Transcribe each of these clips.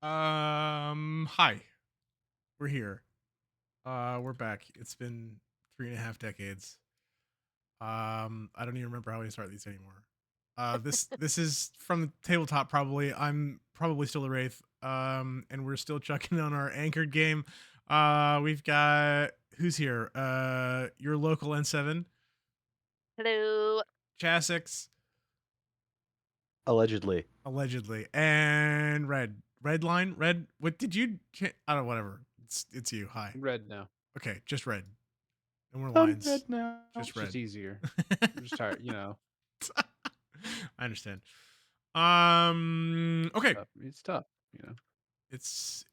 Hi. We're here. We're back. It's been 3.5 decades. I don't even remember how we start these anymore. This is from Tabletop. Probably. I'm probably still a wraith. And we're still chucking on our anchored game. We've got who's here? Your local N7, Hello. Chasix, Allegedly. allegedly, and Red line. Red. What did you? I don't. Whatever. It's you. Hi. Red now. Okay, just red. No more I'm lines. red now. Just It's just red. easier. I'm just tired, I understand. Okay. It's tough, you know. It's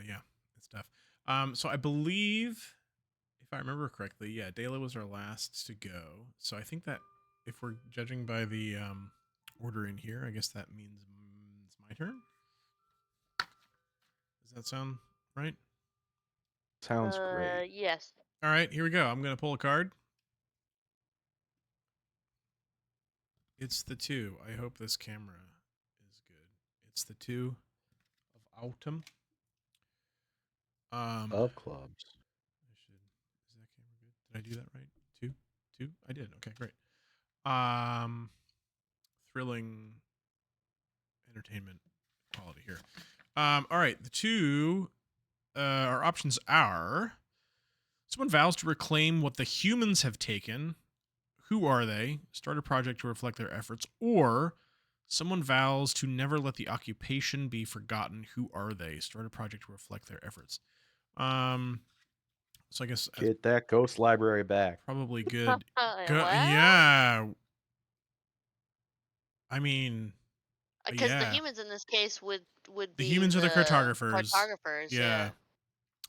yeah, it's tough. So I believe if I remember correctly, yeah, Dela was our last to go. So I think that if we're judging by the order in here, I guess that means it's my turn. Does that sound right? Sounds great. Yes. All right, here we go. I'm going to pull a card. It's the 2. I hope this camera is good. It's the 2 of autumn. Of clubs. Is that camera good? Did I do that right? 2? 2? I did. Okay, great. Um thrilling entertainment quality here. All right, the 2 our options are someone vows to reclaim what the humans have taken. Who are they? Start a project to reflect their efforts, or someone vows to never let the occupation be forgotten. Who are they? Start a project to reflect their efforts. Um, so I guess Get that ghost library back. probably good. What? Yeah. I mean, Because the yeah. humans in this case would The be humans are the the cartographers. cartographers. Yeah.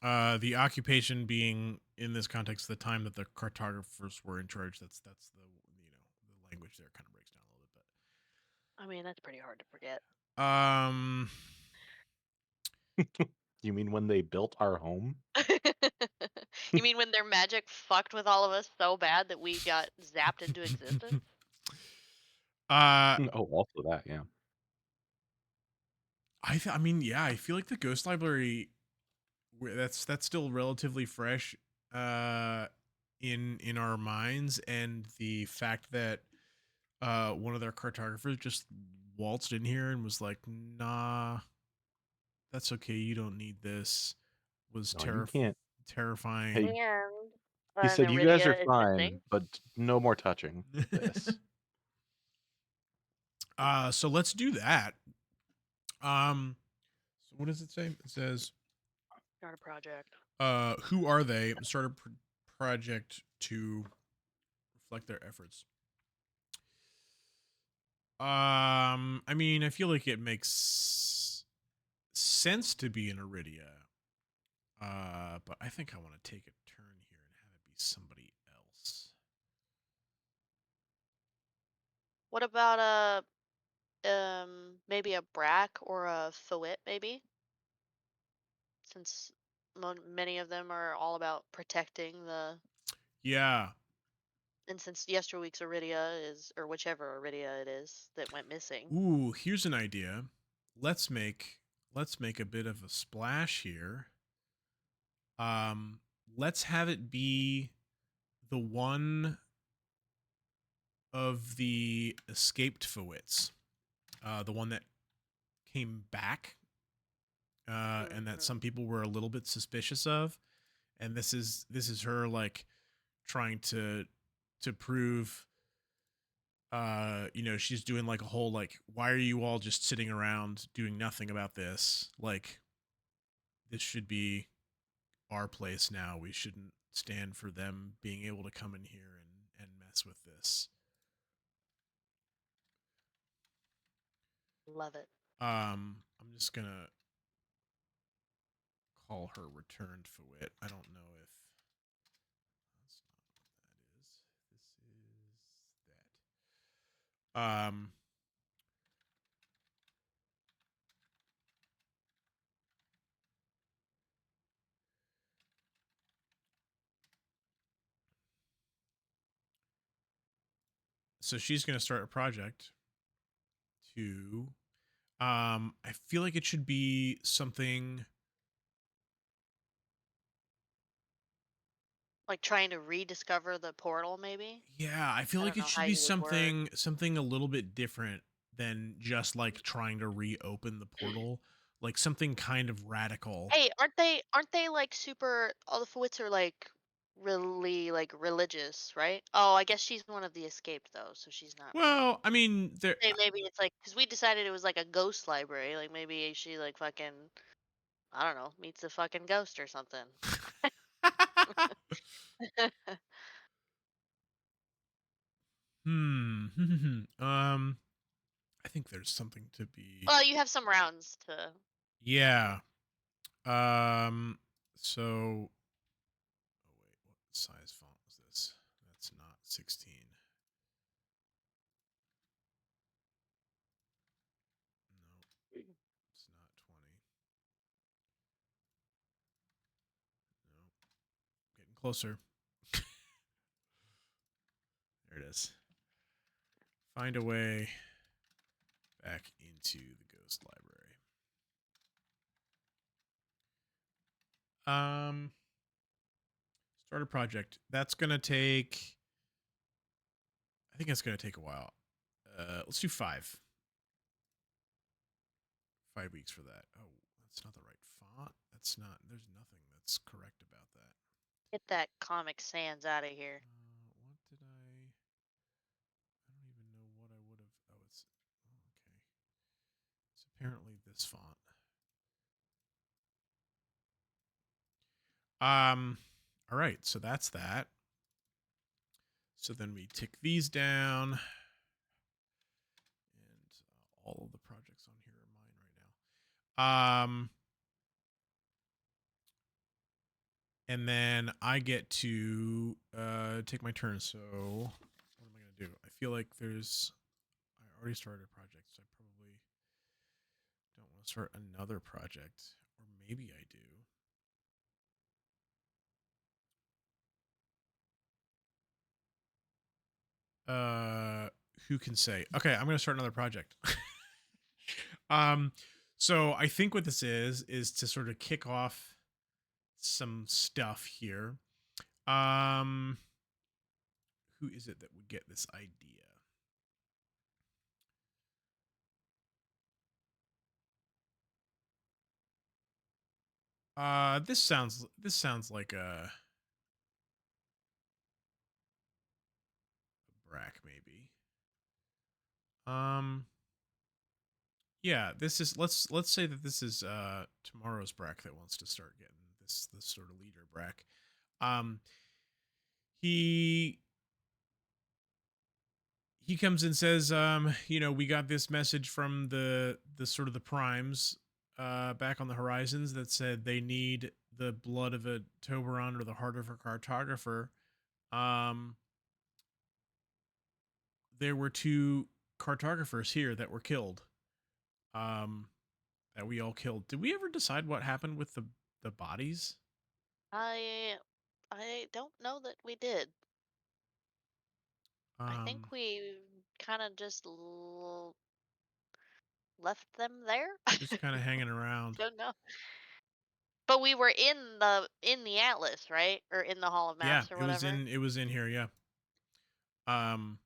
Yeah. The occupation being in this context the time that the cartographers were in charge. That's the the language there kind of breaks down a little bit. I mean, that's pretty hard to forget. But You mean when they built our home? You mean when their magic fucked with all of us so bad that we got zapped into existence? uh Oh, also that, yeah. I mean, yeah, I feel like the ghost library that's still relatively fresh in our minds, and the fact that one of their cartographers just waltzed in here and was like, "Nah, that's okay. You don't need this." Was No, you can't. Hey, terrifying. And he said, you guys are Iridia is fine, missing. but no more touching this. So let's do that. So what does it say? It says, Not a project. who are they? Start a project to reflect their efforts. I mean, I feel like it makes sense to be an Iridia. But I think I want to take a turn here and have it be somebody else. What about maybe a Brack or a Fawit maybe? Since many of them are all about protecting the. Yeah. And since Yesterweek's Iridia is, or whichever Iridia it is that went missing. Ooh, here's an idea. Let's make a bit of a splash here. Um, let's have it be the one of the escaped Fawits, the one that came back, and that some people were a little bit suspicious of, and this is her like trying to prove, she's doing like a whole like, why are you all just sitting around doing nothing about this? Like, this should be our place now. We shouldn't stand for them being able to come in here and mess with this. Love it. I'm just gonna call her returned Fawit. I don't know if that's not what that is. This is that. So she's gonna start a project to I feel like it should be something. Like trying to rediscover the portal, maybe? Yeah, I feel I like don't it know how should be you would word. something a little bit different than just like trying to reopen the portal. Like something kind of radical. Hey, aren't they like super all the Fwits are like really like religious, right? Oh, I guess she's one of the escaped though, so she's not really. Well, I mean, there. Hey, maybe it's like because we decided it was like a ghost library. Like maybe she like fucking I don't know meets a fucking ghost or something. I think there's something to be. Well, you have some rounds to. Yeah. So. Oh wait, what size font was this? That's not 16. No, it's not 20. No, getting closer. There it is. Find a way back into the ghost library. Start a project. That's gonna take. I think it's gonna take a while. Let's do 5. 5 weeks for that. Oh, that's not the right font. That's not. There's nothing that's correct about that. Get that Comic Sans out of here. What did I? I don't even know what I would have. Oh, it's okay. It's apparently this font. All right. So that's that. So then we tick these down, and all of the projects on here are mine right now. And then I get to take my turn. So what am I gonna do? I feel like I already started a project, so I probably don't want to start another project, or maybe I do. Who can say? Okay, I'm gonna start another project. um, so I think what this is to sort of kick off some stuff here. Who is it that would get this idea? This sounds like a Brack maybe. Yeah, this is let's say that this is tomorrow's Brack that wants to start getting this sort of leader Brack. Um, he comes and says, we got this message from the sort of the primes back on the horizons that said they need the blood of a Toberon or the heart of a cartographer. There were 2 cartographers here that were killed. That we all killed. Did we ever decide what happened with the bodies? I don't know that we did. I think Um, we kind of just left them there. just kind of hanging around. Don't know. But we were in the Atlas, right? Or in the Hall of Yeah, Maps or whatever. it was in here. Yeah. Um,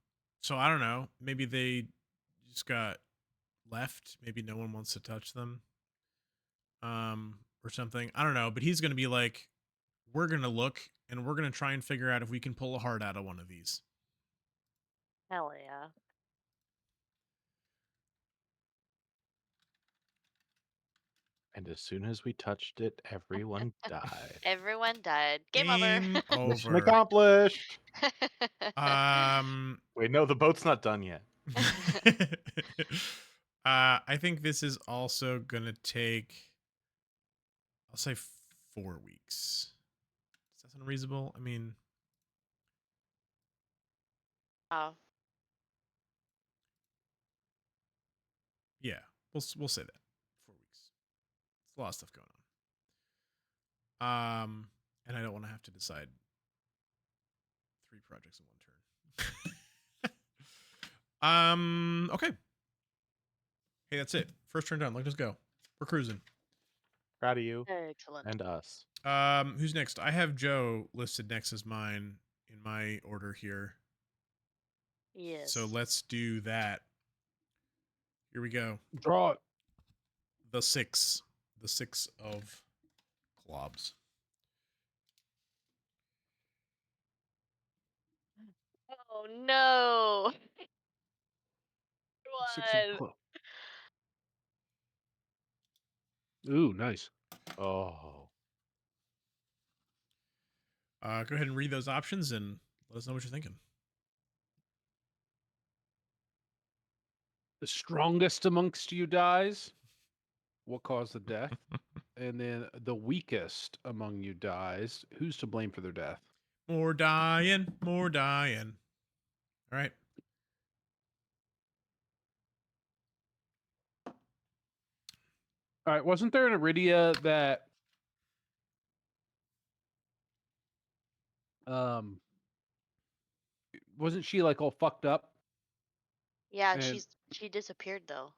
so I don't know. Maybe they just got left. Maybe no one wants to touch them. Or something. I don't know. But he's gonna be like, we're gonna look and we're gonna try and figure out if we can pull a heart out of one of these. Hell yeah. And as soon as we touched it, everyone died. Everyone died. Game over. Game Mission over. accomplished. Um, Wait, no, the boat's not done yet. I think this is also gonna take. I'll say 4 weeks. Does that sound reasonable? I mean, Oh, yeah, we'll say that 4 weeks. It's a lot of stuff going on. And I don't want to have to decide 3 projects in one turn. Okay. Hey, that's it. First turn done. Let's just go. We're cruising. Proud of you Excellent. and us. Who's next? I have Joe listed next as mine in my order here. Yes. So let's do that. Here we go. Draw it. The 6. The 6 of clubs. Oh no. Six of What? clubs. Ooh, nice. Oh. Go ahead and read those options and let us know what you're thinking. The strongest amongst you dies. What caused the death? And then the weakest among you dies. Who's to blame for their death? More dying, more dying. All right. All right. Wasn't there an Iridia that wasn't she like all fucked up? Yeah, And she disappeared though.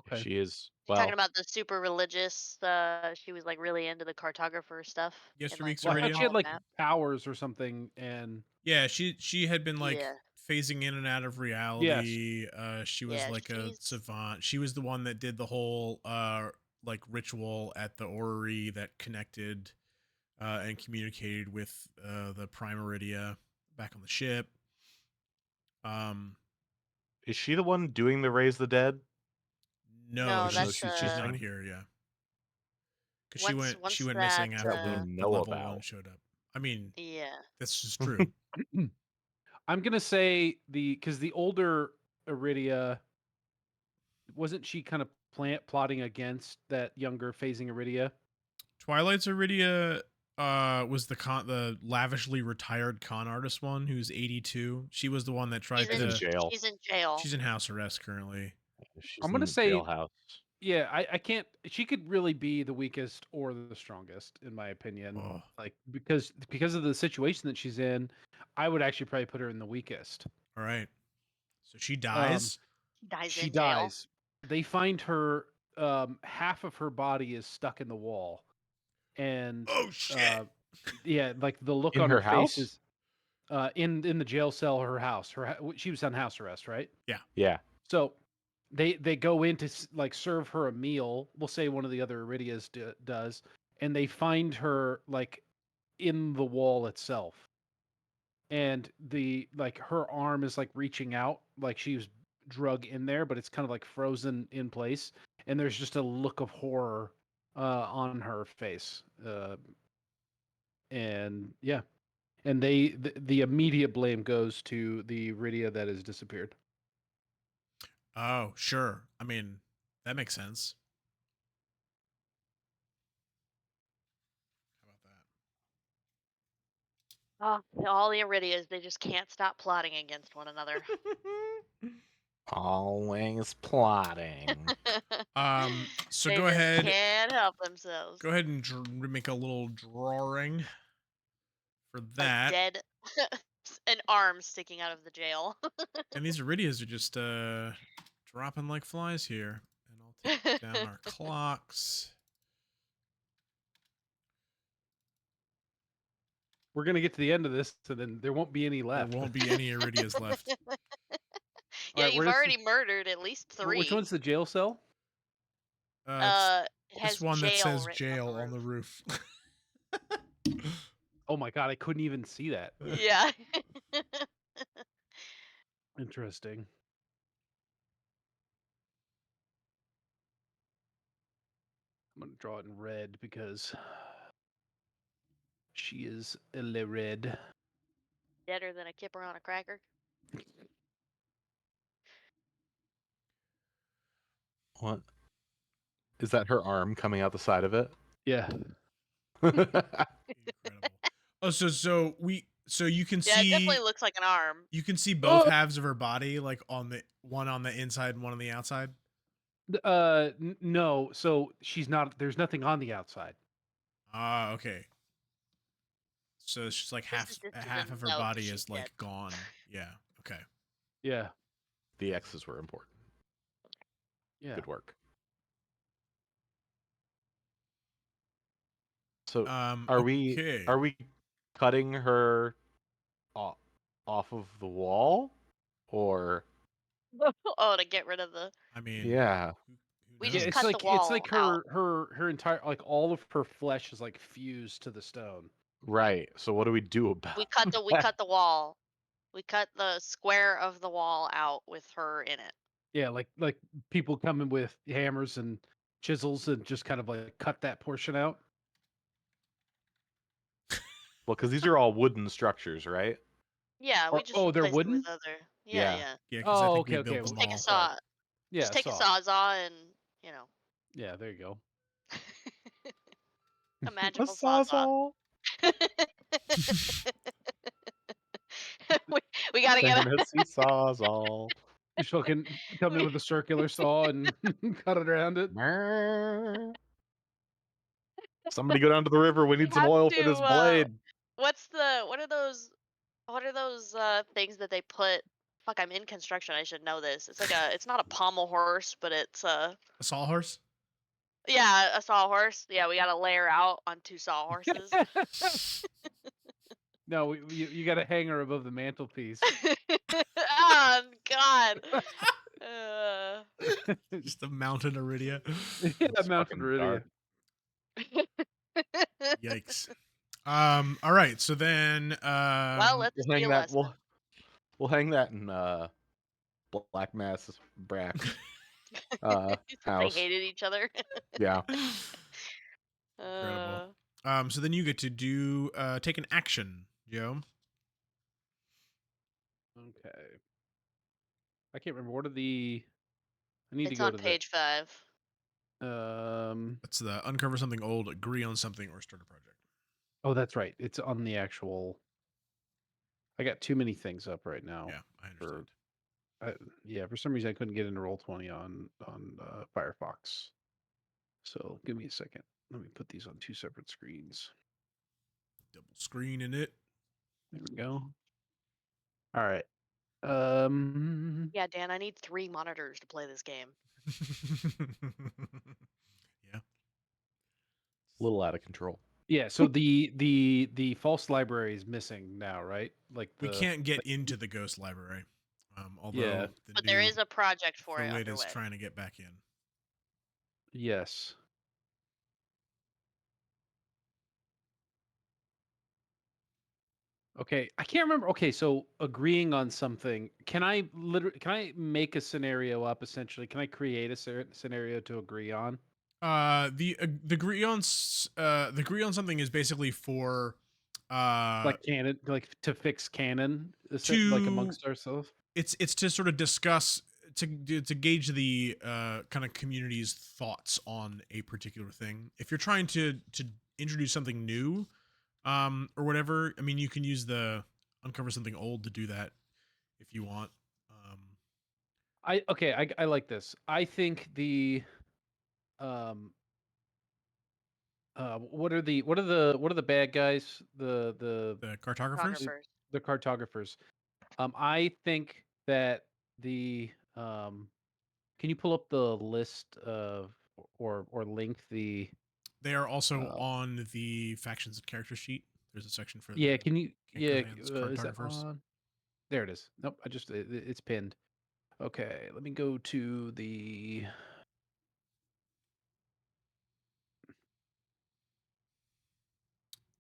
okay. She is, You're talking well, about the super religious. She was like really into the cartographer stuff. Yes, and, like, Weeks Well, I thought Iridium. she had all like map. powers or something, and Yeah, she had been like Yeah. phasing in and out of reality. She was Yeah, like a she's savant. She was the one that did the whole like ritual at the orrery that connected and communicated with the Primaridia back on the ship. is she the one doing the Raise the Dead? No, No, Even though that's she's not missing? here. Yeah, because once she went that missing after That we the know level about. 1 showed up. I mean, yeah. that's just true. I'm gonna say because the older Iridia wasn't she kind of plotting against that younger phasing Iridia? Twilight's Iridia was the lavishly retired con artist one who's 82. She was the one that tried She's She's in in to jail. she's in jail. she's in house arrest currently. She's I'm in gonna the say jailhouse. yeah. I can't. She could really be the weakest or the strongest, in my opinion. Oh, Like because of the situation that she's in, I would actually probably put her in the weakest. all right. So she Um, dies. Dies she in jail. dies. They find her. Half of her body is stuck in the wall, and Oh shit. yeah, like the look In on her her face house? is in the jail cell, her house. She was on house arrest, right? Yeah. So they go in to like serve her a meal. We'll say one of the other Iridias does, and they find her like in the wall itself, and the like her arm is like reaching out, like she was drug in there, but it's kind of like frozen in place, and there's just a look of horror on her face, and yeah. And the immediate blame goes to the Iridia that has disappeared. Oh, sure. I mean, that makes sense. How Oh, all the Iridias, they just can't stop plotting against one another. about that? Always plotting. So They go just ahead. can't help themselves. Go ahead and make a little drawing for A that. dead an arm sticking out of the jail. And these Iridias are just dropping like flies here. And I'll take down our clocks. We're gonna get to the end of this, so then there won't be any left. There won't be any Iridias left. All Yeah, right, you've where's already murdered at least which 3. one's the jail cell? It's It this has one that jail says written jail on on the the roof. roof. Oh my god, I couldn't even see that. Yeah. Interesting. I'm gonna draw it in red because she is le red. Deader than a kipper on a cracker. What? Is that her arm coming out the side of it? Yeah. Incredible. Oh, so you can Yeah, it see definitely looks like an arm. you can see both halves of her body, like on the one on the inside and one on the outside. No. So she's not. There's nothing on the outside. Ah, okay. So it's just like This is just to half of her denote that body she's is like dead. gone. Yeah. Okay. Yeah. The X's were important. Yeah. Good work. So are okay. we cutting her off of the wall, or Oh, to get rid of the. I mean, yeah? who We knows? just it's cut the like wall out. her entire like all of her flesh is like fused to the stone. Right. So what do we do about We that? cut the wall. We cut the square of the wall out with her in it. Yeah, like people come in with hammers and chisels and just kind of like cut that portion out. Well, because these are all wooden structures, right? Yeah, we just They're replaced it wooden? with other. Yeah, Yeah. yeah. Yeah, because I Oh, think we okay, okay. built Just them take a all. All right. saw. Yeah, Just take a saw. sawzall and you know Yeah, there you go. a A magical sawzall. sawzall. we, we gotta get a. Fantasy sawzall. You fucking come in with a circular saw and cut it around it. Brrr. Somebody go down to the river. We We need some have oil for to. this blade. What's the? What are those? What are those things that they put? Fuck, I'm in construction. I should know this. It's like a. It's not a pommel horse, but it's a. A sawhorse? Yeah, a sawhorse. Yeah, we gotta layer out on 2 sawhorses. No, you got a hanger above the mantelpiece. Oh God. Uh, Just a mountain iridia. Yeah, It's mountain fucking iridia. dark. Yikes. All right. So then, well, let's We'll be hang a that. lesson. We'll hang that in Black Mass Brack's Since they house. hated each other. Yeah. Incredible. Uh, So then you get to do take an action, Joe. Okay. I can't remember. What are the? I need to it's go on to page 5. the. That's the uncover something old, agree on something, or start a project. Oh, that's right. It's on the actual. I got too many things up right now. Yeah, I understand. Yeah, for some reason I couldn't get into Roll20 on Firefox. So give me a second. Let me put these on 2 separate screens. Double screen in it. There we go. All right. Yeah, Dan, I need 3 monitors to play this game. Yeah. A little out of control. Yeah. So the false library is missing now, right? Like We can't get into the ghost library. Although Yeah. the But new there is a project for it Fluid is underway. trying to get back in. Yes. Okay, I can't remember. Okay, so agreeing on something. Can I make a scenario up essentially? Can I create a scenario to agree on? The agree on the agree on something is basically for Like canon, like to fix canon, like to amongst ourselves. it's to sort of discuss to gauge the kind of community's thoughts on a particular thing. If you're trying to introduce something new, or whatever, I mean, you can use the uncover something old to do that if you want. I like this. I think the what are the bad guys? The cartographers. Photographers. The cartographers. I think that the can you pull up the list of or link the They are also uh, on the factions and character sheet. There's a section for yeah, the can you Cancrovans is that cartographers. on? There it is. Nope, it's pinned. Okay, let me go to the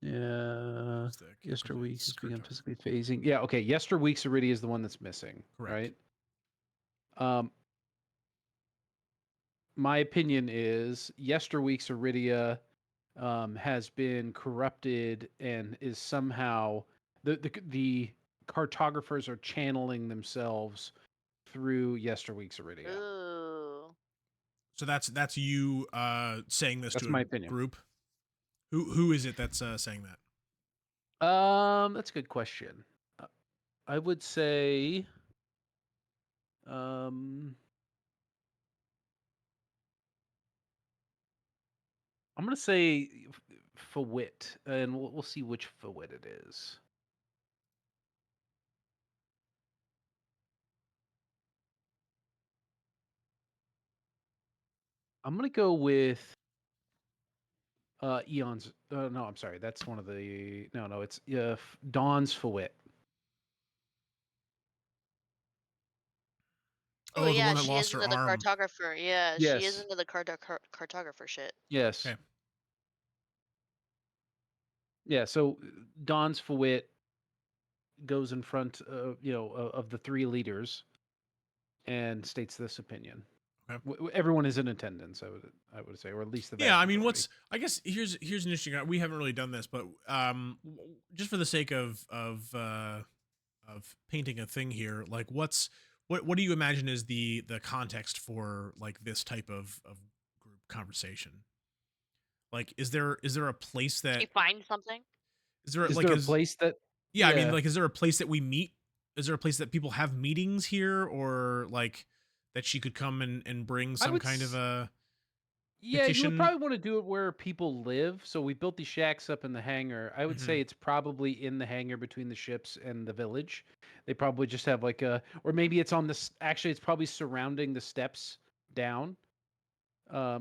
yeah. It's the Yesterweek Cancrovans has begun cartographers. physically phasing. Yeah, okay. Yesterweek's already is the one that's missing. Correct. Right? My opinion is Yesterweek's Iridia has been corrupted and is somehow the cartographers are channeling themselves through Yesterweek's Iridia. Ooh. So that's you saying this That's to my a opinion. group. Who is it that's saying that? That's a good question. I would say I'm gonna say Fawit, and we'll see which Fawit it is. I'm gonna go with Eon's. No, I'm sorry. That's one of the. No, it's Dawn's Fawit. Oh Oh, the yeah, one that she lost is her into the arm. cartographer. Yeah, she is Yes. into the cartographer shit. Yes. Okay. Yeah. So Dawn's Fawit goes in front, of the three leaders, and states this opinion. Okay. Everyone is in attendance. I would say, or at least the Yeah, vast I mean, majority. I guess here's an interesting. We haven't really done this, but just for the sake of painting a thing here, like what do you imagine is the context for like this type of group conversation? Like, is there a place She that finds something. is there Is like there a place that? yeah, I mean, like, is there a place that we meet? Is there a place that people have meetings here, or like that she could come and bring I some would. kind of a Yeah, you would petition? probably want to do it where people live. So we built these shacks up in the hangar. I would Mhm. say it's probably in the hangar between the ships and the village. They probably just have like or maybe it's on this. Actually, it's probably surrounding the steps down.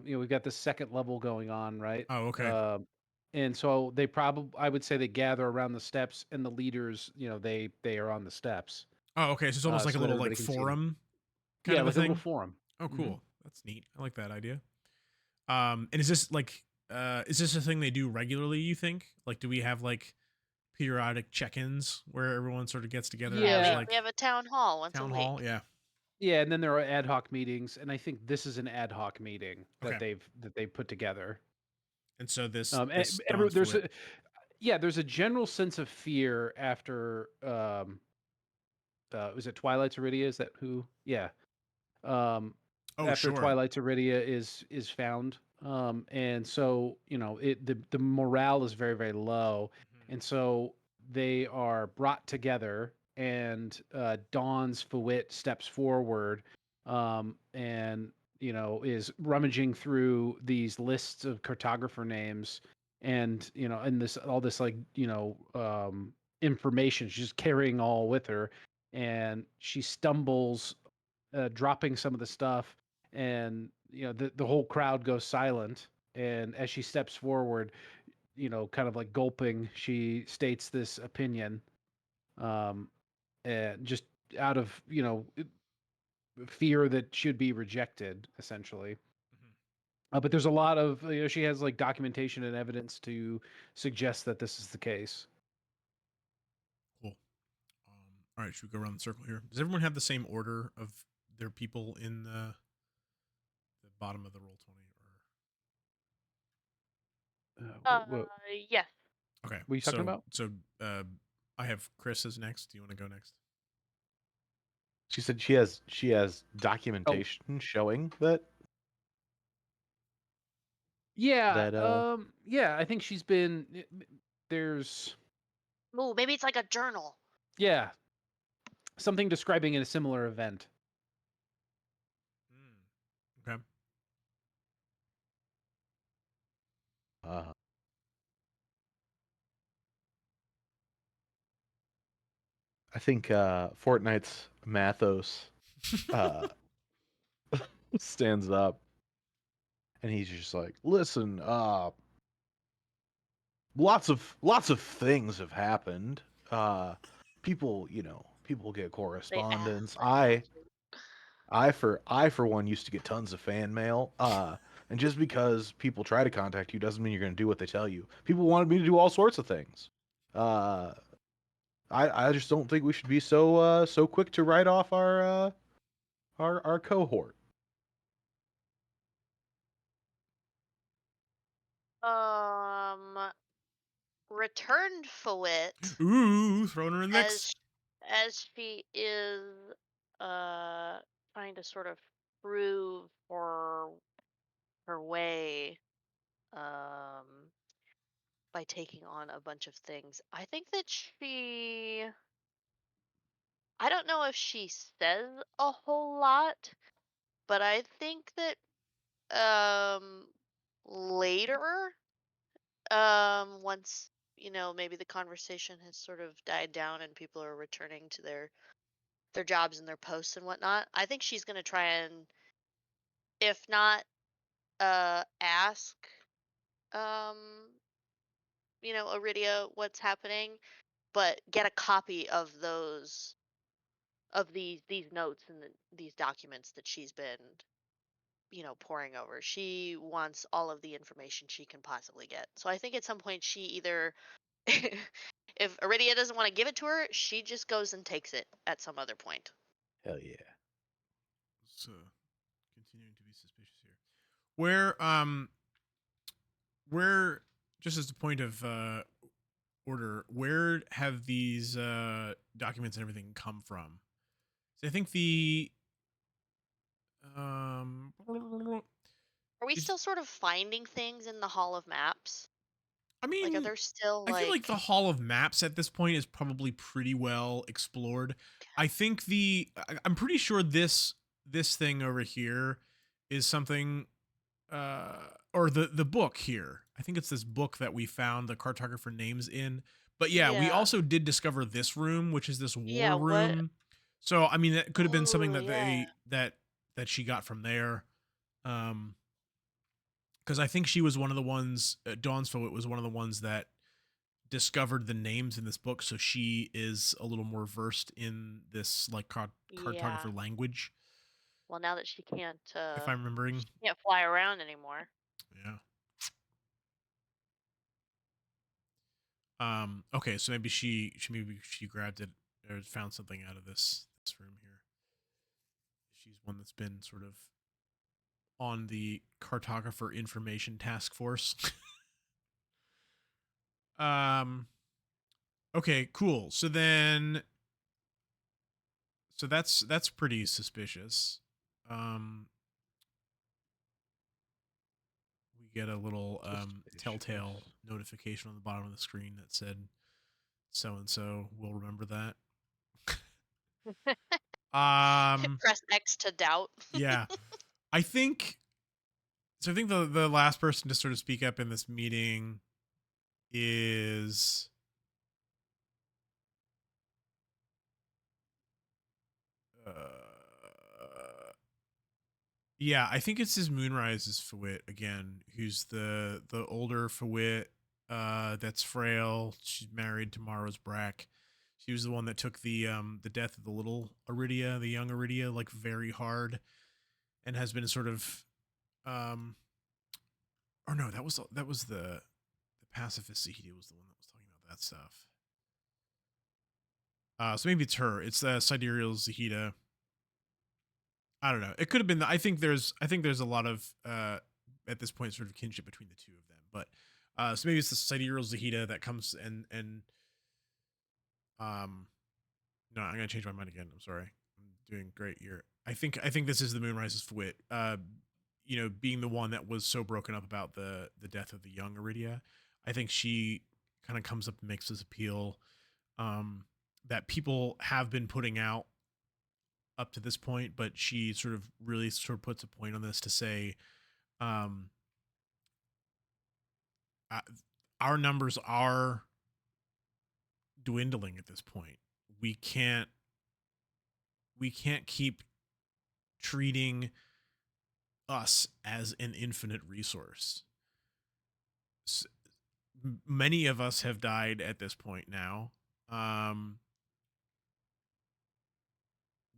We've got the second level going on, right? Oh, okay. And so they probably, I would say, they gather around the steps, and the leaders, they are on the steps, Oh, okay. So it's almost like a so that little like everybody can see them. forum kind Yeah, of a like a little thing. forum. Oh, Mhm. cool. That's neat. I like that idea. And is this like is this a thing they do regularly, you think? Like, do we have like periodic check-ins where everyone sort of gets together and Yeah, has Yeah, like we have a town hall once a town week. hall? Yeah. yeah, and then there are ad hoc meetings, and I think this is an ad hoc meeting Okay. that they've put together. And so And this Dawn Fluid. there's a general sense of fear after was it Twilight's Iridia? Is that who? Yeah. Um, Oh, after sure. Twilight's Iridia is found, and so the morale is very, very low, Mhm. and so they are brought together, and Dawn's Fawit steps forward, and is rummaging through these lists of cartographer names, and and this all this like information she's carrying all with her, and she stumbles, dropping some of the stuff, and the whole crowd goes silent, and as she steps forward, kind of like gulping, she states this opinion, um and just out of fear that should be rejected, essentially. Mhm. But there's a lot of, she has like documentation and evidence to suggest that this is the case. Cool. All right, should we go around the circle here? Does everyone have the same order of their people in the bottom of the roll 20? What Yes. Or okay, are you talking about? uh, I have Chris as next. Do you want to go next? She said she has Oh, documentation showing that yeah. that Yeah, I think she's been there's Ooh, maybe it's like a journal. yeah, something describing a similar event. Okay. uh I think Fortnite's Mathos uh stands up and he's just like, "Listen, lots of things have happened. People, people get They correspondence. ask like how to. I for one used to get tons of fan mail. And just because people try to contact you doesn't mean you're going to do what they tell you. People wanted me to do all sorts of things. Uh, I just don't think we should be so quick to write off our cohort." Um, returned Fawit Ooh, throwing her in next. as as she is uh trying to sort of prove her way um by taking on a bunch of things. I think that I don't know if she says a whole lot, but I think that later, once maybe the conversation has sort of died down and people are returning to their jobs and their posts and whatnot, I think she's going to try and, if not ask um Iridia what's happening, but get a copy of these notes and these documents that she's been poring over. She wants all of the information she can possibly get. So I think at some point she either if Iridia doesn't want to give it to her, she just goes and takes it at some other point. Hell yeah. So continuing to be suspicious here. Where just as a point of order, where have these documents and everything come from? So I think the Are we she's still sort of finding things in the Hall of Maps? I Like, are mean, there still I feel like the like Hall of Maps at this point is probably pretty well explored. I think I'm pretty sure this thing over here is something or the book here. I think it's this book that we found the cartographer names in. But yeah, we yeah. also did discover this room, which is this war Yeah, what room. So I mean, that could have been something Oh, that yeah. that she got from there. Because I think she was one of the ones. Dawn's Foot was one of the ones that discovered the names in this book, so she is a little more versed in this like Yeah. cartographer language, Well, now that if I'm remembering. she can't fly around anymore. Yeah. Okay, so maybe she grabbed it or found something out of this room here. She's one that's been sort of on the cartographer information task force. um okay, cool. So that's pretty suspicious. Um we get a little telltale Suspicious. notification on the bottom of the screen that said so and so will remember that. Press X to doubt. Yeah. I think so. I think the last person to sort of speak up in this meeting is uh yeah, I think it's his Moonrise's Fawit again, who's the older Fawit that's frail. She's married to Mara's Brack. She was the one that took the death of the little Iridia, the young Iridia, like very hard, and has been sort of or no, that was the pacifist Zahidi was the one that was talking about that stuff. So maybe it's her. It's the sidereal Zahida. I don't know. It could have been. I think there's a lot of at this point sort of kinship between the two of them. But so maybe it's the sidereal Zahida that comes and no, I'm gonna change my mind again. I'm sorry. I'm doing great here. I think this is the Moonrise's Fawit. Being the one that was so broken up about the death of the young Iridia. I think she kind of comes up and makes this appeal that people have been putting out up to this point, but she sort of really sort of puts a point on this to say, um, uh, our numbers are dwindling at this point. We can't keep treating us as an infinite resource. Many of us have died at this point now.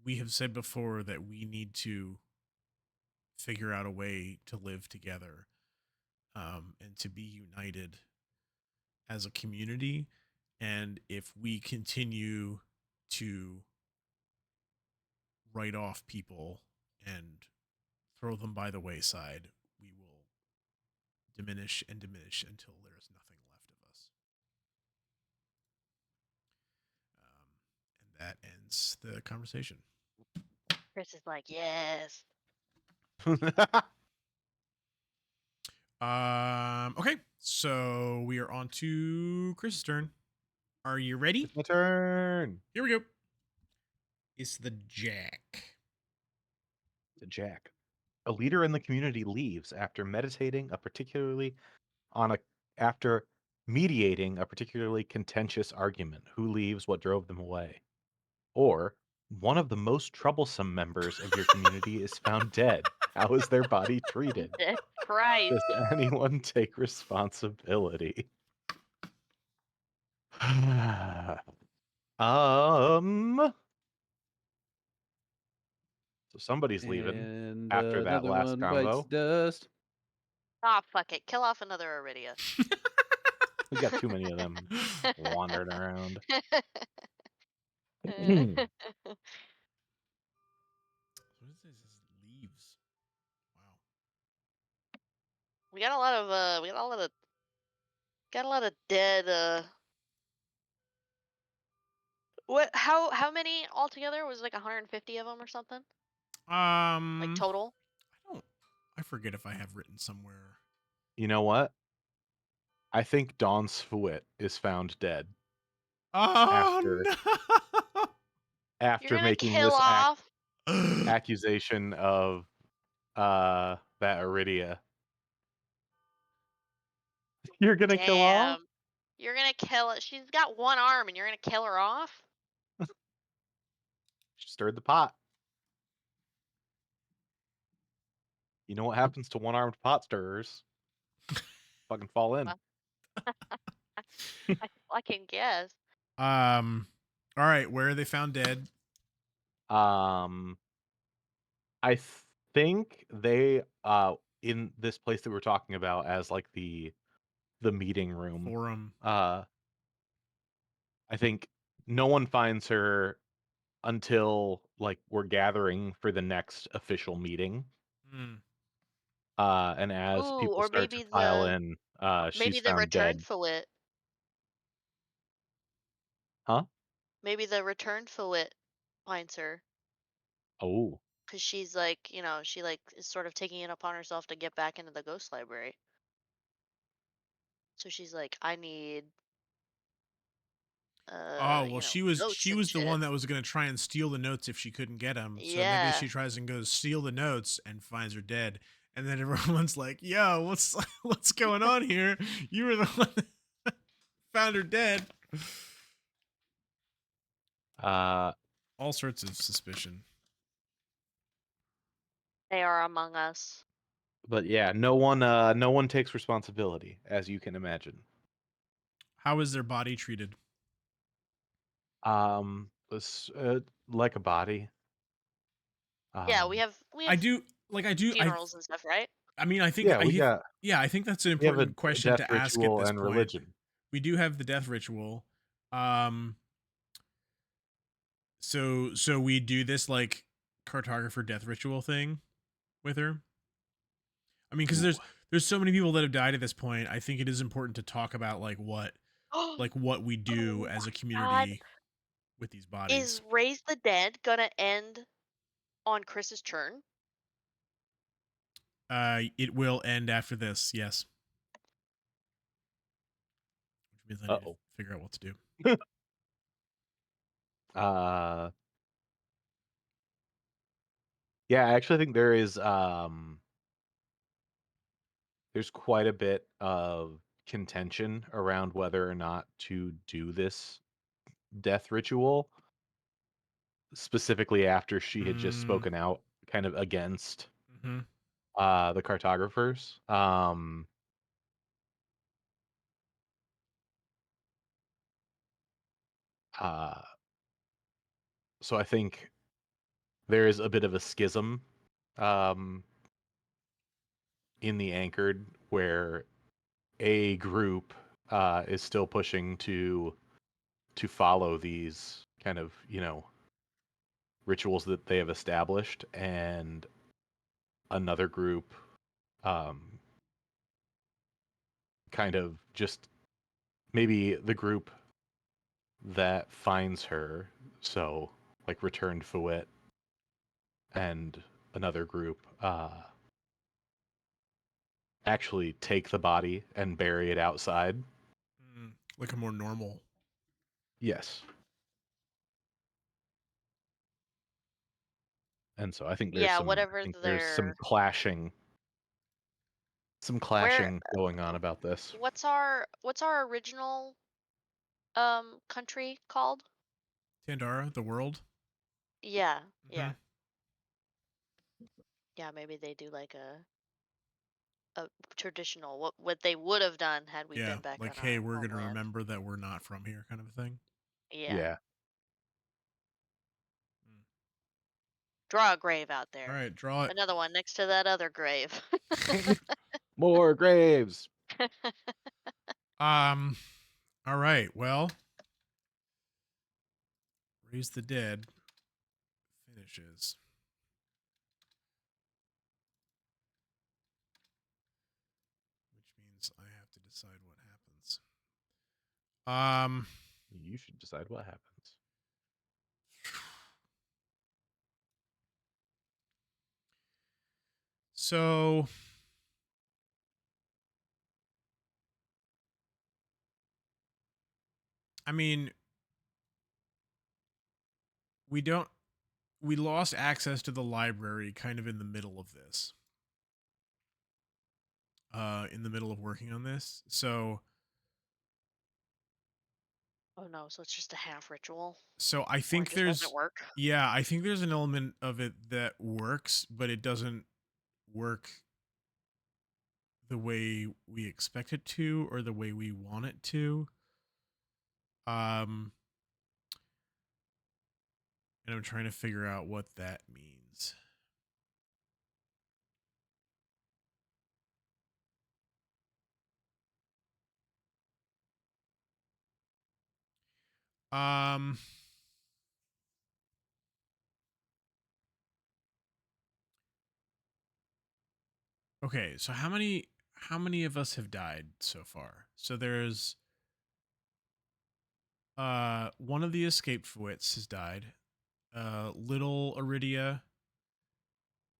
We have said before that we need to figure out a way to live together and to be united as a community. And if we continue to write off people and throw them by the wayside, we will diminish and diminish until there is nothing left of us. And that ends the conversation. Chris is like, yes. Okay, so we are on to Chris's turn. Are you ready? It's my turn. Here we go. It's the Jack. The Jack. A leader in the community leaves after after mediating a particularly contentious argument. Who leaves? What drove them away? Or one of the most troublesome members of your community is found dead. How is their body treated? Christ. Does anyone take responsibility? So somebody's leaving And after that another last one bites combo. dust. Ah, fuck it. Kill off another Iridia. We got too many of them wandering around. What is this? This is leaves. Wow. we got a lot of dead. What? How many altogether? Was it like 150 of them or something? Like total? I don't. I forget if I have written somewhere. You know what? I think Don Sfuit is found dead Oh no! You're after gonna making kill this off. accusation of that Iridia. You're gonna kill off? Damn. You're gonna kill it. She's got one arm, and you're gonna kill her off. She stirred the pot. You know what happens to one-armed pot stirrers? Fucking fall in. I can guess. All right. Where are they found dead? I think they in this place that we're talking about as like the meeting room. Forum. I think no one finds her until like we're gathering for the next official meeting. Hmm. And as Ooh, people or start to maybe file in, maybe she's the found return dead. Fawit. Huh? Maybe the return Fawit finds her Oh. because she's like, she like is sort of taking it upon herself to get back into the ghost library. So she's like, I need, Oh well, notes she and was the shit. one that was gonna try and steal the notes if she couldn't get them. So maybe Yeah. she tries and goes steal the notes and finds her dead. And then everyone's like, "Yo, what's going on here? You were the one that found her dead." All sorts of suspicion. They are among us. But yeah, no one takes responsibility, as you can imagine. How is their body treated? Was like a body. Yeah, we have I do funerals and stuff, right? I mean, I think Yeah, I think that's an we have a important question death to ask at ritual this and point. religion. We do have the death ritual. So we do this like cartographer death ritual thing with her. I mean, because Ooh. there's so many people that have died at this point. I think it is important to talk about like what we do Oh as a my God. community with these bodies. Is Raise the Dead gonna end on Chris's turn? It will end after this, yes. Which means I need to figure out what to do. Yeah, I actually think there's quite a bit of contention around whether or not to do this death ritual, specifically after she had just spoken out kind of against the cartographers. So I think there is a bit of a schism in the Anchored where a group is still pushing to follow these kind of rituals that they have established, and another group kind of just maybe the group that finds her, so like returned Fouet, and another group actually take the body and bury it outside. Like a more normal. Yes. And so I think there's whatever some their clashing where going on about this. what's our original country called? Tandara, the world. Yeah, Mm-hmm. yeah. Yeah, maybe they do like a a traditional what they would have done had we Yeah, been back like, on hey, our we're gonna homeland. remember that we're not from here, kind of a thing. Yeah. Yeah. Draw a grave out All there. right, draw it. Another one next to that other grave. More graves. All right. Well, Raise the Dead finishes. Which means I have to decide what happens. You should decide what happens. So I mean, we lost access to the library kind of in the middle of this. In the middle of working on this. So Oh no, so it's just a half ritual. I Or it think just doesn't work. I think there's an element of it that works, but it doesn't work the way we expect it to or the way we want it to. And I'm trying to figure out what that means. Um Okay, so how many of us have died so far? So there's one of the escaped Fwits has died. Little Iridia,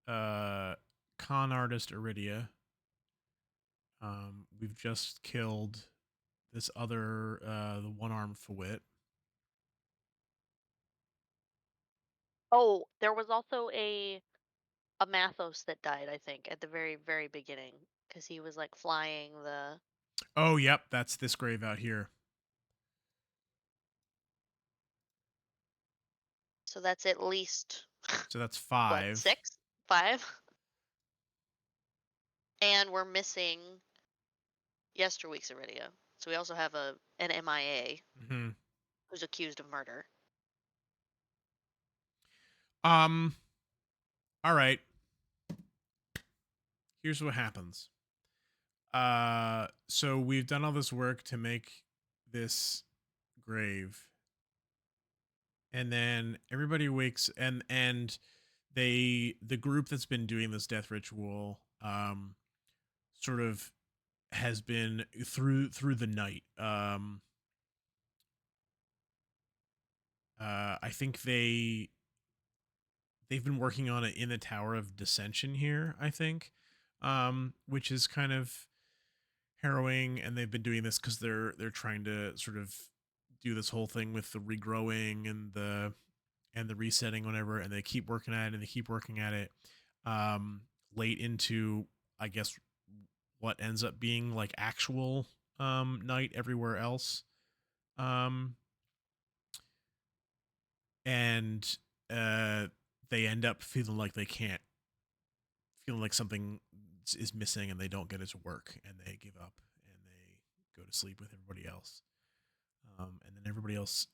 con artist Iridia. We've just killed this other the one-armed Fwit. Oh, there was also a Mathos that died, I think, at the very, very beginning. Because he was like flying the Oh, yep, that's this grave out here. so that's at least So that's what, 5. 6? 5? And we're missing Yesterweek's Iridia. So we also have an MIA Mm-hmm. who's accused of murder. All right. Here's what happens. So we've done all this work to make this grave. And then everybody wakes and the group that's been doing this death ritual sort of has been through the night. I think they've been working on it in the Tower of Dissension here, I think. Which is kind of harrowing, and they've been doing this because they're trying to sort of do this whole thing with the regrowing and the resetting, whatever, and they keep working at it and they keep working at it. Late into, I guess, what ends up being like actual night everywhere else. And they end up feeling like feeling like something is missing, and they don't get it to work, and they give up and they go to sleep with everybody else. And then everybody else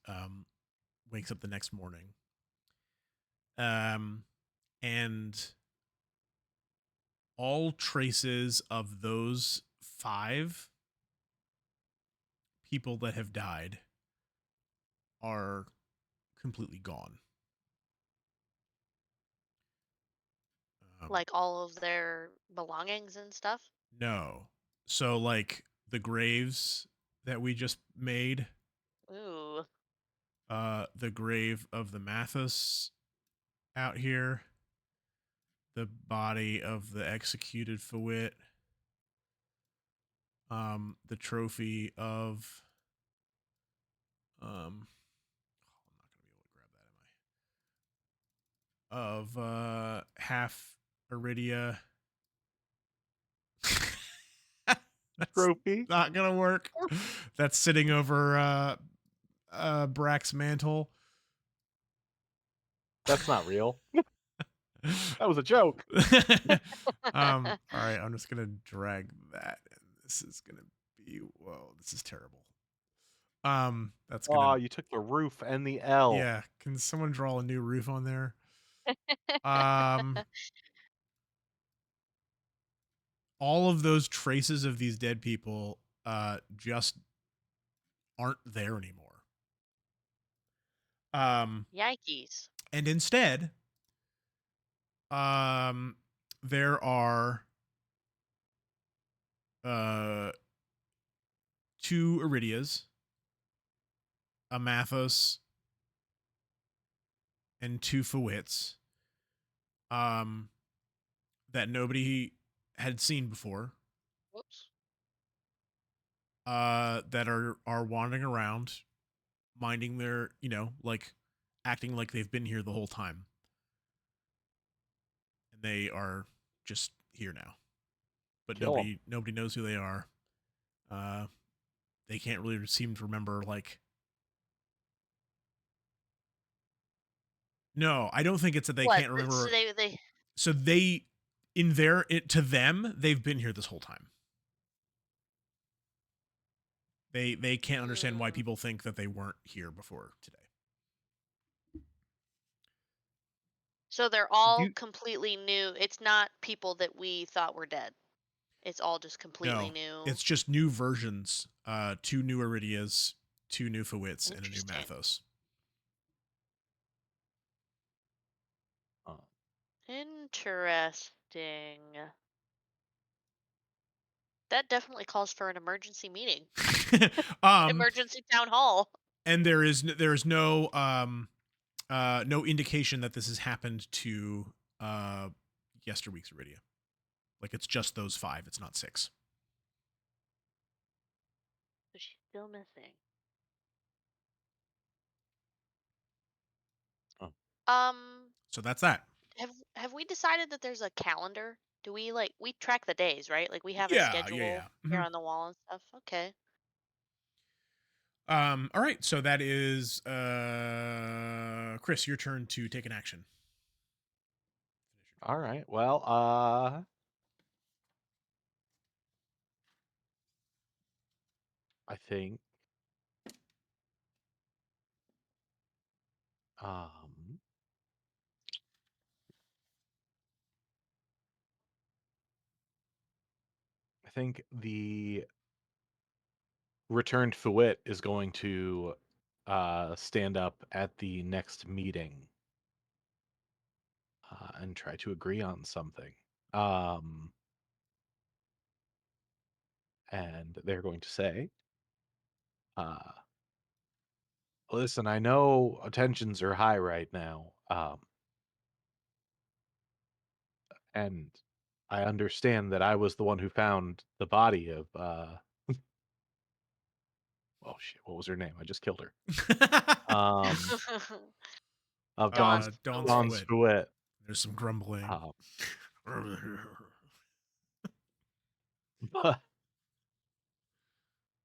wakes up the next morning. And all traces of those 5 people that have died are completely gone. Like all of their belongings and stuff. No. So like the graves that we just made, Ooh. the grave of the Mathis out here, the body of the executed Fawit, the trophy of I'm not gonna be able to grab that, am I? Of half Iridia. That's Trophy. not gonna work. That's sitting over Brack's mantle. That's not real. That was a joke. All right, I'm just gonna drag that, and this is gonna be whoa. This is terrible. That's Oh, gonna you took the roof and the L. yeah. Can someone draw a new roof on there? Um, all of those traces of these dead people, just aren't there anymore. Yikes. And instead, there are two Iridias, a Mathos, and two Fawits, that nobody had seen before, Whoops. that are wandering around, minding their, like acting like they've been here the whole time, and they are just here now, but Kill 'em. nobody knows who they are. They can't really seem to remember, like. No, I don't think it's that they What? can't So remember. they So to them, they've been here this whole time. They can't understand why mm, people think that they weren't here before today. so they're all You completely new. It's not people that we thought were dead. It's all just completely No, new. it's just new versions. Two new Iridias, two new Fawits, and a new Interesting. Mathos. Interesting. That definitely calls for an emergency meeting. Emergency town hall. And there is no no indication that this has happened to yesterweek's Iridia. Like, it's just those 5. It's not 6. So she's still missing. Oh. So that's that. Have we decided that there's a calendar? Do we we track the days, right? Like we have a Yeah, schedule here Mhm. on the wall and stuff. Okay. All right, so that is Chris, your turn to take an action. all right? Well, I think um I think the returned Fawit is going to stand up at the next meeting and try to agree on something. And they're going to say, uh, listen, I know tensions are high right now, and I understand that I was the one who found the body of oh shit, what was her name? I just killed her. Of Dawn's Dawn's Fawit. Dawn's Fawit. There's some grumbling.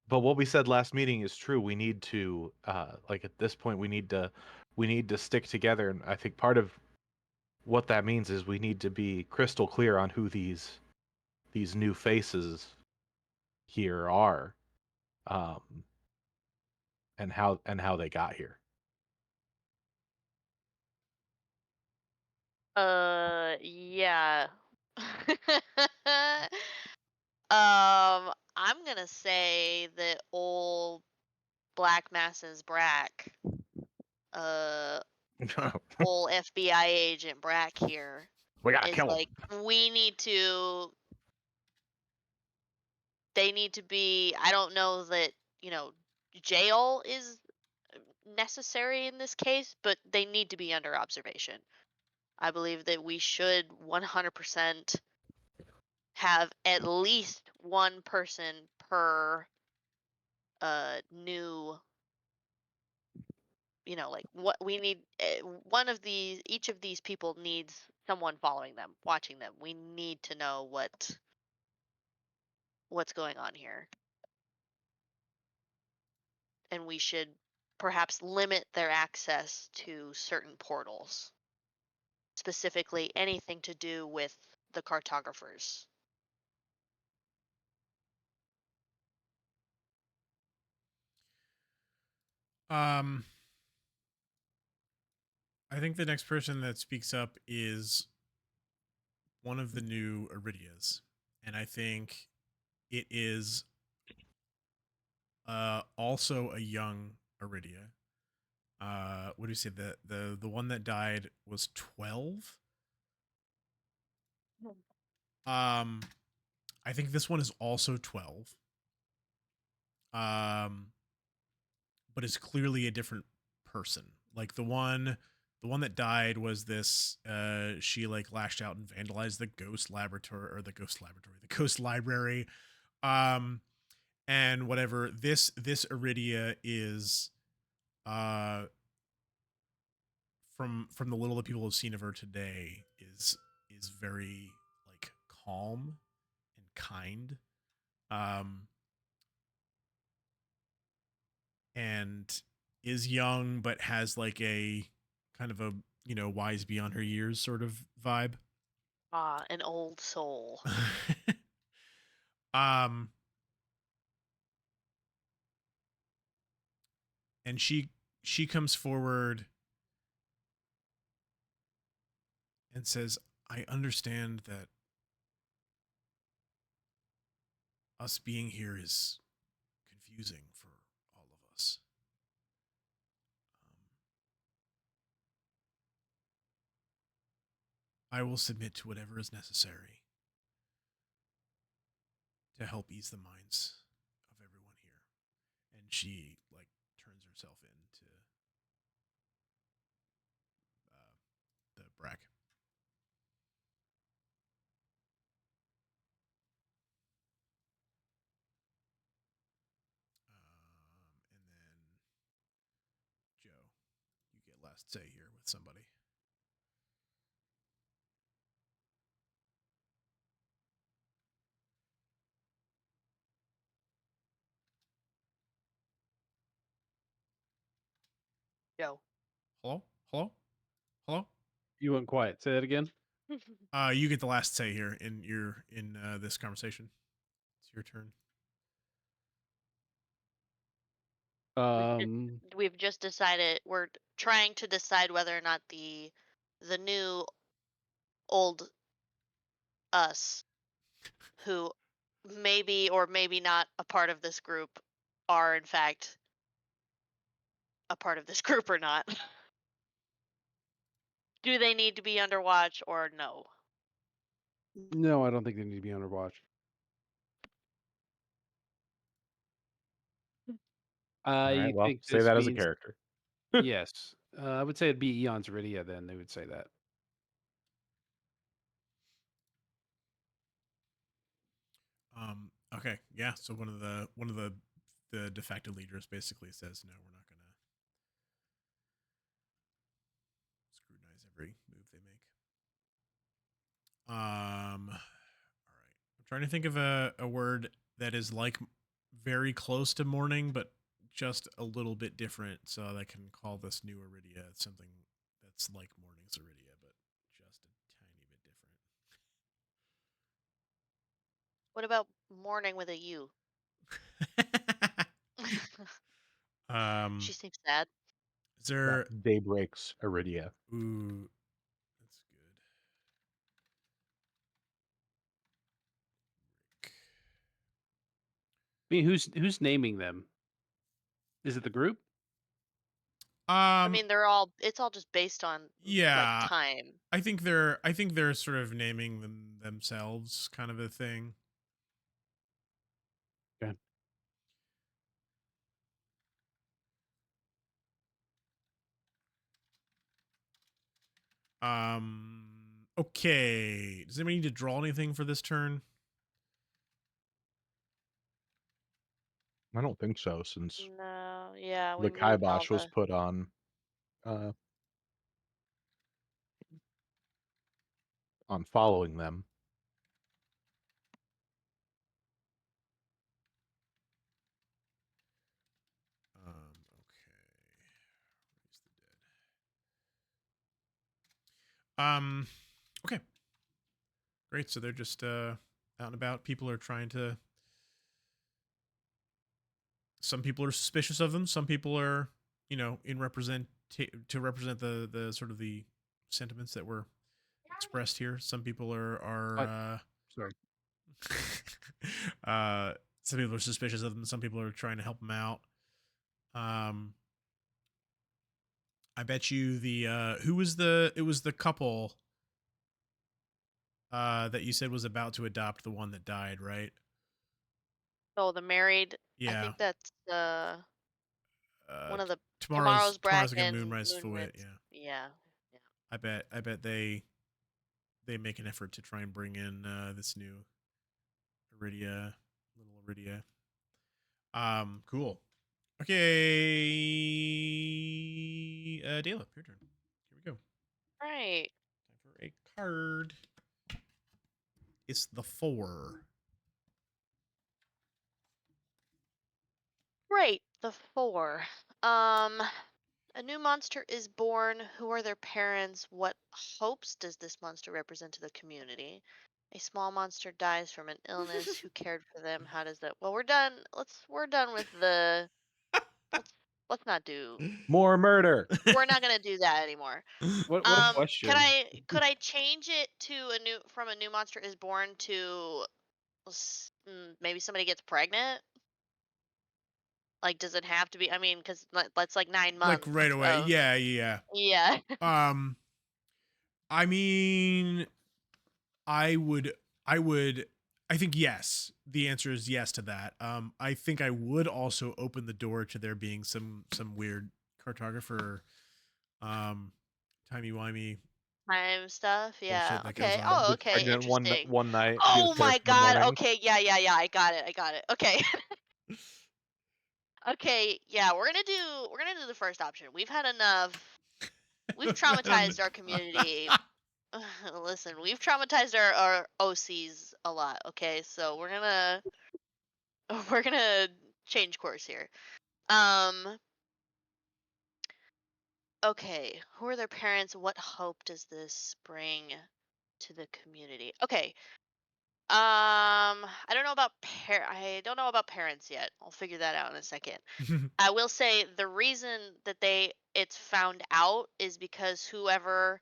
But what we said last meeting is true. We need to like at this point we need to stick together, and I think part of what that means is we need to be crystal clear on who these new faces here are, and how they got here. Yeah. I'm gonna say that old Black Masses Brack, uh, old FBI agent Brack here We gotta is kill him. like, we need to. They need to be. I don't know that jail is necessary in this case, but they need to be under observation. I believe that we should 100% have at least one person per new, like what we need. One of these, each of these people needs someone following them, watching them. We need to know what's going on here, and we should perhaps limit their access to certain portals. specifically anything to do with the cartographers. Um, I think the next person that speaks up is one of the new Iridias, and I think it is also a young Iridia. What do you say? The one that died was 12. Um, I think this one is also 12. Um, but it's clearly a different person. Like the one that died was this she like lashed out and vandalized the ghost laboratory or the ghost library. Um and whatever this Iridia is uh from the little that people have seen of her today is very like calm and kind. Um and is young but has like a kind of a wise beyond her years sort of vibe. Ah, an old soul. um and she comes forward and says, I understand that us being here is confusing for all of us. I will submit to whatever is necessary to help ease the minds of everyone here. And she like turns herself into the Brack. And then Joe, you get last say here with somebody. Joe. Hello, hello, hello. You went quiet. Say that again. You get the last say here in this conversation. It's your turn. We've just decided we're trying to decide whether or not the new old us who maybe or maybe not a part of this group are in fact a part of this group or not. Do they need to be under watch or no? No, I don't think they need to be under watch. All I right, well, think say this that as a means character. yes. I would say it'd be Eon's Iridia. Then they would say that. Okay, yeah. So one of the de facto leaders basically says, no, we're not going to scrutinize every move they make. All right. I'm trying to think of a word that is like very close to morning, but just a little bit different, so that I can call this new Iridia something that's like morning's Iridia, but just a tiny bit different. What about morning with a U? um, She seems sad. is there? Daybreak's Iridia. Ooh, that's good. Rick. I mean, who's naming them? Is it the group? I mean, it's all just based on like Yeah, time. I think they're sort of naming themselves, kind of a thing. Okay. Okay. Does anybody need to draw anything for this turn? I don't think so, since No, yeah, we the moved all kibosh was the put uh, on following them. Okay. Raise the dead. Okay. Great. So they're just out and about. People are trying to. Some people are suspicious of them. Some people are, in to represent the sort of the sentiments that were expressed here. Some people are Sorry. some people are suspicious of them. Some people are trying to help them out. I bet you it was the couple that you said was about to adopt the one that died, right? Oh, the married. I Yeah. think that's one of the Tomorrow's tomorrow's again Bracken, Moonrise Fouet, Moonrise. yeah. Yeah. Yeah. I bet they make an effort to try and bring in this new Iridia, little Iridia. Cool. Okay, Dela, your turn. Here we go. Right. Time for a card. It's the 4. Great. The 4. A new monster is born. Who are their parents? What hopes does this monster represent to the community? A small monster dies from an illness. Who cared for them? How does that? Well, we're done. We're done with the. Let's let's not do. More murder. We're not gonna do that anymore. What a Could question. I change it to a new monster is born to maybe somebody gets pregnant? Like, does it have to be? I mean, because that's like 9 months Like right away. of Yeah. yeah. I mean, I would I think yes. The answer is yes to that. I think I would also open the door to there being some weird cartographer timey-wimey Time stuff. Yeah. bullshit that goes Okay. on. Oh, Gets okay. pregnant Interesting. one night. She has Oh care my for the God. morning. Okay. Yeah. Yeah. Yeah. I got it. I got it. Okay. Okay. Yeah. We're gonna do the first option. We've had enough. We've traumatized our community. Listen, we've traumatized our OCs a lot. Okay. So we're gonna change course here. Um. Okay. Who are their parents? What hope does this bring to the community? Okay. I don't know about parents yet. I'll figure that out in a second. I will say the reason that it's found out is because whoever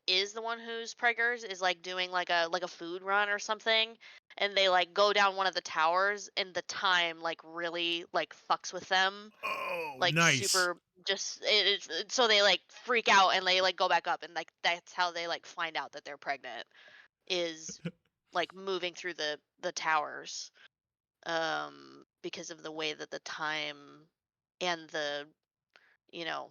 is the one who's preggers is like doing like a food run or something, and they like go down one of the towers and the time like really like fucks with them, Oh, like nice. super just so they like freak out and they like go back up, and like that's how they like find out that they're pregnant, is like moving through the towers, because of the way that the time and the you know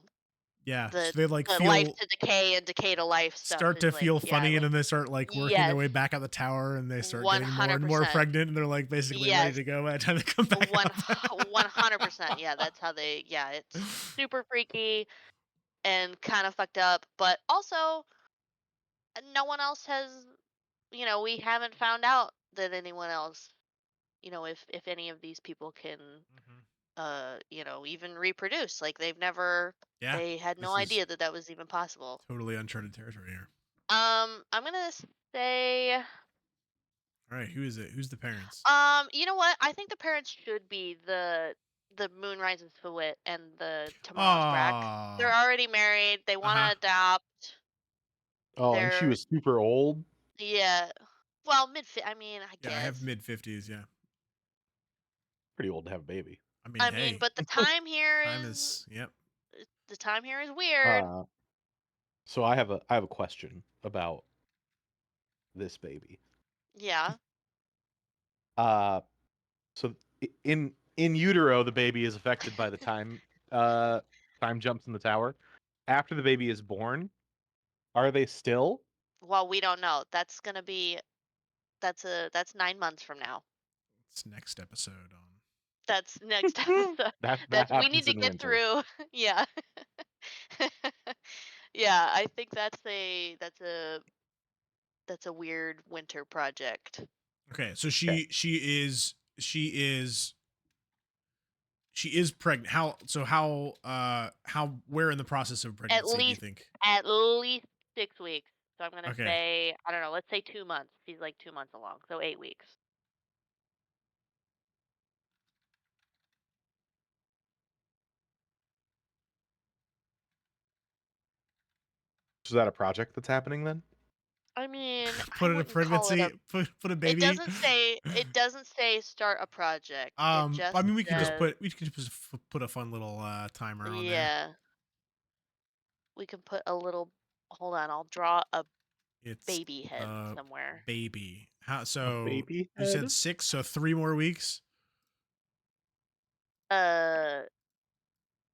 Yeah. the So they like the life feel to decay and decay to life stuff start is to like, feel yeah, funny and like then they start like working their yes, way back out the tower and they start getting more and more 100%. pregnant and they're like basically ready Yes, to go by the time they come back one out. 100%. Yeah, that's how it's super freaky and kind of fucked up, but also no one else has, we haven't found out that anyone else, if any of these people can Mhm. even reproduce. Like Yeah. they had no This is idea that that was even possible. totally uncharted territory here. I'm gonna say, All right, who is it? Who's the parents? you know what? I think the parents should be the Moonrise and Fawit and the Tomorrow's Brack. They're Oh. already married. They want Uh-huh. to adopt. Oh, and she They're was super old. yeah, well, I mean, I Yeah, I have guess. mid-50s, yeah. Pretty old to have a baby. I mean, I mean, hey, but the time here time is is yep. the time here is weird. Uh, so I have a question about this baby. Yeah. Uh, so in utero, the baby is affected by the time jumps in the tower. After the baby is born, are they still? Well, we don't know. That's 9 months from now. It's next episode on. That's next episode. That That's we happens need to in get winter. through. Yeah. Yeah, I think that's a weird winter project. Okay, so Okay. she is pregnant. How where in the process of At pregnancy do you least think? at least 6 weeks. So I'm gonna Okay. say, I don't know, let's say 2 months. He's like 2 months along, so 8 weeks. Is that a project that's happening then? I mean, I Put it a wouldn't call it pregnancy. a. Put a It baby. doesn't say. It doesn't say start a project. It I just mean, we can just says, put a fun little timer on there. yeah. We can put a little. Hold on, I'll draw a It's baby head somewhere. baby. How so? Baby You said head? 6, so 3 more weeks, Uh,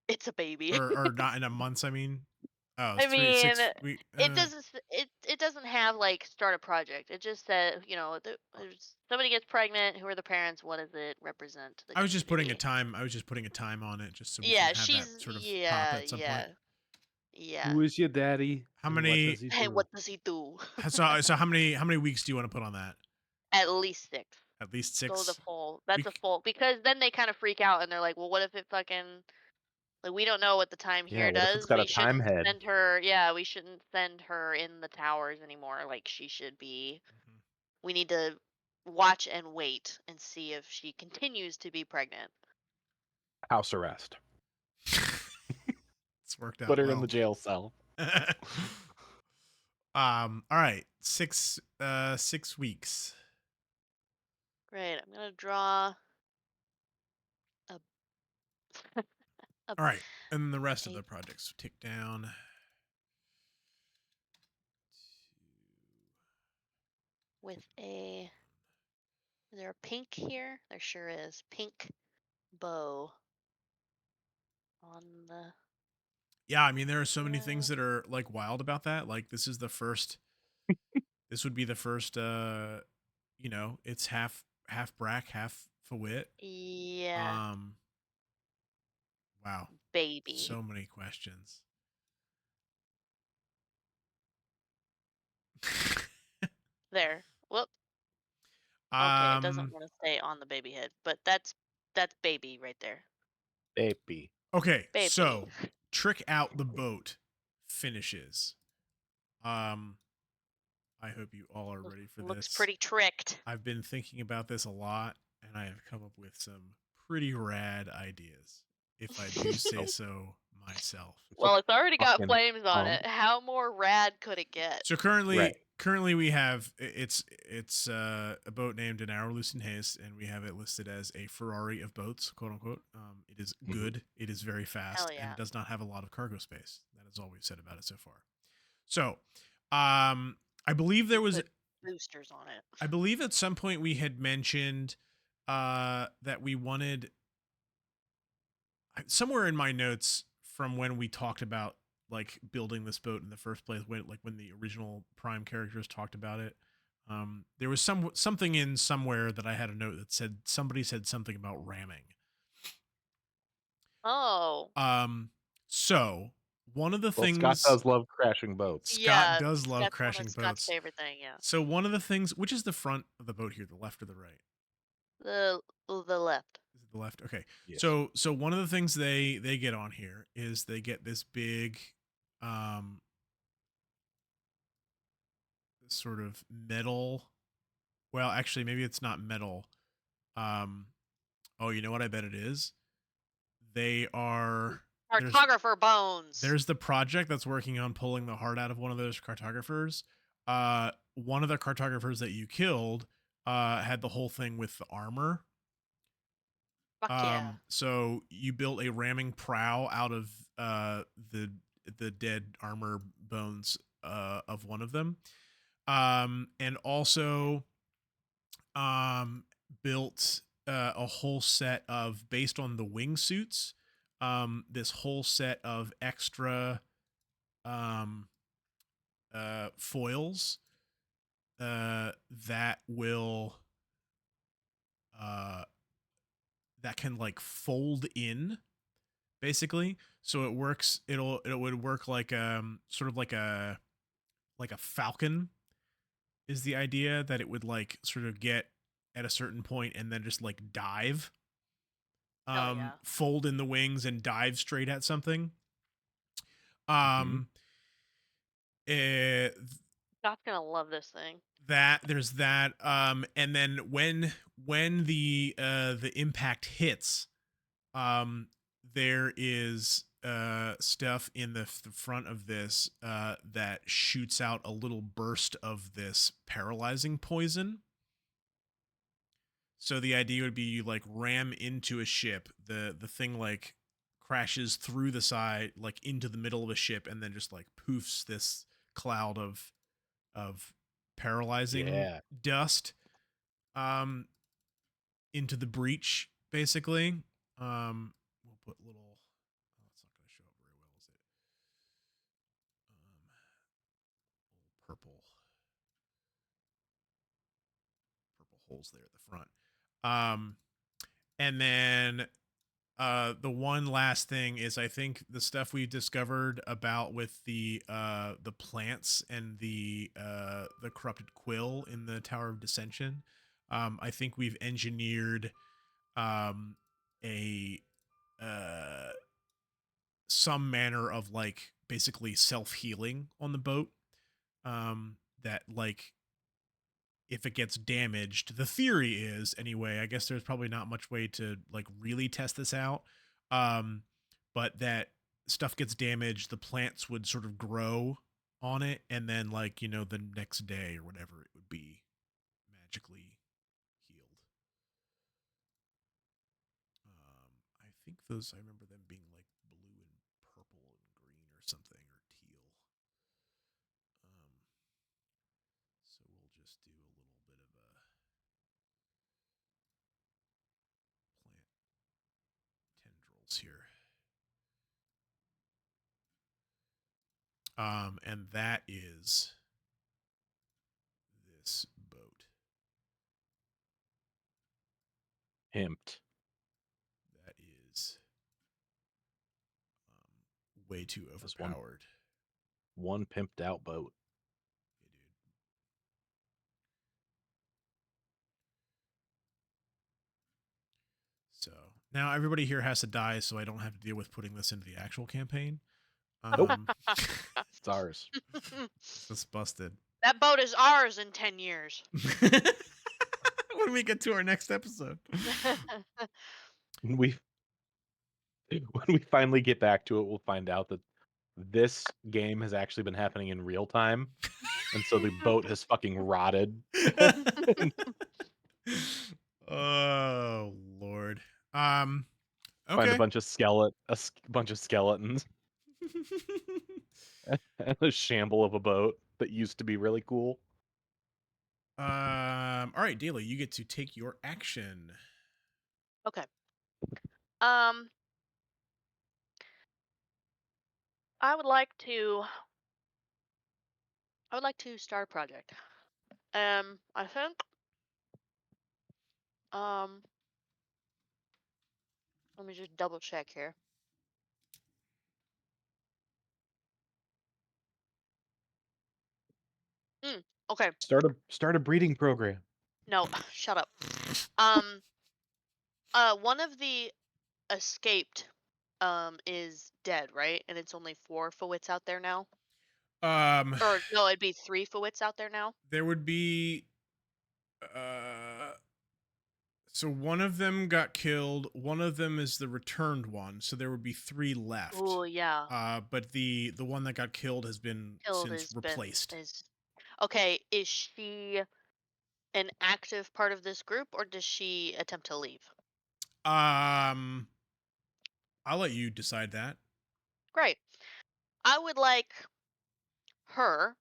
it's a baby. or not in a months. I mean, oh, I it's mean, 6 week. it doesn't. It doesn't have like start a project. It just says, there's somebody gets pregnant. Who are the parents? What does it represent to the I was just putting a community? time. I was just putting a time on it, just so we can Yeah, have that she's. sort of pop Yeah, at some point. yeah, yeah. Who is your daddy? How and what many? does he Hey, do? what does he do? So how many weeks do you want to put on that? At least 6. At least Go the 6. full. That's a Bec- full, because then they kind of freak out and they're like, well, what if it fucking, like, we don't know what the time Yeah, here what if it's does. got a We time shouldn't head? send her. Yeah, we shouldn't send her in the towers anymore. Like, she should be. We need to watch and wait and see if she continues to be pregnant. House arrest. It's worked out. Put her well. in the jail cell. All right, 6 weeks. Great. I'm gonna draw a. All right, and the rest of a the projects tick down. with a. Is there a pink here? There sure is. Pink bow on the. Yeah, I mean, there are so many things Yeah. that are like wild about that. Like, this is the first. This would be the first. It's half Brack, half Fawit. Yeah. Wow, Baby. so many questions. There. Whoop. Okay, it doesn't want to stay on the baby head, but that's baby right there. Baby. Okay, Baby. so trick out the boat finishes. I hope you all are ready for Looks this. pretty tricked. I've been thinking about this a lot, and I have come up with some pretty rad ideas, if I do say so myself. Well, it's already got fucking flames on pump. it. How more rad could it get? So currently, Right. we have it's a boat named An Hour Loose in Haste, and we have it listed as a Ferrari of boats, quote unquote. It is Mhm. good. It is very fast, Hell and yeah. it does not have a lot of cargo space. That is all we've said about it so far. So, I believe there was Put boosters on it. I believe at some point we had mentioned that we wanted, somewhere in my notes from when we talked about like building this boat in the first place, when the original Prime characters talked about it. There was something in somewhere that I had a note that said somebody said something about ramming. Oh. So one of the Well, things Scott does love crashing boats. Scott does love that's crashing one of Scott's boats. favorite thing, yeah. So one of the things, which is the front of the boat here, the left or the right? The left. Is it the left? Okay. Yes. So one of the things they get on here is they get this big sort of metal. Well, actually maybe it's not metal. Oh, you know what I bet it is? They are Cartographer bones. There's the project that's working on pulling the heart out of one of those cartographers. One of the cartographers that you killed had the whole thing with the armor. Fuck yeah. So you built a ramming prow out of the dead armor bones of one of them, and also built a whole set of, based on the wingsuits, this whole set of extra foils that will that can like fold in, basically. So it works. It would work like sort of like a falcon is the idea, that it would like sort of get at a certain point and then just like dive, yeah. fold in the wings and dive straight at something. Mhm. eh, Scott's gonna love this thing. there's that. And then when the impact hits, um, there is stuff in the front of this that shoots out a little burst of this paralyzing poison. So the idea would be you like ram into a ship, the thing like crashes through the side like into the middle of a ship, and then just like poofs this cloud of paralyzing Yeah. dust um into the breach basically. We'll put little, oh, it's not going to show up very well, is it? Little purple holes there at the front. And then the one last thing is, I think the stuff we discovered about with the plants and the corrupted quill in the Tower of Dissension. I think we've engineered a some manner of like basically self-healing on the boat, that like if it gets damaged, the theory is anyway, I guess there's probably not much way to like really test this out, um but that stuff gets damaged, the plants would sort of grow on it, and then like, the next day or whatever, it would be magically healed. I think those, I remember them being like blue and purple and green or something, or teal. So we'll just do a little bit of a plant tendrils here. And that is this boat. Pimped. That is way too Just one. overpowered. One pimped out boat. Yeah, dude. So now everybody here has to die, so I don't have to deal with putting this into the actual campaign. It's ours. It's just busted. That boat is ours in 10 years. When we get to our next episode. When we finally get back to it, we'll find out that this game has actually been happening in real time, and so the boat has fucking rotted. Oh Lord. Find Okay. a bunch of bunch of skeletons and a shamble of a boat that used to be really cool. All right, Daly, you get to take your action. Okay. I would like to start a project. I think um let me just double check here. Okay. Start a breeding program. No, shut up. One of the escaped is dead, right? And it's only 4 Fawits out there now. Um, Or no, it'd be 3 Fawits out there now. there would be so one of them got killed, one of them is the returned one, so there would be 3 left. Oh yeah. But the one that got killed has been Killed since has replaced. Okay, is she an active part of this group, or does she attempt to leave? I'll let you decide that. Great. I would like her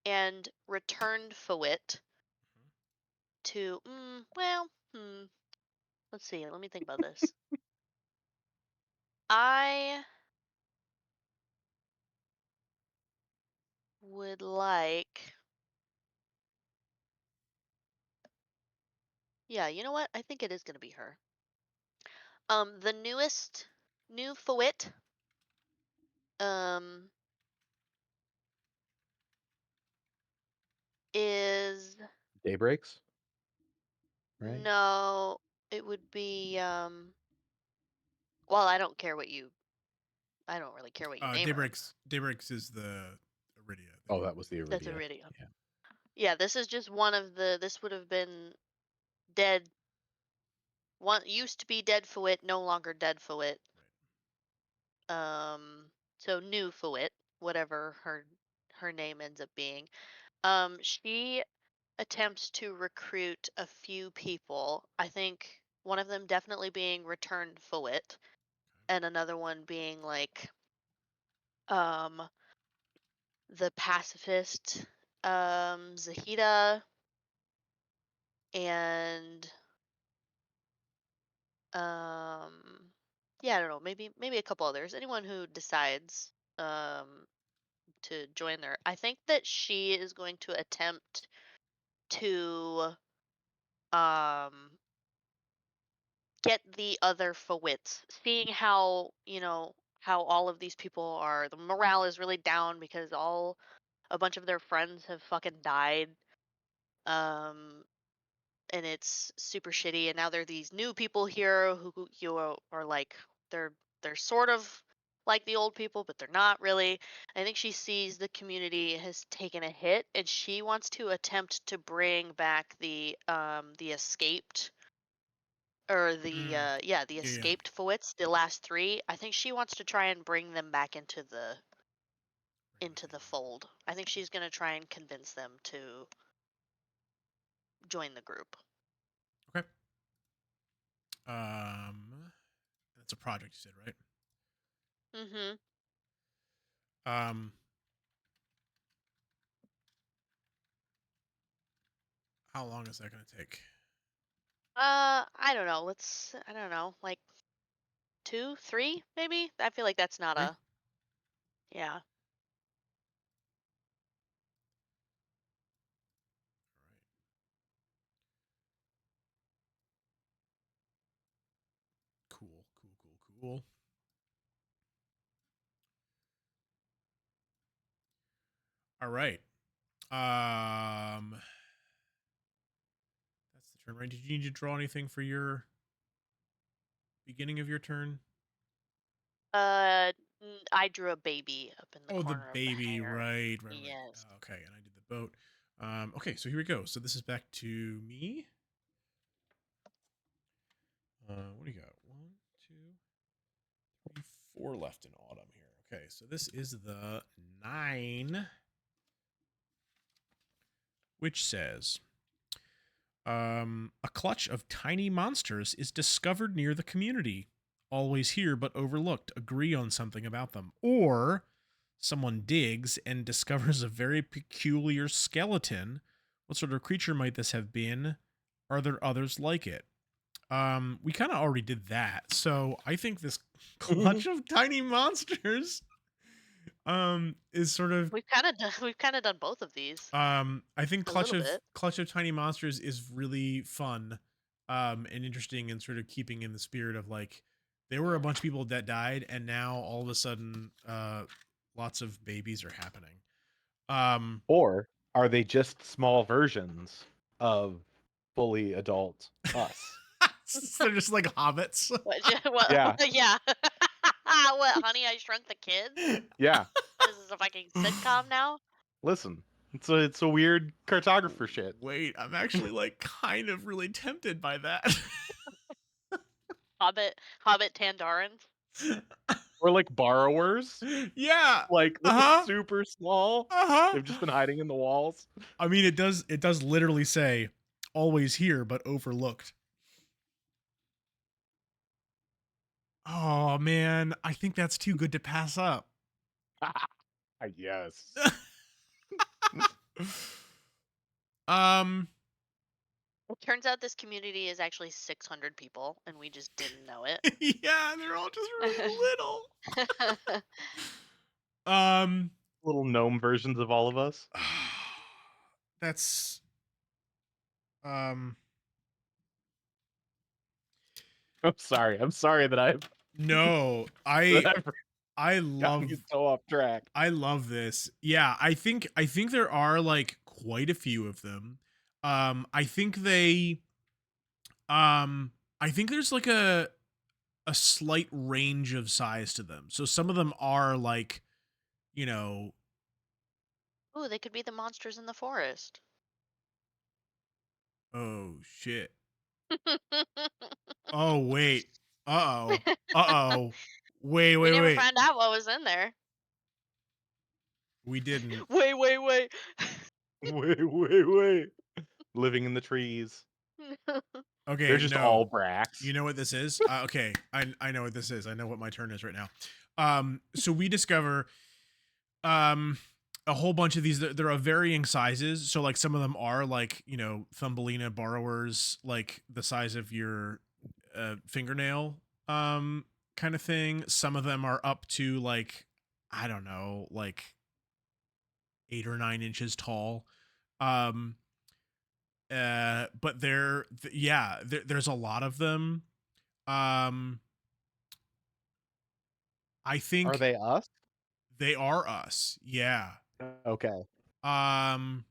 and returned Fawit to let's see, let me think about this. I would like, yeah, you know what? I think it is going to be her. The new Fawit um is Daybreaks, right? no, it would be well, I don't really care what you name her. Daybreaks is the Iridia. Oh, that was the That's Iridia. Iridium. Yeah. Yeah, this is just one of the. This would have been dead. One used to be dead Fawit, no longer dead Fawit. So new Fawit, whatever her name ends up being. She attempts to recruit a few people. I think one of them definitely being returned Fawit, and another one being like um the pacifist Zahida, and yeah, I don't know, maybe a couple others. Anyone who decides um to join there. I think that she is going to attempt to um get the other Fawits, seeing how, how all of these people are, the morale is really down because a bunch of their friends have fucking died. Um and it's super shitty, and now there are these new people here who you are like, they're they're sort of like the old people, but they're not really. I think she sees the community has taken a hit, and she wants to attempt to bring back the escaped, or the Mm, yeah, the yeah. escaped Fawits, the last three. I think she wants to try and bring them back into the fold. I think she's going to try and convince them to join the group. Okay. That's a project, you said, right? Mhm. Um, how long is that going to take? I don't know. I don't know, like 2, 3, maybe. I feel like that's not 3? a. Yeah. Cool, cool, cool, cool. All right. That's the turn, right? Did you need to draw anything for your beginning of your turn? I drew a baby up in the Oh, the corner of the baby, hangar. right. Yes. Okay, and I did the boat. Okay, so here we go. So this is back to me. What do you got? 1, 2, 3, 4 left in autumn here. Okay, so this is the 9, which says, a clutch of tiny monsters is discovered near the community. Always here but overlooked. Agree on something about them. Or someone digs and discovers a very peculiar skeleton. What sort of creature might this have been? Are there others like it? We kind of already did that. So I think this clutch of tiny monsters is sort of We've kind of done both of these I think a little bit. Clutch of Tiny Monsters is really fun, and interesting, and sort of keeping in the spirit of like there were a Yeah. bunch of people that died, and now all of a sudden, lots of babies are happening. Or are they just small versions of fully adult us? They're just like hobbits. Yeah, Yeah. What, Honey, I Shrunk the Kids? yeah. What is this, a fucking sitcom now? Listen, it's a weird cartographer shit. Wait, I'm actually like kind of really tempted by that. Hobbit Tandarans. Or like borrowers, Yeah. like Uh-huh. super small. Uh-huh. They've just been hiding in the walls. I mean, it does literally say always here but overlooked. Oh man, I think that's too good to pass up. Yes. um It turns out this community is actually 600 people, and we just didn't know it. yeah, they're all just really little. Um Little gnome versions of all of us. that's um I'm sorry. I'm sorry that I've no, that I've I gotten love you so off track. I love this. Yeah, I think there are like quite a few of them. I think they I think there's like a slight range of size to them. So some of them are like, you know, Ooh, they could be the monsters in the forest. Oh shit. Oh wait. Uh-oh. Uh-oh. Wait, We wait, never wait. found out what was in there. We didn't. Wait. Wait. Living in the trees. Okay, They're just no. all bracks. You know what this is? Okay, I know what this is. I know what my turn is right now. So we discover a whole bunch of these. They're of varying sizes. So like some of them are like, you know, Thumbelina borrowers, like the size of your fingernail, kind of thing. Some of them are up to like, I don't know, like 8 or 9 inches tall. Um, but there's a lot of them. I Are think they us? they are us. Yeah. Okay. Um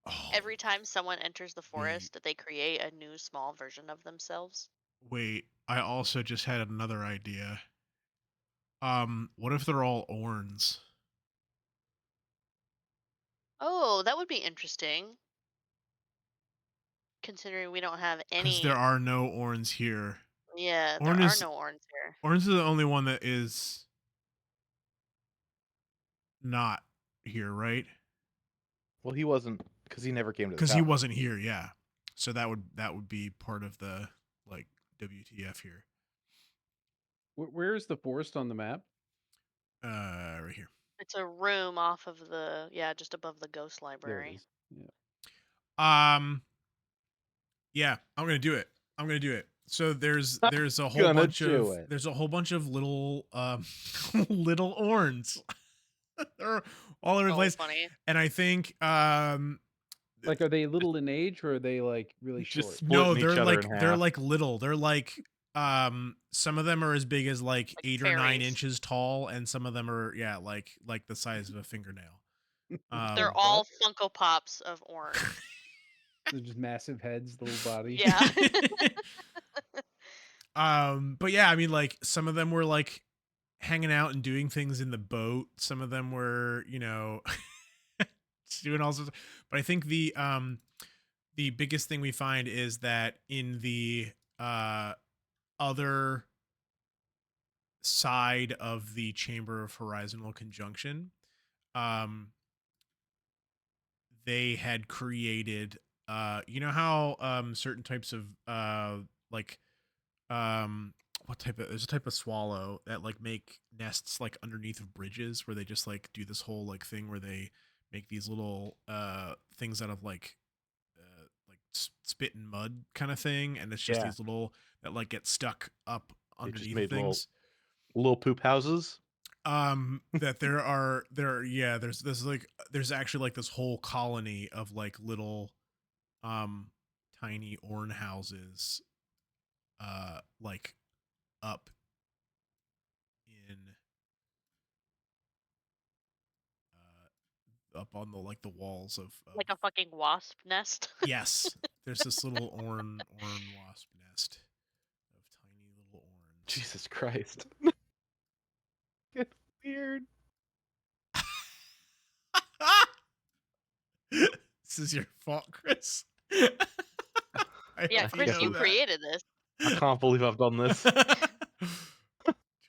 oh, Every time someone enters the wait. forest, they create a new small version of themselves. Wait, I also just had another idea. What if they're all Orns? Oh, that would be interesting. Considering we don't have Cuz there any. are no Orns here. Yeah, there Orn are is no orange here. Orns is the only one that is not here, right? Well, he wasn't because he never came to the Cuz he tower. wasn't here, yeah. So that would be part of the like WTF here. Where's the forest on the map? Right here. It's a room off of the, yeah, just above the ghost There it library. is. Yeah. Yeah, I'm gonna do it. I'm gonna do it. So there's a whole Gonna bunch do of it. there's a whole bunch of little little Orns. They're all over the So place, funny. and I think Like, are they little in age or are they like really short? Just no, splitting each other in they're half. like little. They're like some of them are as big as like Like 8 or 9 fairies. inches tall, and some of them are like the size of a fingernail. They're all Funko Pops of orange. They're just massive heads, little body. Yeah. But yeah, I mean, like some of them were like hanging out and doing things in the boat. Some of them were, you know, doing all sorts. But I think the biggest thing we find is that in the other side of the Chamber of Horizontal Conjunction, um, they had created, you know how certain types of like what type of there's a type of swallow that like make nests like underneath of bridges where they just like do this whole like thing where they make these little things out of like spit and mud kind of thing, and it's just Yeah. these little that like get stuck up They just underneath made things. little poop houses. That there's actually like this whole colony of like little tiny Orn houses like up in up on the like the walls of Like a fucking wasp nest. yes, there's this little Orn wasp nest of tiny little Orns. Jesus Christ. It's weird. This is your fault, Chris. Yeah, Chris, you created this. I can't believe I've done this.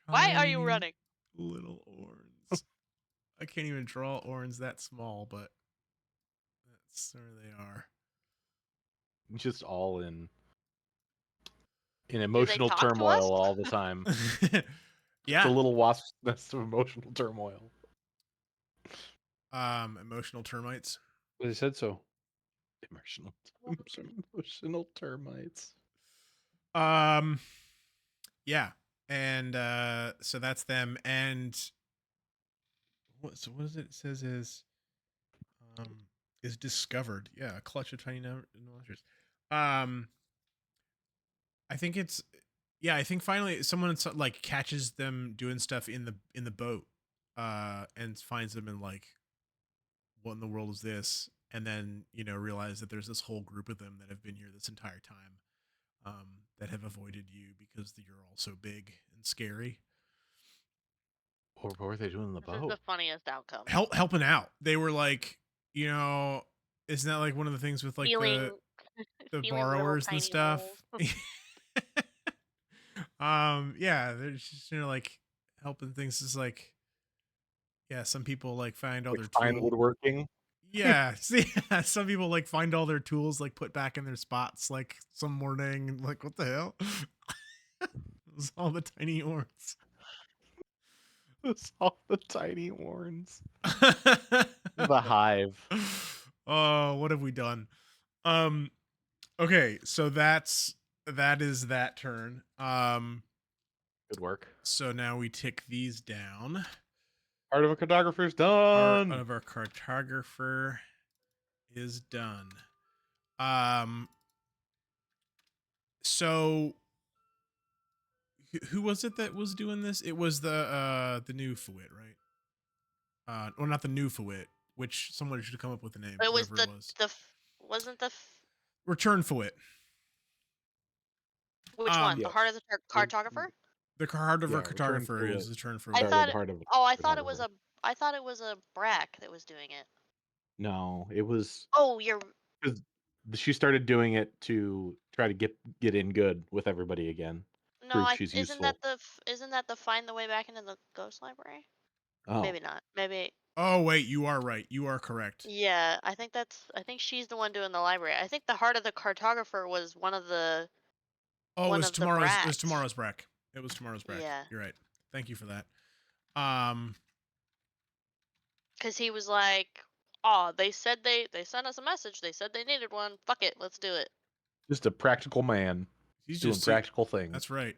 Why are you Tiny running? little Orns. I can't even draw Orns that small, but that's where they are. Just all in emotional talk to us? turmoil all the time. Yeah. It's a little wasp's nest of emotional turmoil. Emotional termites. Well, they said so. Emotional termites. Yeah. And so that's them. And what is it? It says is discovered. Yeah, a clutch of tiny monsters. I think it's I think finally someone like catches them doing stuff in the boat and finds them and like, what in the world is this? And then, you know, realize that there's this whole group of them that have been here this entire time. that have avoided you because you're all so big and scary. What were they doing in the This is the boat? funniest outcome. Helping out. They were like, isn't that like one of the things with like Feeling the feeling little borrowers and tiny stuff? holes. Yeah, they're just like helping things. Is like, yeah, some people like find all Like their fine tools. woodworking. Yeah, see, some people like find all their tools like put back in their spots like some morning and like what the hell? It's all the tiny horns. It's all the tiny horns. The hive. Oh, what have we done? Okay, so that is that turn. Good work. So now we tick these down. Art of a cartographer's Art done. of our cartographer is done. So who was it that was doing this? It was the new Fawit, right? Or not the new Fawit, which someone should come up with a name, It was whoever it was. wasn't the Return Fawit. which one? yes. The heart of the cartographer? The heart of Yeah, our Return cartographer Fawit. is the turn for I Sorry, thought. the heart of Oh, I the thought it was cartographer. I thought it was a Brack that was doing it. No, it was Oh, you're. because she started doing it to try to get in good with everybody again. No, Prove she's useful. isn't that the find the way back into the ghost library? Oh, Maybe not. Maybe. Oh wait, you are right. You are correct. Yeah, I think she's the one doing the library. I think the heart of the cartographer was one of the Oh, one of the it was bracks. tomorrow's brack. It was tomorrow's brack. Yeah. You're right. Thank you for that. Because he was like, "Oh, they said they sent us a message. They said they needed one. Fuck it, let's do it." just a practical man He's doing just practical things. That's right.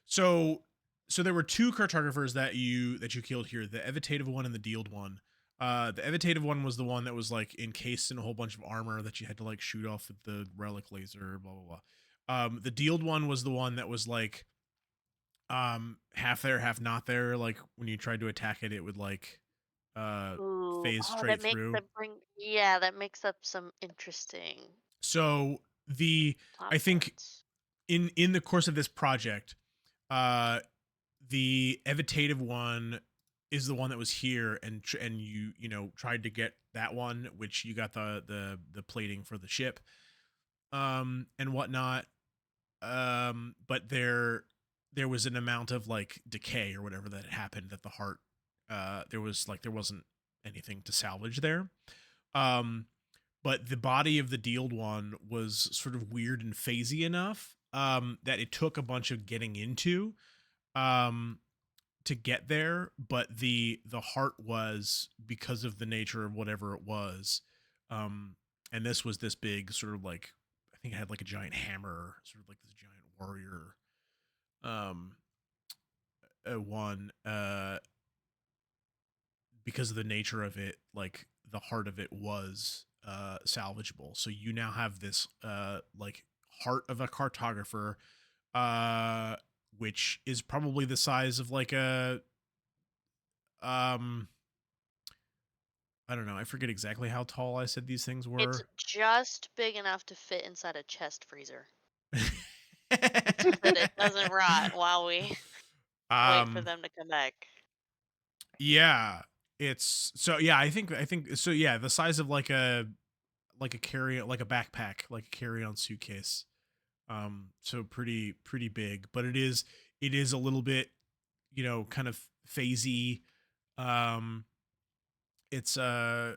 So there were two cartographers that you killed here, the evitative one and the dealed one. The evitative one was the one that was like encased in a whole bunch of armor that you had to like shoot off with the relic laser, blah blah blah. The dealed one was the one that was like half there, half not there. Like when you tried to attack it, it would like Ooh, phase oh, straight through. that makes up some interesting So plot I think points. in the course of this project, the evitative one is the one that was here, and you tried to get that one, which you got the plating for the ship, and whatnot. But there was an amount of like decay or whatever that happened that the heart, there wasn't anything to salvage there. But the body of the dealed one was sort of weird and phasey enough that it took a bunch of getting into to get there. But the heart was, because of the nature of whatever it was, and this was this big sort of like, I think it had like a giant hammer, sort of like this giant warrior one, because of the nature of it, like the heart of it was salvageable. So you now have this like heart of a cartographer, which is probably the size of like a I don't know, I forget exactly how tall I said these things It's were. just big enough to fit inside a chest freezer, so that it doesn't rot while we wait for them to come back. Yeah, it's so yeah, I think so yeah, the size of like a carry, like a backpack, like a carry-on suitcase. So pretty big, but it is a little bit, kind of phasey. It's yeah.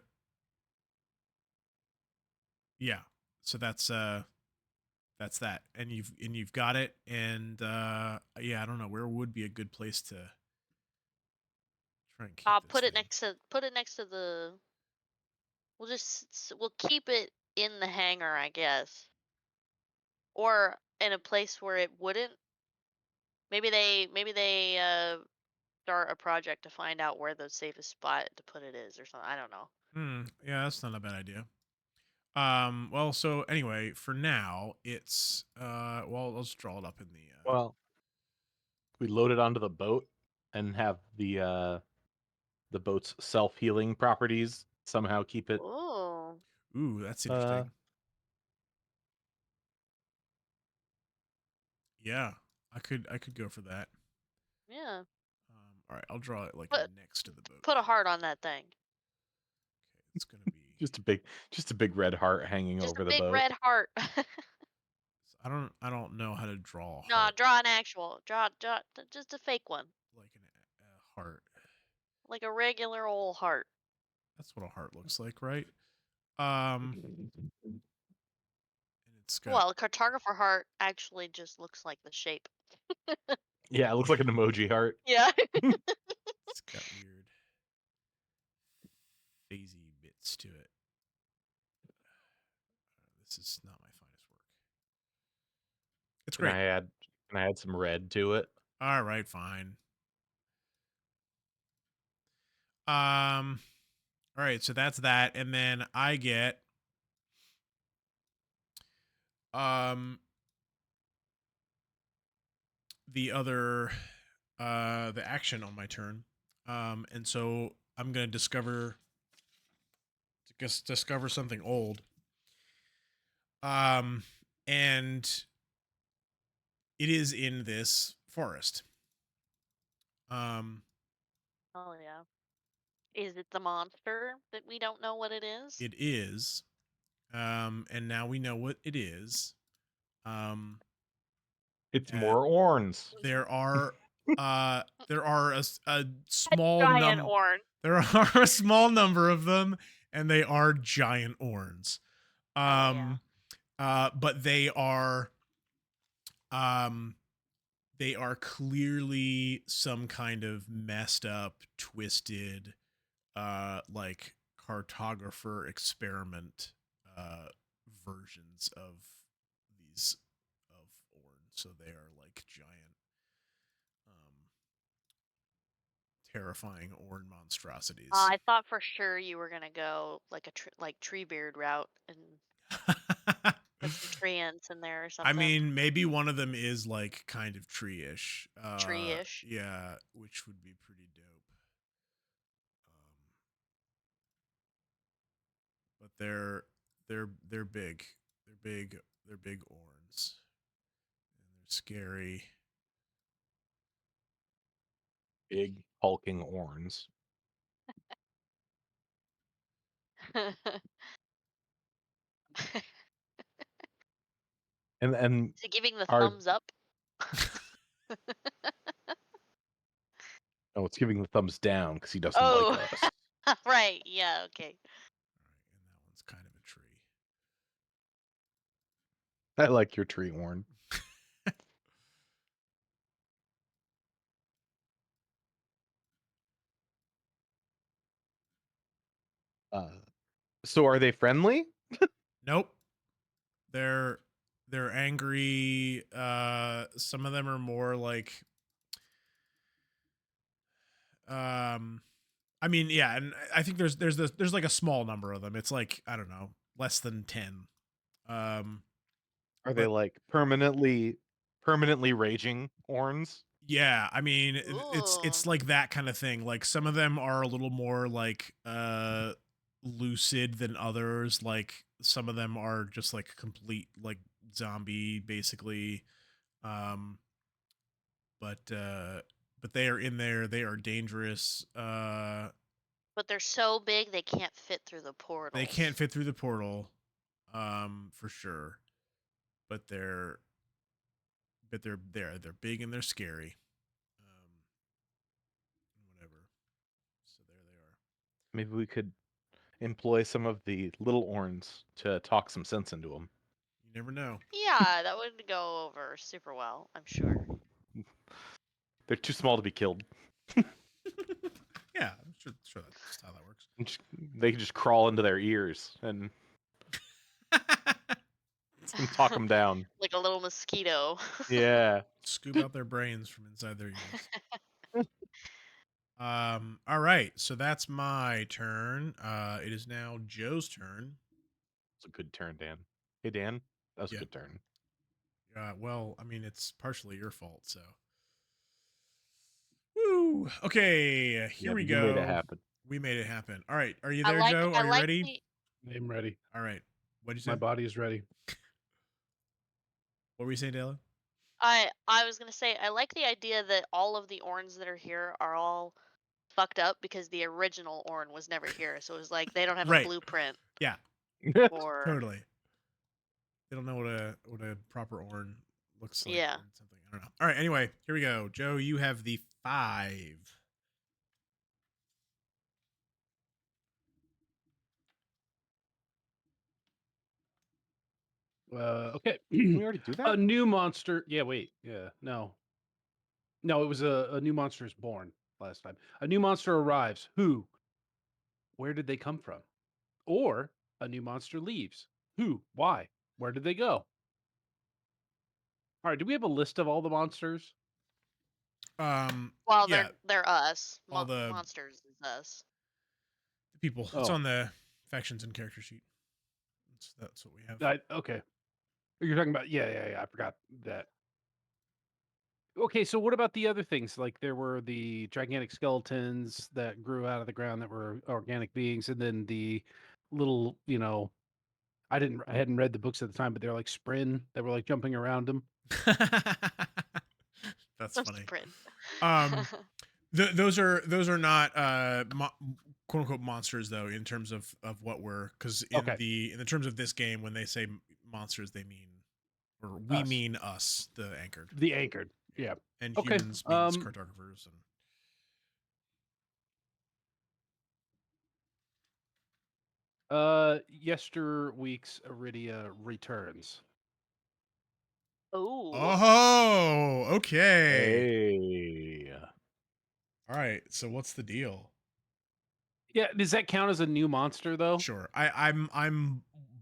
So that's that. And you've got it, and yeah, I don't know where would be a good place to try and keep I'll this put it thing. next to the. We'll keep it in the hangar, I guess, or in a place where it wouldn't. Maybe they start a project to find out where the safest spot to put it is or something. I don't know. Yeah, that's not a bad idea. Well, so anyway, for now, it's well, let's draw it up in the Well, we load it onto the boat and have the boat's self-healing properties somehow keep it. Ooh. Ooh, that's interesting. Yeah, I could go for that. Yeah. All right, I'll draw it like But next to the boat. put a here. heart on that thing. Okay, it's gonna be. Just a big red heart hanging Just over a the big boat. red heart. I don't know how to draw a No, heart draw an actual. Draw just a fake one. like a heart. Like a regular old heart. That's what a heart looks like, right? And it's got Well, a cartographer heart actually just looks like the shape. Yeah, it looks like an emoji heart. Yeah. it's got weird phasey bits to it. This is not my finest work. It's great. Can I add some red to it? All right, fine. All right, so that's that, and then I get the other the action on my turn. And so I'm gonna discover something old. And it is in this forest. Oh yeah. Is it the monster that we don't know what it is? It is. And now we know what it is. It's Uh, more orange. there are a small Giant orange. there are a small number of them, and they are giant orns. Yeah. But they are clearly some kind of messed up, twisted, like cartographer experiment versions of these of Orn. So they are like giant, terrifying Orn monstrosities. I thought for sure you were gonna go like like Treebeard route and put some treants in there or something. I mean, maybe one of them is like kind of tree-ish. Tree-ish. Yeah, which would be pretty dope. But they're big. They're big orns. And they're scary. Big hulking horns. And Is it giving the Are- thumbs up? oh, it's giving the thumbs down because he doesn't Oh. like us. Right. Yeah. Okay. All right, and that one's kind of a tree. I like your tree horn. So are they friendly? Nope. They're angry. Some of them are more like I mean, yeah, and I think there's like a small number of them. It's like, I don't know, less than 10. Are they But- like permanently raging horns? Yeah, I mean, it's Ooh. like that kind of thing. Like some of them are a little more like lucid than others. Like some of them are just like complete like zombie basically. But they are in there. They are dangerous. But they're so big they can't fit through the portal. They can't fit through the portal, for sure. But they're big and they're scary. Whatever. So there they are. Maybe we could employ some of the little horns to talk some sense into them. You never know. Yeah, that would go over super well, I'm sure. They're too small to be killed. Yeah, I'm sure that's how that works. They can just crawl into their ears and talk them down. Like a little mosquito. Yeah. Scoop out their brains from inside their ears. All right, so that's my turn. It is now Joe's turn. It's a good turn, Dan. Hey, Dan, that was a good turn. Well, I mean, it's partially your fault, so. Woo! Okay, here we go. We made it happen. We made it happen. All right, are you there, Joe? Are you ready? I'm ready. All right. What'd you say? My body is ready. What were you saying, Dayla? I was gonna say I like the idea that all of the Orns that are here are all fucked up because the original Orn was never here. So it was like they don't have a Right. blueprint Yeah. for Totally. They don't know what a proper Orn looks like. yeah. In something. I don't know. All right. Anyway, here we go. Joe, you have the 5. Okay. Didn't we already do A that? new monster. Yeah, wait. Yeah, no. No, it was a new monster is born last time. A new monster arrives. Who? Where did they come from? Or a new monster leaves. Who? Why? Where did they go? All right. Do we have a list of all the monsters? Well, Yeah. they're us. All the Monsters is us. people. It's Oh. on the factions and character sheet. That's what we have. Okay. You're talking about yeah. I forgot that. Okay, so what about the other things? Like there were the gigantic skeletons that grew out of the ground that were organic beings, and then the little, I hadn't read the books at the time, but they're like Sprin that were like jumping around them. That's funny. Sprint. Those are not quote unquote monsters though in terms of what we're, because in Okay. the terms of this game when they say monsters they mean, or we Us. mean us, the anchored, The anchored. Yeah. and Okay, humans means cartographers. And Yester week's Iridia returns. Oh. okay. Hey. All right, so what's the deal? Yeah, does that count as a new monster though? Sure, I'm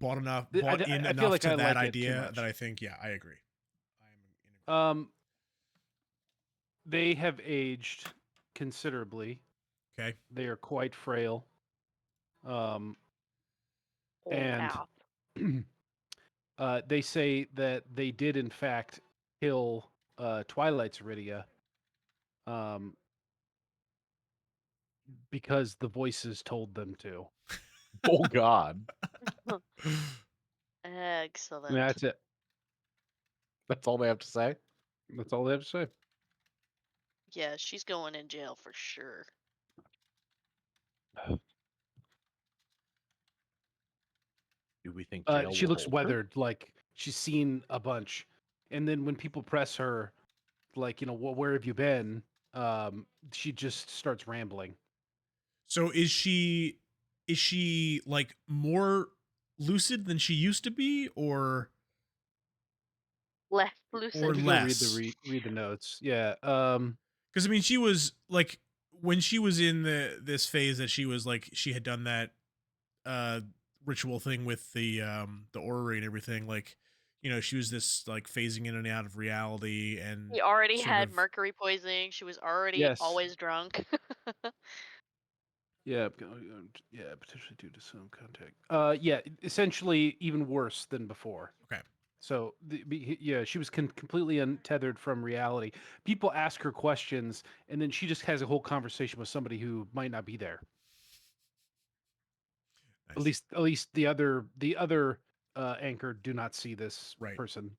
bought in I feel enough like to I that like it too idea much. that I think, yeah, I agree. I'm They have aged considerably. okay. They are quite frail. Um, Old and AF. they say that they did in fact kill Twilight's Iridia because the voices told them to. Oh God. Excellent. That's it. That's all they have to say. That's all they have to say. Yeah, she's going in jail for sure. Do we think jail She will looks hold her? weathered, like she's seen a bunch. And then when people press her, like, where have you been? She just starts rambling. So is she like more lucid than she used to be, or Less I lucid. could go less? read the notes. Yeah. Because I mean, she was like, when she was in this phase that she was like, she had done that uh ritual thing with the orrery and everything, like, she was this like phasing in and out of reality and She already sort had of mercury poisoning. She was already Yes. always drunk. Yeah, potentially due to some contact. Yeah, essentially even worse than before. okay. So yeah, she was completely untethered from reality. People ask her questions, and then she just has a whole conversation with somebody who might not be there. Nice. At least the other anchor do not see this Right. person.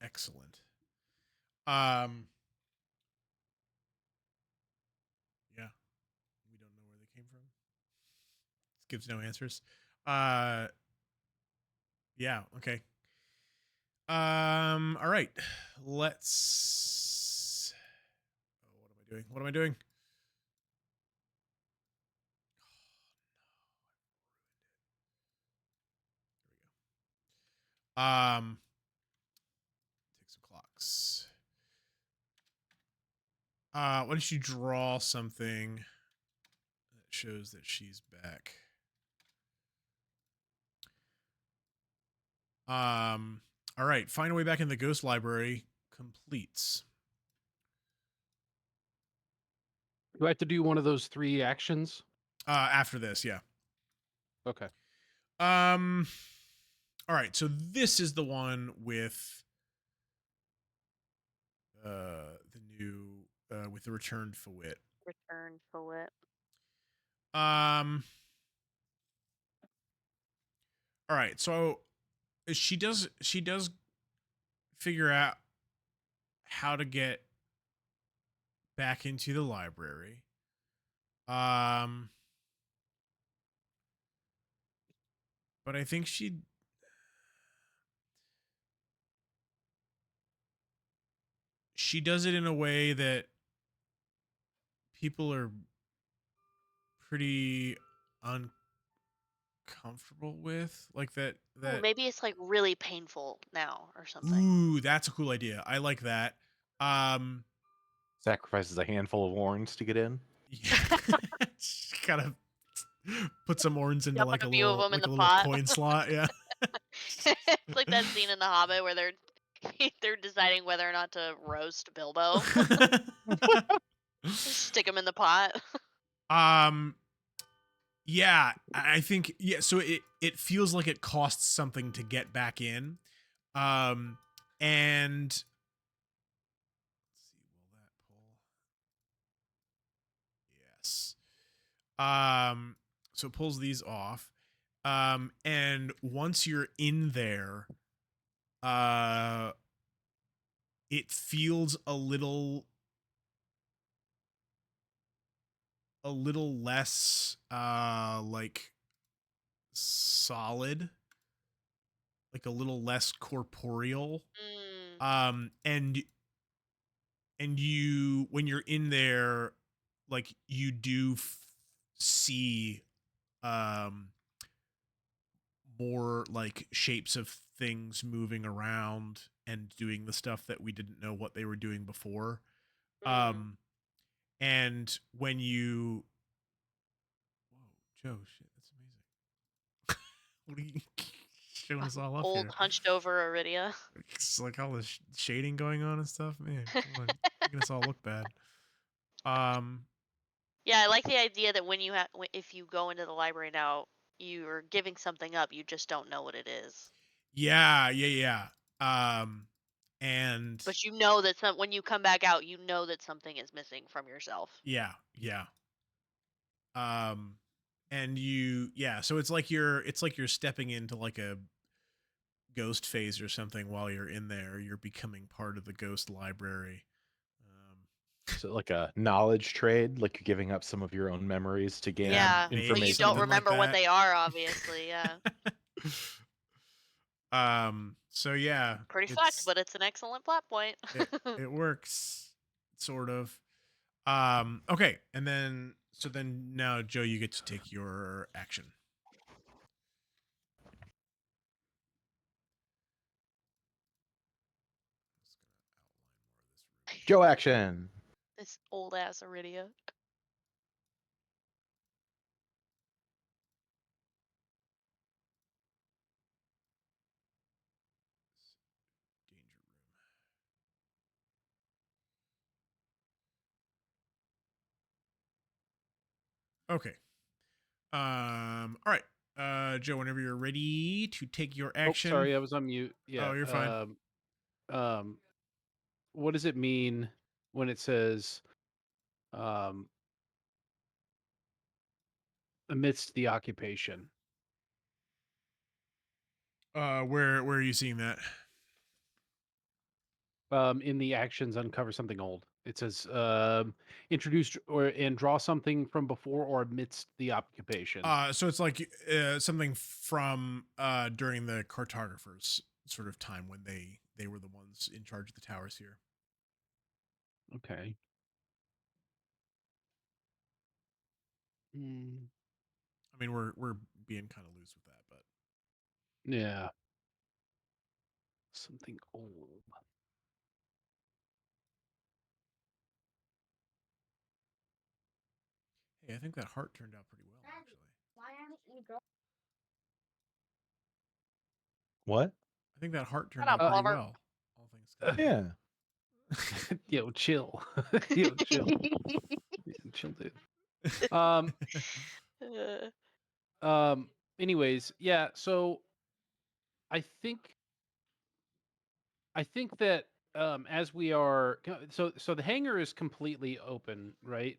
Excellent. Yeah, we don't know where they came from. This gives no answers. Yeah, okay. All right. Let's. Oh, what am I doing? What am I doing? There we go. Take some clocks. Why don't you draw something that shows that she's back? All right. Find a way back in the ghost library completes. Do I have to do one of those 3 actions? After this, yeah. Okay. All right. So this is the one with the new with the returned Fawit. Return poet. All right, so she does figure out how to get back into the library. But I think she does it in a way that people are pretty uncomfortable with, like that. Oh, maybe it's like really painful now or something. Ooh, that's a cool idea. I like that. Sacrifices a handful of horns to get in. Yeah, kind of put some horns into Dumping like a a few of little them in the little pot. coin slot. Yeah. It's like that scene in The Hobbit where they're deciding whether or not to roast Bilbo. Stick him in the pot. Yeah, I think so it feels like it costs something to get back in. And let's see, will that pull? Yes. So it pulls these off. And once you're in there, it feels a little less like solid, like a little less corporeal. And you, when you're in there, like you do see more like shapes of things moving around and doing the stuff that we didn't know what they were doing before. And when you, whoa, Joe, shit, that's amazing. What are you showing us all up Old here? hunched over Iridia. It's like all this shading going on and stuff. Man, come on, making us all look bad. Yeah, I like the idea that when you if you go into the library now, you're giving something up. You just don't know what it is. Yeah. And But you know that when you come back out, you know that something is missing from yourself. yeah. And so it's like you're stepping into like a ghost phase or something while you're in there. You're becoming part of the ghost library. So like a knowledge trade, like you're giving up some of your own memories to gain Yeah, maybe but you information. don't something like remember what that. they are, obviously. Yeah. So yeah, Pretty fucked, but it's an excellent plot point. it works, sort of. Okay, and then now Joe, you get to take your action. Joe action. This old ass Iridia. Danger room. Okay. All right. Joe, whenever you're ready to take your action. Oh, sorry, I was on mute. Yeah. Oh, you're fine. What does it mean when it says amidst the occupation? Where are you seeing that? In the actions, uncover something old. It says introduce and draw something from before or amidst the occupation. So it's like something from during the cartographers sort of time when they were the ones in charge of the towers here. Okay. I mean, we're being kind of loose with that, but Yeah. Something old. hey, I think that heart turned out pretty well, actually. What? I think that heart turned Shut out up, pretty Oliver. well. All things considered. Yeah. Yo, chill. Yo, chill. Chill, dude. Anyways, yeah, so I think that as we are so the hangar is completely open, right?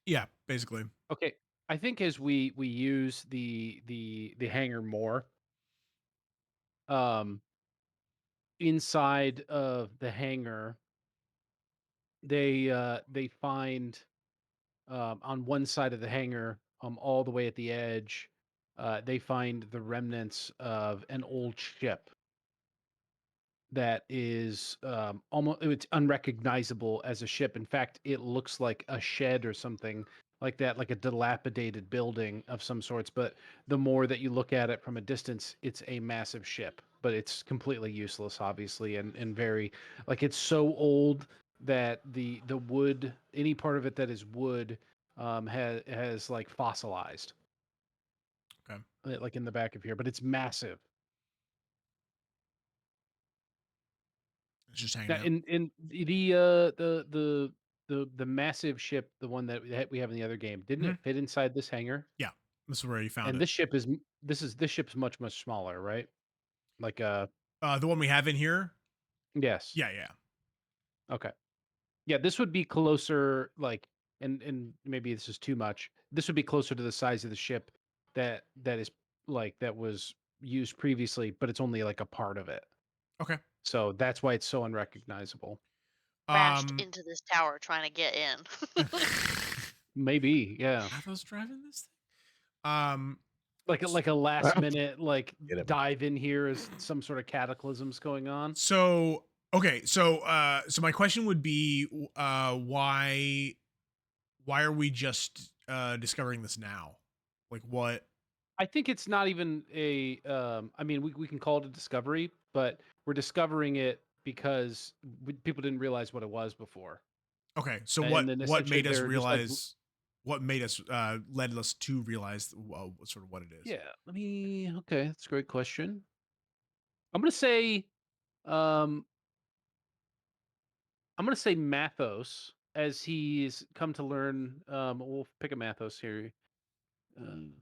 Yeah, basically. Okay. I think as we use the hangar more, um inside of the hangar, they find on one side of the hangar, all the way at the edge, they find the remnants of an old ship that is almost it's unrecognizable as a ship. In fact, it looks like a shed or something like that, like a dilapidated building of some sorts. But the more that you look at it from a distance, it's a massive ship, but it's completely useless, obviously, and very like it's so old that the wood, any part of it that is wood, has like fossilized, Okay. like in the back of here. But it's massive. It's just hanging Now, out. in the massive ship, the one that we have in the other game, didn't Mhm. it fit inside this hangar? Yeah, this is where you found And it. this ship's much smaller, right? Like The one we have in here. yes, Yeah. okay, yeah. This would be closer, like, and maybe this is too much. This would be closer to the size of the ship that is like that was used previously, but it's only like a part of it. Okay. So that's why it's so unrecognizable. Crashed Um. into this tower trying to get in. Maybe, yeah. Athos driving this thing. Like a last minute like Get him. dive in here as some sort of cataclysm's going on. So okay. So my question would be, why are we just discovering this now? Like what? I think it's not even a I mean we can call it a discovery, but we're discovering it because people didn't realize what it was before. Okay. So And then what essentially made us they're just like realize? What made us led us to realize sort of what it is? yeah, okay, that's a great question. I'm going to say um I'm going to say Mathos as he's come to learn we'll pick a Mathos here. Um,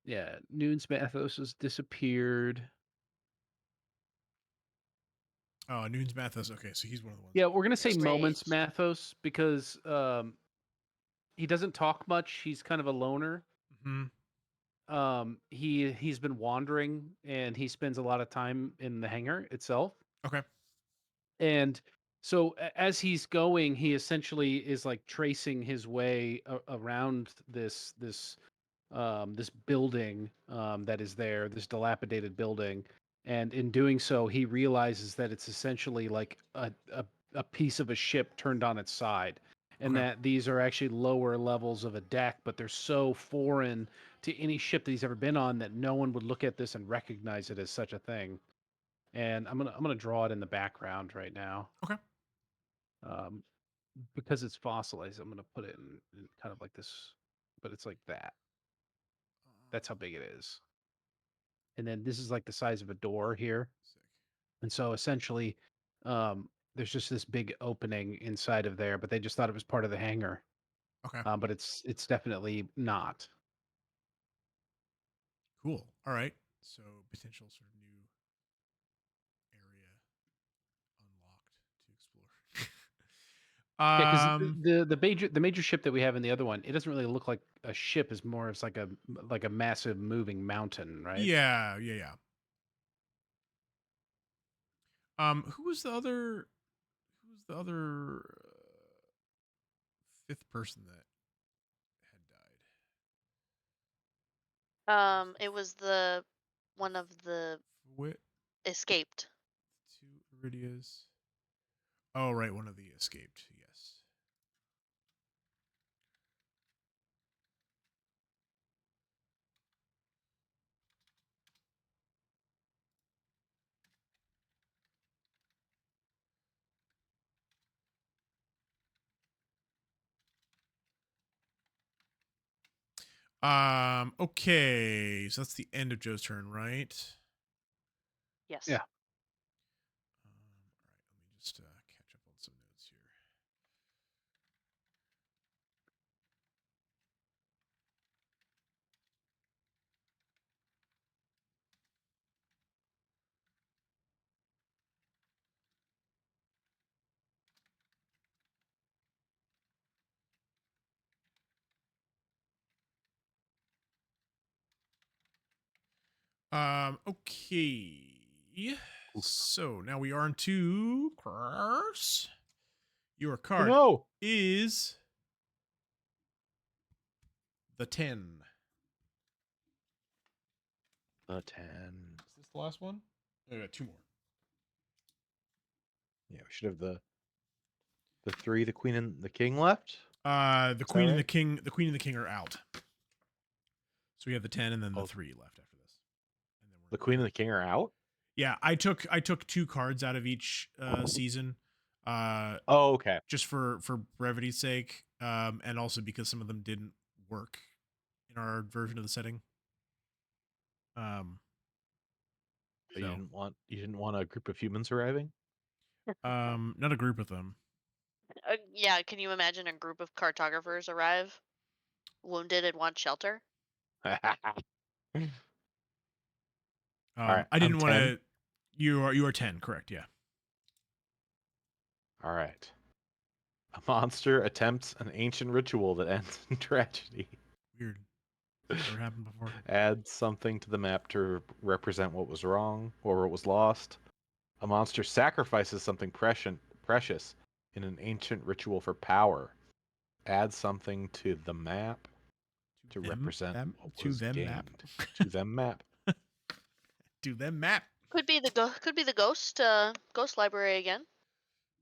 yeah, Noon's Mathos has disappeared. Oh, Noon's Mathos. Okay, so he's one of the ones. Yeah, we're gonna say Great. Moments Mathos because he doesn't talk much. He's kind of a loner. Hmm. He's been wandering and he spends a lot of time in the hangar itself. Okay. And so as he's going, he essentially is like tracing his way around this building that is there, this dilapidated building. And in doing so, he realizes that it's essentially like a piece of a ship turned on its side. And Okay. that these are actually lower levels of a deck, but they're so foreign to any ship that he's ever been on that no one would look at this and recognize it as such a thing. And I'm gonna draw it in the background right now. Okay. Um, because it's fossilized, I'm gonna put it in kind of like this, but it's like that. That's how big it is. And then this is like the size of a door here. Sick. And so essentially, there's just this big opening inside of there, but they just thought it was part of the hangar. Okay. But it's definitely not. Cool. All right. So potential sort of new area unlocked to explore. Yeah, because um. the major ship that we have in the other one, it doesn't really look like a ship. It's more of like a massive moving mountain, right? Yeah. Who was the other? Who was the other fifth person that had died? It was the one of the Wit. escaped. Two Iridias. Oh, right, one of the escaped. Yes. Okay, so that's the end of Joe's turn, right? Yes. Yeah. All right, let me just catch up on some notes here. Okay. So now we are into cards. Your card No. is the 10. The 10. Is this the last one? Oh, I got two more. Yeah, we should have the 3, the queen and the king left. The queen and the right? king. The queen and the king are out. So we have the 10 and then the Oh. 3 left after this. And then The queen and the king are out. Yeah, I took 2 cards out of each season. Oh, okay. Just for brevity's sake, and also because some of them didn't work in our version of the setting. But So, you didn't want a group of humans arriving. not a group of them. Yeah, can you imagine a group of cartographers arrive, wounded and want shelter? All right, I didn't I'm want 10. to. You are 10, correct? Yeah. All right. A monster attempts an ancient ritual that ends in tragedy. Weird. Never happened before. Add something to the map to represent what was wrong or what was lost. A monster sacrifices something precious in an ancient ritual for power. Add something to the map to represent what to was them gained. map. To them map. To them map. Could be the ghost library again.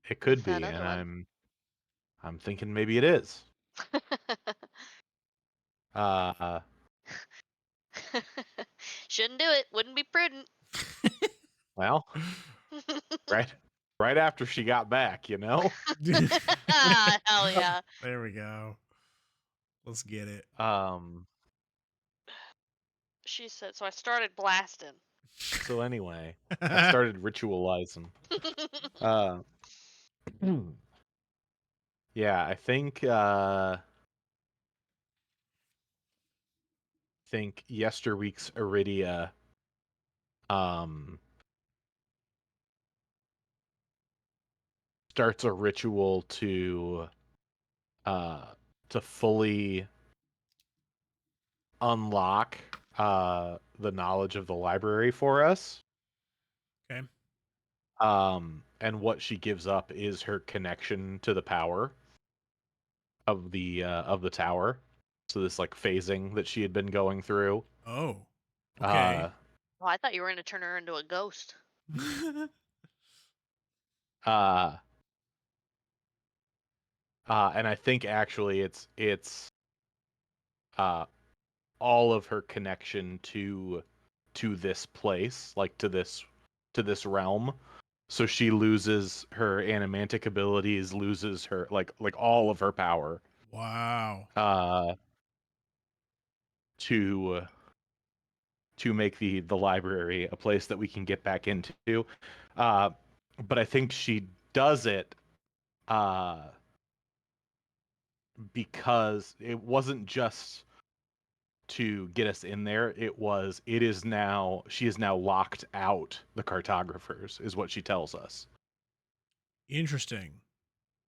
It could That be, other and one. I'm thinking maybe it is. Shouldn't do it. Wouldn't be prudent. Well, right after she got back, you know. Hell yeah. There we go. Let's get it. She said, so I started blasting. So anyway, I started ritualizing. Yeah, I think yesterweek's Iridia starts a ritual to fully unlock the knowledge of the library for us. Okay. And what she gives up is her connection to the power of the tower. So this like phasing that she had been going through. Oh. Okay. Oh, I thought you were going to turn her into a ghost. And I think actually it's all of her connection to this place, like to this realm. So she loses her animantic abilities, loses her like all of her power. Wow. To make the library a place that we can get back into. But I think she does it because it wasn't just to get us in there. She is now locked out the cartographers, is what she tells us. Interesting.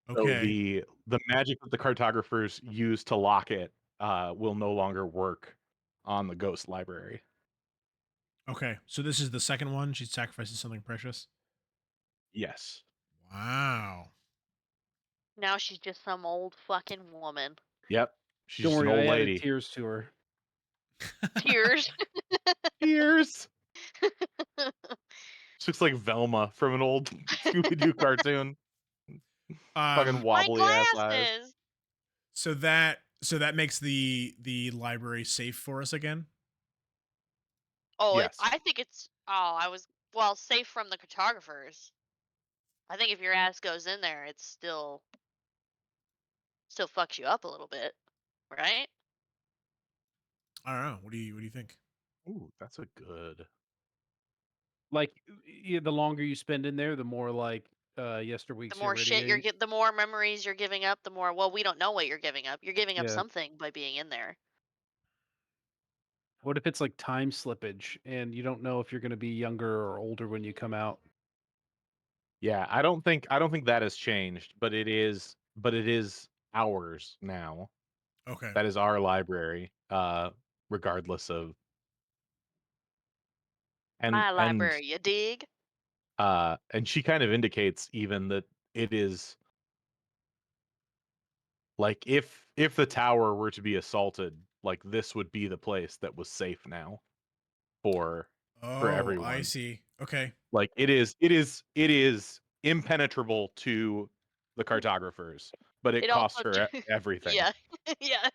So Okay. the magic that the cartographers use to lock it will no longer work on the ghost library. Okay. So this is the second one. She sacrifices something precious. Yes. Wow. Now she's just some old fucking woman. Yep. She's Don't just an worry, old I added lady. tears to her. Tears. Tears. She looks like Velma from an old Scooby-Doo cartoon. Fucking My wobbly ass eyes. glasses. So that makes the library safe for us again. Oh, Yes. I think it's. Oh, I was safe from the cartographers. I think if your ass goes in there, it's still fucks you up a little bit, right? I don't know. What do you think? Ooh, that's a good. Like the longer you spend in there, the more like The yesterweek's more shit Iridia. the more memories you're giving up, the more. Well, we don't know what you're giving up. You're giving up Yeah. something by being in there. What if it's like time slippage and you don't know if you're going to be younger or older when you come out? Yeah, I don't think that has changed, but it is ours now. Okay. That is our library, regardless of My and library, you dig? and she kind of indicates even that it is like if the tower were to be assaulted, like this would be the place that was safe now for Oh, everyone. I see. Okay. Like it is impenetrable to the cartographers, but it It costs also, her everything. yeah, yeah.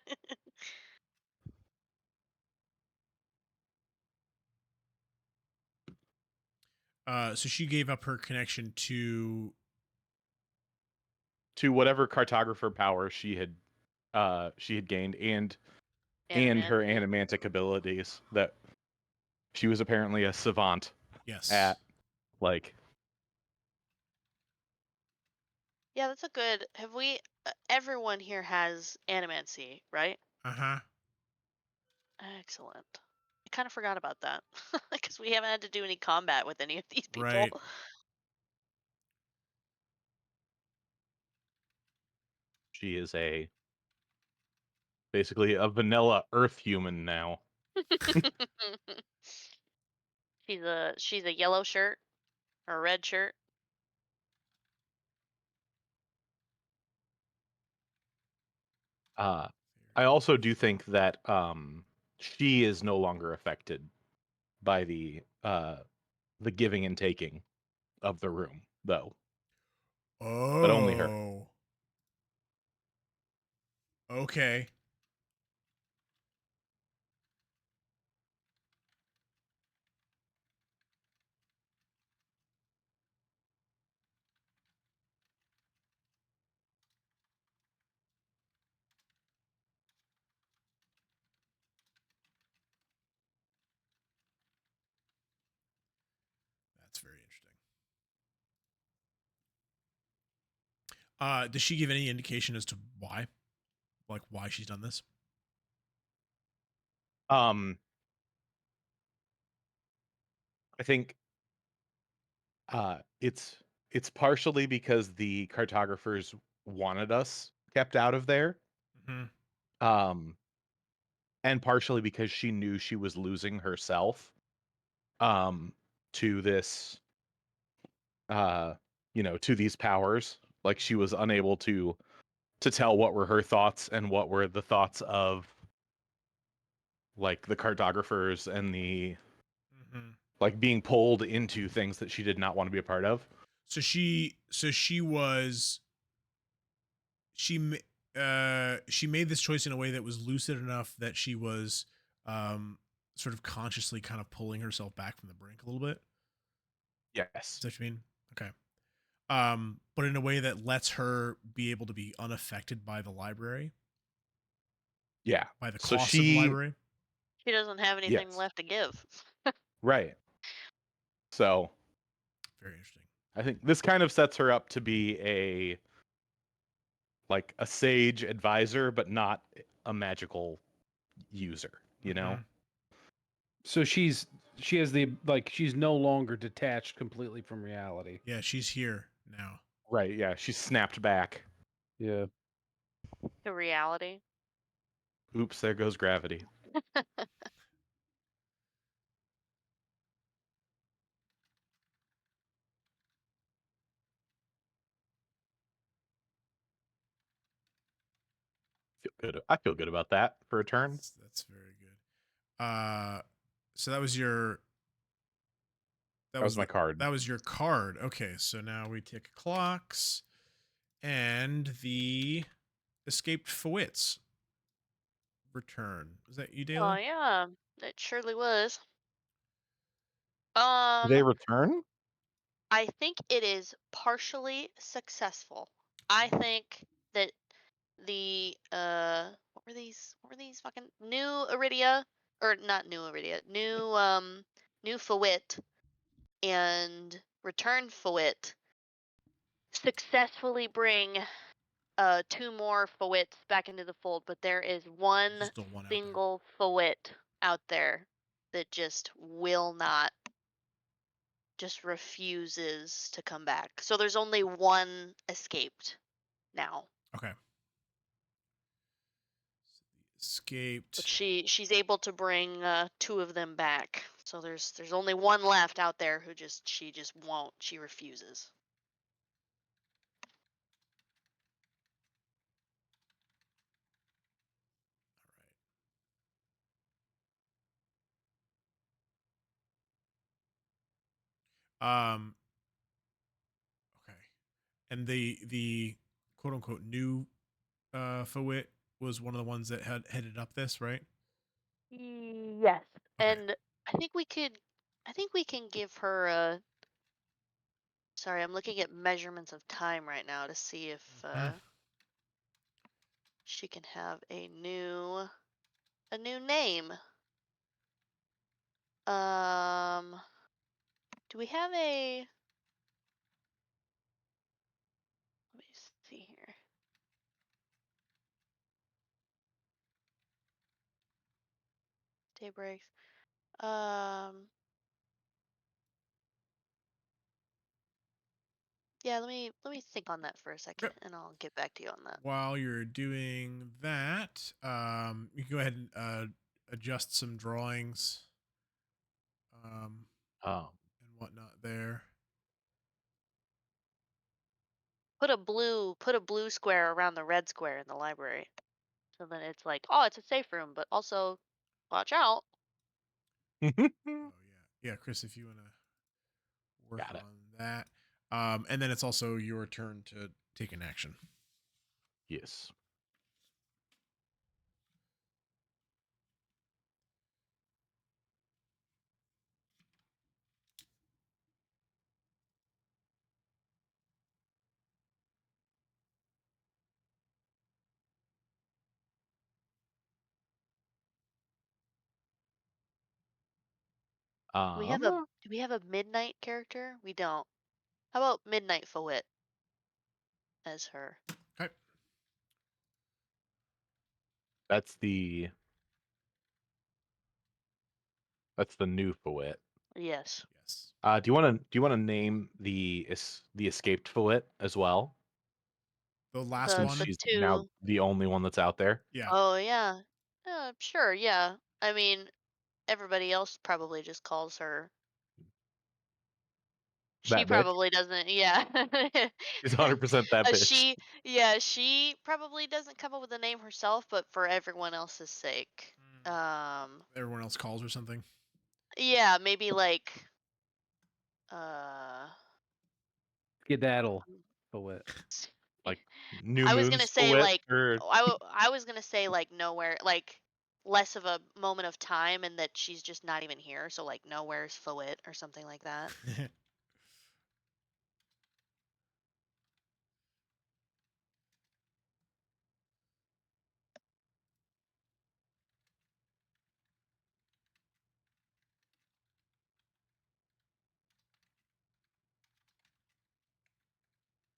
So she gave up her connection to. To whatever cartographer power she had gained and her Animancy. animantic abilities that she was apparently a savant Yes. at. Like, Yeah, that's a good. Have we? Everyone here has animancy, right? Uh-huh. Excellent. I kind of forgot about that because we haven't had to do any combat with any of these people. Right. she is basically a vanilla earth human now. she's a yellow shirt or a red shirt. I also do think that she is no longer affected by the giving and taking of the room, though. Oh. But only her. Okay. That's very interesting. Does she give any indication as to why? Like why she's done this? I think it's partially because the cartographers wanted us kept out of there. Mm-hmm. And partially because she knew she was losing herself to this to these powers. Like she was unable to tell what were her thoughts and what were the thoughts of like the cartographers and the Mm-hmm. like being pulled into things that she did not want to be a part of. So she was she made this choice in a way that was lucid enough that she was sort of consciously kind of pulling herself back from the brink a little bit. Yes. Is that what you mean? Okay. But in a way that lets her be able to be unaffected by the library. Yeah. By the So cost of the library. She doesn't have anything left to give. Right. So very interesting. I think this kind of sets her up to be a sage advisor, but not a magical user, you know? So she has the she's no longer detached completely from reality. Yeah, she's here now. Right, yeah. She's snapped back. Yeah. To reality. Oops, there goes gravity. I feel good about that for a turn. That's very good. So that was your. That was my card. That was your card. Okay, so now we take clocks, and the escaped Fawitz return. Is that you, Oh Dalen? yeah, it surely was. Do they return? I think it is partially successful. I think that the what were these fucking new Iridia, or not new Iridia, new Fawit and return Fawit successfully bring two more Fawits back into the fold, but there is one Still one out there. single Fawit out there that just will not, just refuses to come back. So there's only one escaped now. Okay. But Escaped. she's able to bring two of them back. So there's only one left out there who she just won't. She refuses. All right. Okay. And the quote unquote new Fawit was one of the ones that had headed up this, right? Yes. Okay. And I think we can give her a sorry, I'm looking at measurements of time right now to see if she can have a new name. Do we have a let me see here. Day breaks. Yeah, let me think on that for a second, Okay. and I'll get back to you on that. While you're doing that, you can go ahead and adjust some drawings Oh, and whatnot there. Put a blue square around the red square in the library, so then it's like, oh, it's a safe room, but also watch out. Oh yeah, yeah, Chris, if you want to work got it. on that, and then it's also your turn to take an action. Yes. Do we have a midnight character? We don't. How about Midnight Fawit as her? Okay. That's the new Fawit. Yes. Yes. Do you want to name the escaped Fawit as well? The last The Since one. she's now two. the only one that's out there. Yeah. Oh yeah. Sure. Yeah. I mean, everybody else probably just calls her. She That bitch. probably doesn't. Yeah. She's 100% that bitch. Yeah. She probably doesn't come up with a name herself, but for everyone else's sake. Everyone else calls or something. Yeah. Maybe like. Uh. Skedaddle. But what? Like New I was gonna Moon's say Fawit like or I was gonna say like nowhere like less of a moment of time and that she's just not even here. So like nowhere's Fawit or something like that.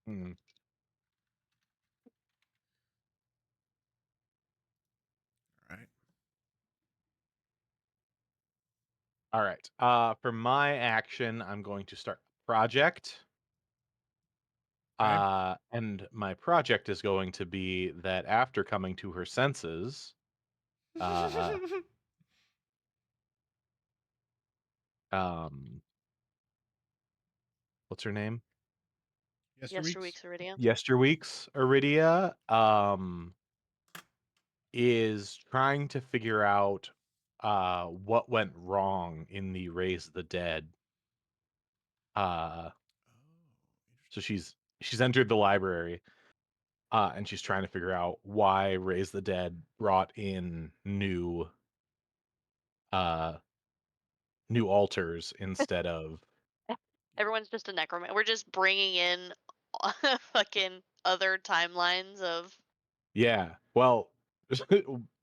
Hmm. All right. All right. For my action, I'm going to start a project. Okay. And my project is going to be that after coming to her senses, uh, um, what's her name? Yesterweeks. Yesterweek's Iridia. Yesterweek's Iridia, is trying to figure out what went wrong in the Raise the Dead. Uh, Oh, so she's entered the library, and she's trying to figure out why Raise the Dead brought in uh new altars instead of Everyone's just a necromancer. We're just bringing in fucking other timelines of yeah. Well,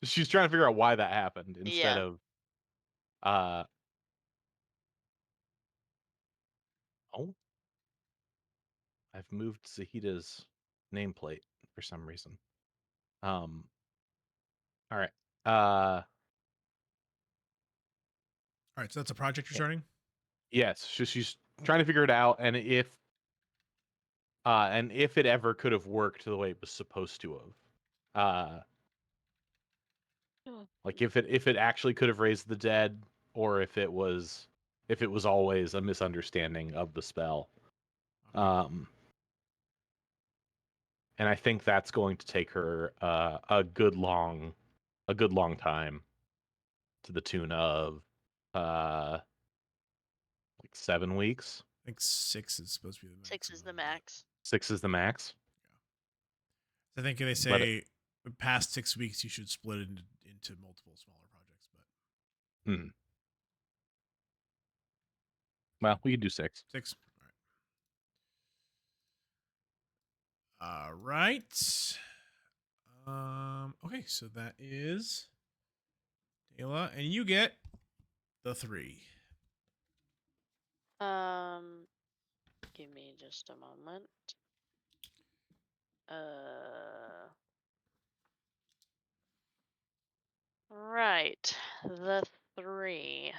she's trying to figure out why that happened instead yeah. of uh oh, I've moved Zahida's nameplate for some reason. All right. all right. So that's a project you're Yeah. starting. Yes, she's trying to figure it out, and if it ever could have worked the way it was supposed to have. Like if it actually could have raised the dead, or if it was always a misunderstanding of the spell. Okay. And I think that's going to take her a good long time, to the tune of like 7 weeks. I think 6 is supposed to be the 6 is the maximum, but max. 6 is the max. I think they But say past 6 weeks you should split it into multiple smaller projects. But well, we could do 6. 6. All right. Okay, so that is Dayla, and you get the 3. Give me just a moment. Right. The 3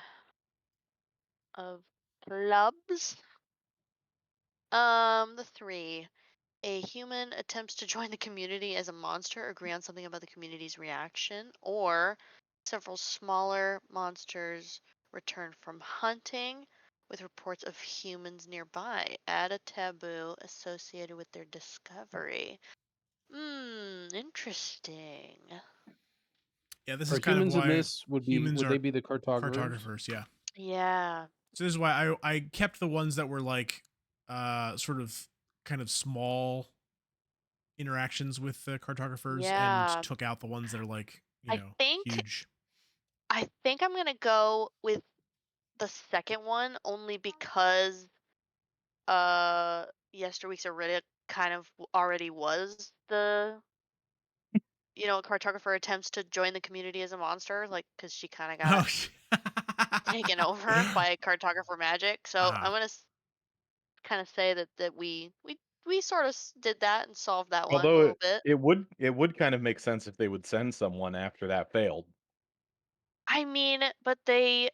of clubs. The 3. A human attempts to join the community as a monster, agree on something about the community's reaction, or several smaller monsters return from hunting with reports of humans nearby. Add a taboo associated with their discovery. Interesting. Yeah, this Are is kind of humans in why this would humans they are be the cartographers? cartographers. Yeah. Yeah. So this is why I kept the ones that were like sort of kind of small interactions with the cartographers and Yeah. took out the ones that are like, I think huge. I think I'm gonna go with the second one only because Yesterweek's Iridia kind of already was the cartographer attempts to join the community as a monster, like because she kind of got Oh. taken over by cartographer magic. So Ah. I'm gonna kind of say that we sort of did that and solved that one a Although little bit. it would kind of make sense if they would send someone after that failed. I mean, but they're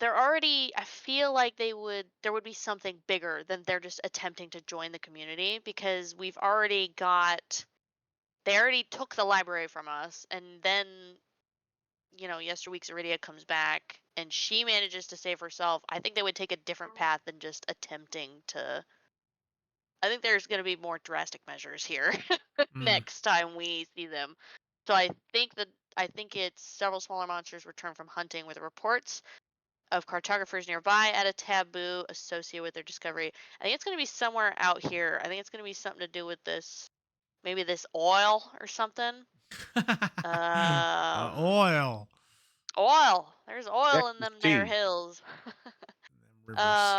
already, I feel like there would be something bigger than they're just attempting to join the community, because they already took the library from us, and then Yesterweek's Iridia comes back and she manages to save herself. I think they would take a different path than just attempting to. I think there's going to be more drastic measures here Mm. next time we see them. So I think it's several smaller monsters return from hunting with reports of cartographers nearby at a taboo associated with their discovery. I think it's going to be somewhere out here. I think it's going to be something to do with maybe this oil or something. Oil. Oil. There's Yeah, oil in it's them there tea. hills. Rivers.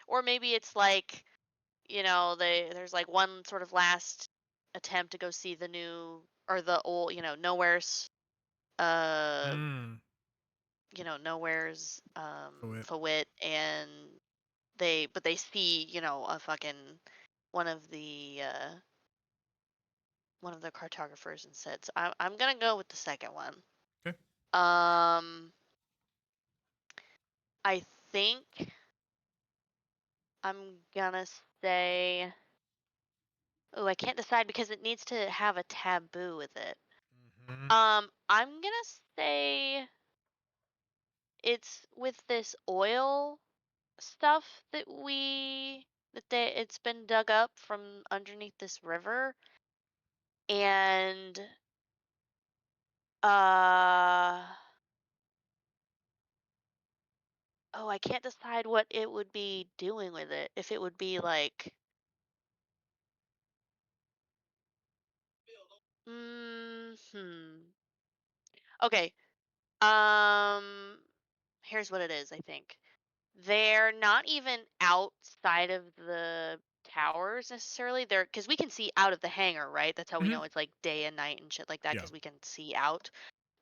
Or maybe it's like, there's like one sort of last attempt to go see the new or the old, nowhere's uh Mm. nowhere's Oh, it. Fawit, and they see, a fucking one of the uh one of the cartographers and said, so I'm gonna go with the second one. Okay. I think I'm gonna say, oh, I can't decide because it needs to have a taboo with it. Mhm. I'm gonna say it's with this oil stuff it's been dug up from underneath this river, and uh oh, I can't decide what it would be doing with it. If it would be like, okay, um here's what it is, I think. They're not even outside of the towers necessarily. They're because we can see out of the hangar, right? That's how we Mhm. know it's like day and night and shit like that, Yeah. because we can see out.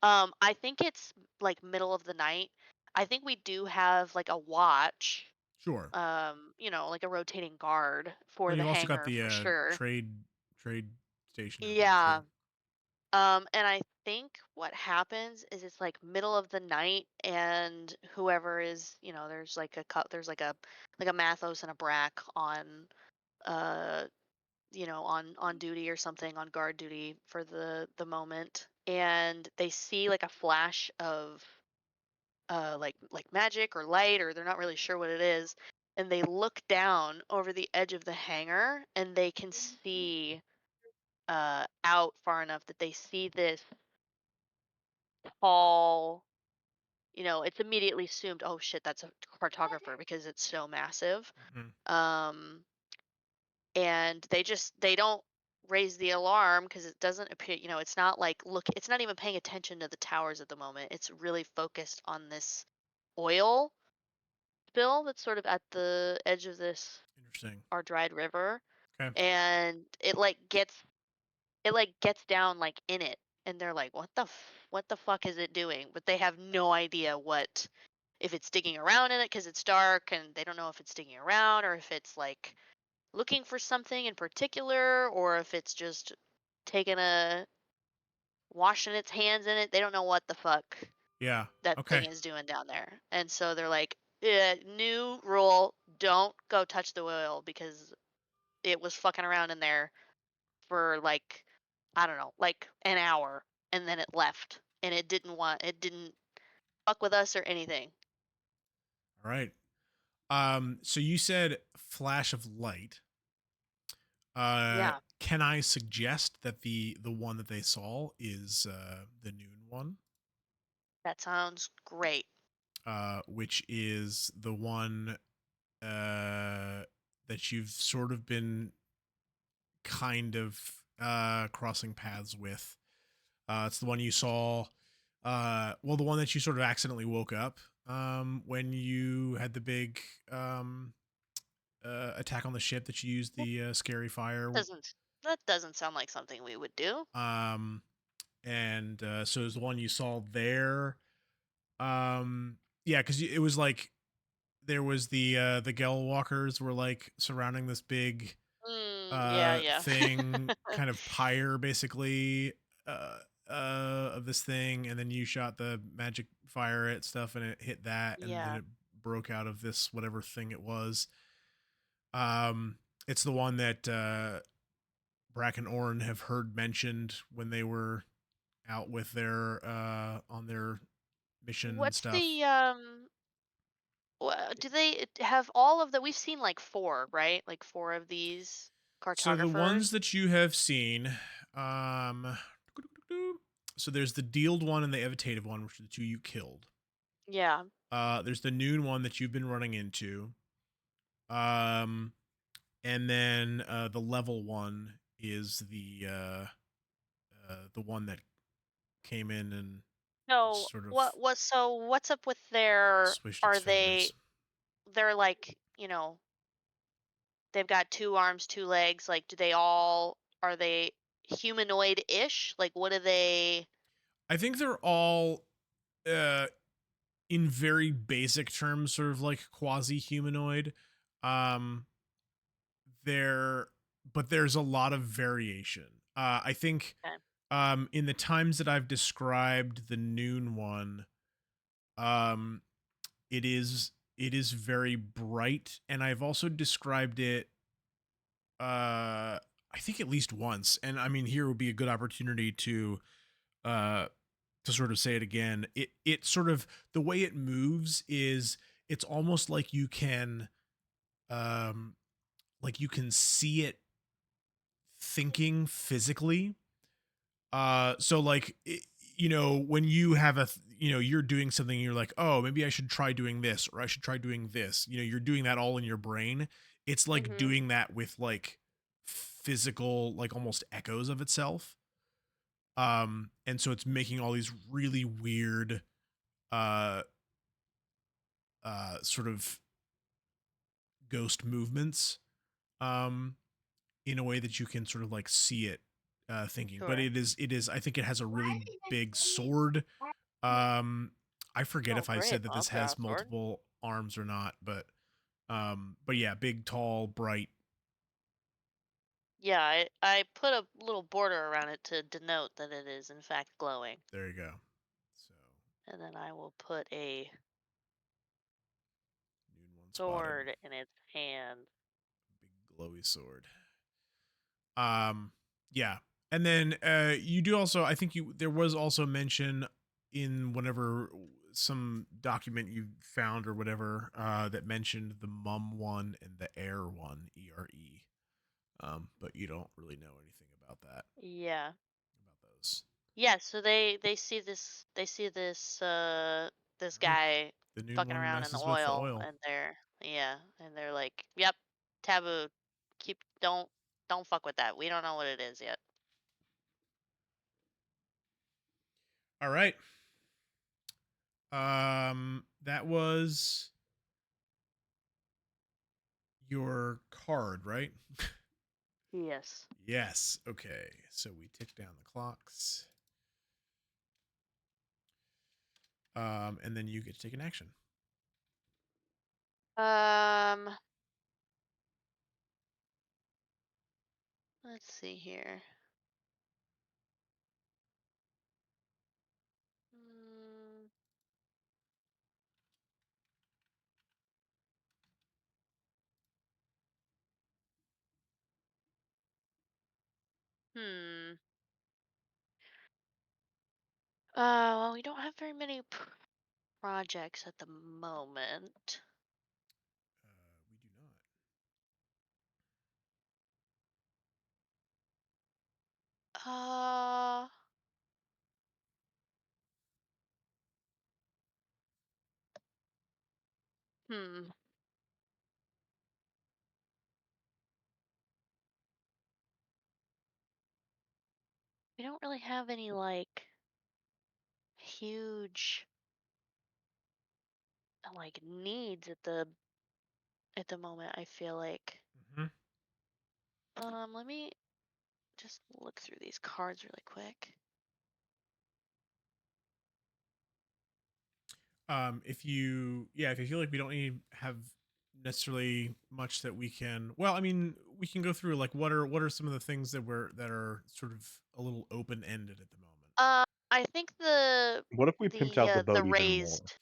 I think it's like middle of the night. I think we do have like a watch, Sure. like a rotating guard for And the you've also got hangar the for sure. trade station out there Yeah. too. And I think what happens is it's like middle of the night, and whoever is, there's like there's like a Mathos and a Brack on, uh, on duty or something, on guard duty for the moment, and they see like a flash of like magic or light, or they're not really sure what it is, and they look down over the edge of the hangar and they can see out far enough that they see this tall, it's immediately assumed, oh shit, that's a cartographer because it's so massive. Mhm. um and they don't raise the alarm because it doesn't appear, it's not like, look, it's not even paying attention to the towers at the moment. It's really focused on this oil spill that's sort of at the edge of this, Interesting. our dried river. Okay. And it gets down like in it, and they're like, what the fuck is it doing? But they have no idea what, if it's digging around in it because it's dark, and they don't know if it's digging around or if it's like looking for something in particular, or if it's just taking a washing its hands in it. They don't know what the fuck Yeah. that thing Okay. is doing down there. And so they're like, new rule, don't go touch the oil because it was fucking around in there for like, I don't know, like an hour, and then it left, and it didn't fuck with us or anything. All right. So you said flash of light. Yeah, Can I suggest that the one that they saw is the noon one? that sounds great. Which is the one that you've sort of been kind of crossing paths with. It's the one you saw. Well, the one that you sort of accidentally woke up when you had the big attack on the ship that you used the scary fire. Doesn't that doesn't sound like something we would do? Um, and so it was the one you saw there. Yeah, because it was like there was the Gel walkers were like surrounding this big Yeah, yeah. thing, kind of pyre basically, uh of this thing, and then you shot the magic fire at stuff and it hit that, and then Yeah. it broke out of this whatever thing it was. It's the one that Brack and Orin have heard mentioned when they were out with their on their mission and What's stuff. the do they have all of the, we've seen like four, right? Like four of these So the ones cartographers. that you have seen, um, so there's the dealed one and the evitative one, which are the two you killed. Yeah. There's the noon one that you've been running into. Um, and then the level one is the one that came in and So sort of what's up with their, swished its are they, fingers. they're like, they've got two arms, two legs, like do they all, are they humanoid-ish? Like what are they? I think they're all uh in very basic terms sort of like quasi humanoid. Um there but there's a lot of variation. I think Okay. in the times that I've described the noon one, um it is very bright, and I've also described it I think at least once, and I mean here would be a good opportunity uh to sort of say it again. It sort of, the way it moves is, it's almost um like you can see it thinking physically. So like when you have you're doing something and you're like, oh, maybe I should try doing this, or I should try doing this, you're doing that all in your brain. It's like Mhm. doing that with like physical, like almost echoes of itself. And so it's making all these really weird uh sort of ghost movements um in a way that you can sort of like see it thinking. But Sure. it is I think it has a really big sword. I forget Oh, if I great. said that I'll this put on has a sword. multiple arms or not, but yeah, big, tall, bright. Yeah, I put a little border around it to denote that it is in fact glowing. There you go. So And then I will put a noon one spotted. sword in its hand. Big glowy sword. Yeah. And then you do also, I think there was also mention in whenever some document you found or whatever that mentioned the mum one and the air one, ERE. But you don't really know anything about that, Yeah. about those. Yeah, so they see this All right. guy The new fucking one around in the messes with the oil, oil. and they're like, "Yep, taboo. Keep don't fuck with that. We don't know what it is yet." All right. That was your card, right? Yes. Yes. Okay. So we tick down the clocks. And then you get to take an action. Um, let's see here. Mm, hmm. Well, we don't have very many projects at the moment. We do not. Uh, hmm. We don't really have any like huge like needs at the moment, I feel like. Mm-hmm. Let me just look through these cards really quick. If you feel like we don't have necessarily much that we can, well, I mean, we can go through like what are some of the things that are sort of a little open ended at the moment. I think the What if we pimped out the boat the even more? raised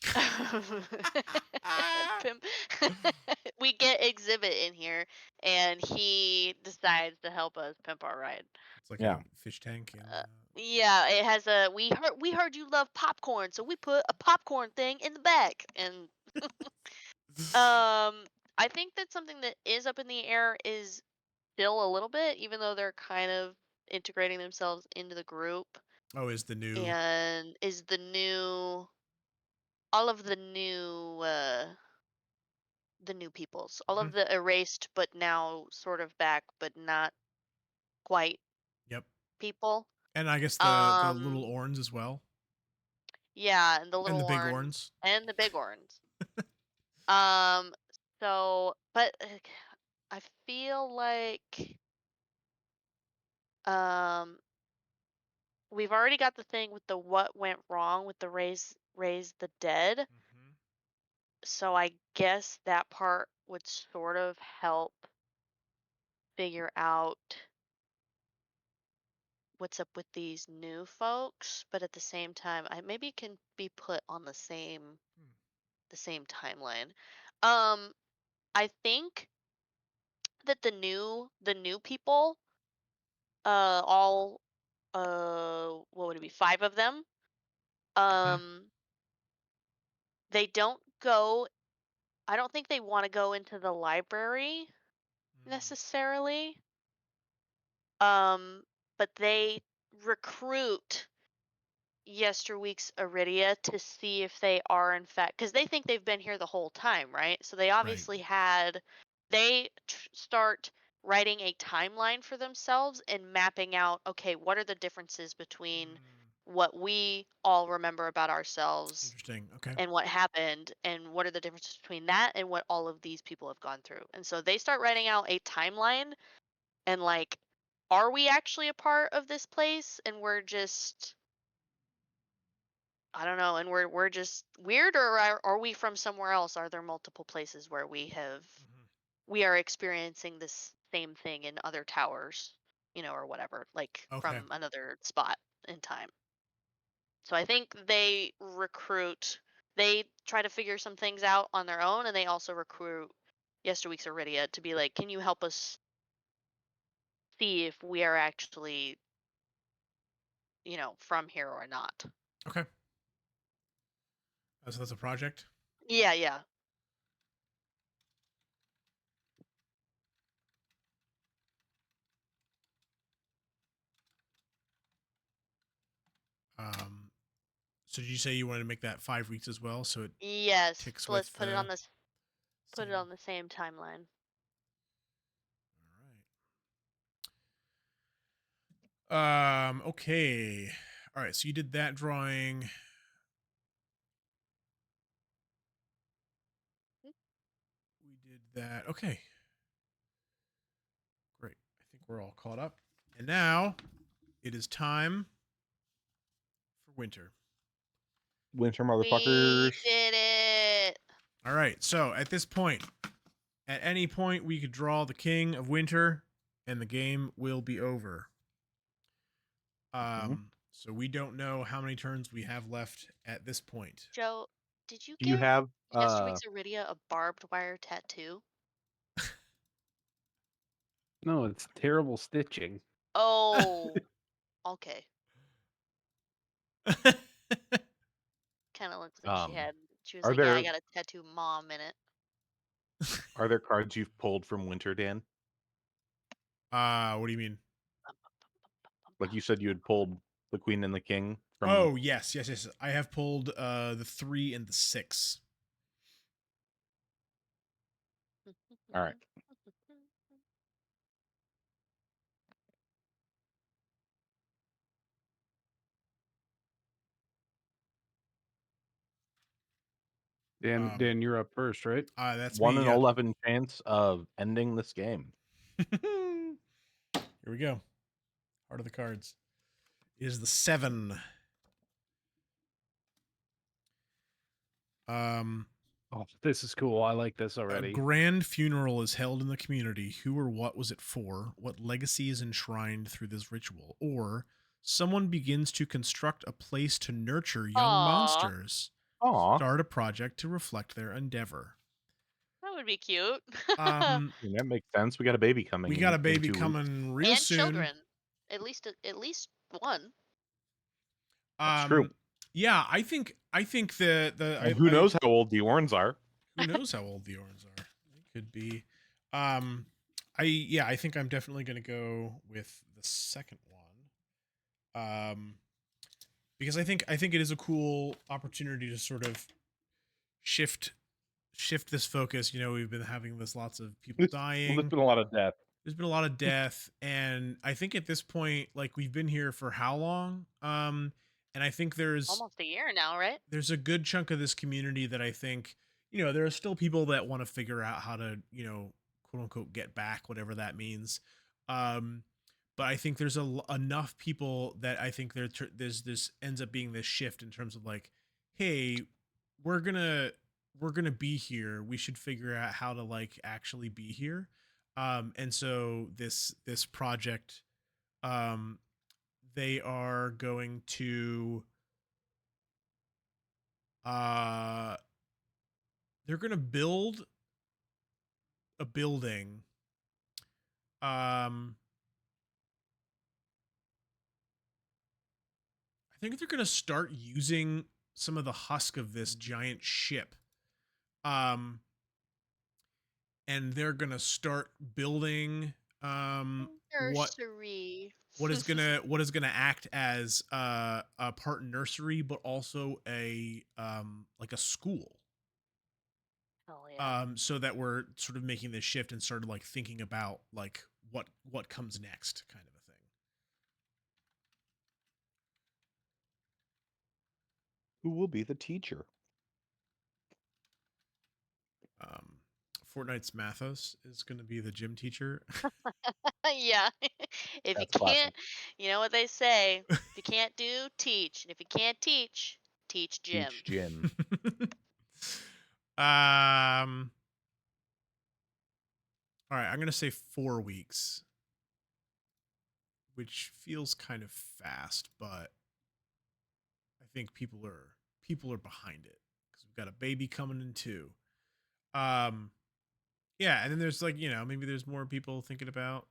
pimp we get Exhibit in here, and he decides to help us pimp our ride. It's like Yeah. a fish tank and Uh, yeah, it has a we heard you love popcorn, so we put a popcorn thing in the back. And I think that something that is up in the air is still a little bit, even though they're kind of integrating themselves into the group, oh, is the new and is the new all of the new peoples, all Mhm. of the erased but now sort of back but not quite Yep. people. And I guess the little Um, orange as well. yeah, and the And little the big ones orange. and the big ones. Um, so, but I feel like um we've already got the thing with the what went wrong with the raise the dead. Mm-hmm. So I guess that part would sort of help figure out what's up with these new folks, but at the same time, I maybe it can be put on the same timeline. Um, I think that the new people, all what would it be, five of them, Mm-hmm. um, they don't go. I don't think they want to go into the library necessarily. Um, but they recruit Yesterweek's Iridia to see if they are in fact, because they think they've been here the whole time, right? So they Right. obviously had start writing a timeline for themselves and mapping out, okay, what are the differences between what we all remember about ourselves Interesting. Okay. and what happened, and what are the differences between that and what all of these people have gone through. And so they start writing out a timeline, and like, are we actually a part of this place and we're just, I don't know, and we're just weird, or are we from somewhere else? Are there multiple places where Mm-hmm. we are experiencing this same thing in other towers, or whatever, like Okay. from another spot in time. So I think they try to figure some things out on their own, and they also recruit Yesterweek's Iridia to be like, can you help us see if we are actually, from here or not? Okay. Oh, so that's a project. Yeah, yeah. So did you say you wanted to make that 5 weeks as well? So it Yes. ticks So let's with put it the on this. Put it same. on the same timeline. All right. Okay. All right. So you did that drawing. We did that. Okay. Great. I think we're all caught up. And now it is time for winter. Winter We motherfuckers. did it. All right. So at this point, at any point, we could draw the King of Winter, and the game will be over. So we don't know how many turns we have left at this point. Joe, did you Do you give have Yesterday's Iridia a barbed wire tattoo? No, it's terrible stitching. Oh, okay. Kind of looks like she had. She was are like, "Yeah, I there got a tattoo, mom in it." are there cards you've pulled from Winter, Dan? What do you mean? Like you said you had pulled the Queen and the King from Oh, yes. I have pulled the 3 and the 6. All right. Dan, you're up first, right? That's 1 me. in Yeah. 11 chance of ending this game. Here we go. Heart of the cards is the 7. Oh, this is cool. I like this A already. grand funeral is held in the community. Who or what was it for? What legacy is enshrined through this ritual? Or someone begins to construct a place to nurture young Aw, monsters. Aw. Start a project to reflect their endeavor. that would be cute. That makes sense. We got a baby coming. We got a in baby 2 weeks. coming real And soon. children, at least one. That's true. Yeah, I think And who knows how old the Orns are? Who knows how old the Orns are? They could be. I think I'm definitely going to go with the second one. Because I think it is a cool opportunity to sort of shift this focus. You know, we've been having lots of people dying. There's been a lot of death. There's been a lot of death, and I think at this point, like, we've been here for how long? And I think there's Almost a year now, right? there's a good chunk of this community that I think, you know, there are still people that want to figure out how to, you know, quote unquote get back, whatever that means. But I think there's enough people that I think there's this ends up being this shift in terms of like, hey, we're gonna be here. We should figure out how to like actually be here. And so this project, they are going to they're gonna build a building. I think they're gonna start using some of the husk of this giant ship. And they're gonna start building Nursery. what is gonna act as a part nursery, but also a like a school. Hell yeah. So that we're sort of making this shift and sort of like thinking about like what comes next, kind of a thing. Who will be the teacher? Fortnite's Mathos is going to be the gym teacher. Yeah. If you That's classic. can't, you know what they say. If you can't do, teach. And if you can't teach gym. Teach gym. All right, I'm going to say 4 weeks, which feels kind of fast, but I think people are behind it because we've got a baby coming in too. Yeah, and then there's like, you know, maybe there's more people thinking about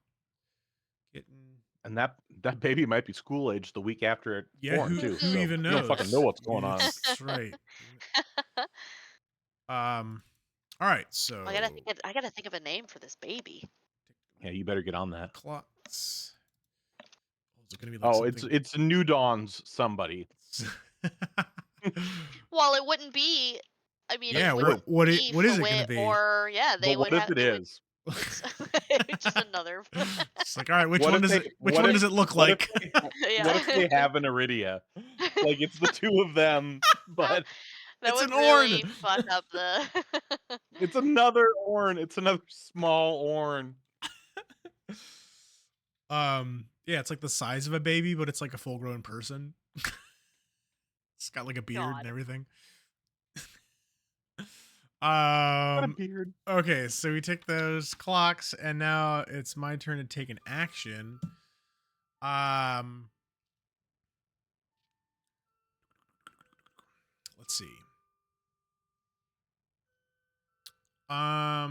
getting. And that baby might be school age the week after it Yeah, born who too. So even you knows? don't fucking know what's going on. That's right. All right, so I gotta think of a name for this baby. Yeah, you better get on that. clocks. Oh, is it gonna be like Oh, something? it's New Dawn's somebody. Well, it wouldn't be. I mean, Yeah, it wouldn't what be is it gonna Fawit be? or yeah, they But would what if have. it They would. is? It's just another. It's like, all right, which What one if does they? it? Which What one if? does it look What like? if? What if they have an Iridia? Like it's the two of them, but That It's would an Orn. really fuck up the. it's another Orn. It's another small Orn. Yeah, it's like the size of a baby, but it's like a full-grown person. It's got like a beard and God. everything. Got a beard. Okay, so we take those clocks, and now it's my turn to take an action. Let's see. I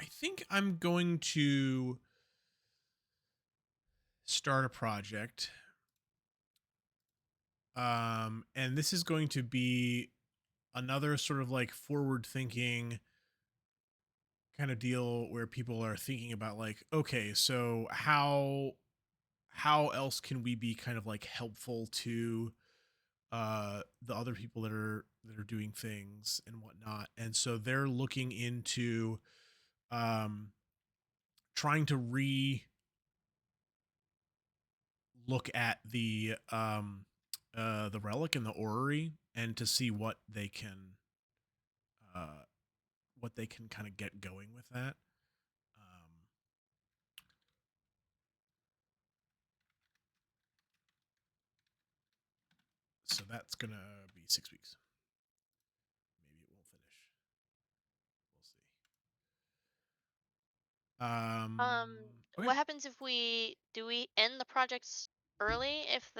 think I'm going to start a project. And this is going to be another sort of like forward thinking kind of deal where people are thinking about like, okay, so how else can we be kind of like helpful to the other people that are doing things and whatnot. And so they're looking into um trying to look at the relic and the orrery and to see uh what they can kind of get going with that. So that's gonna be 6 weeks. Maybe it won't finish. We'll see. Okay. What happens if we end the projects early if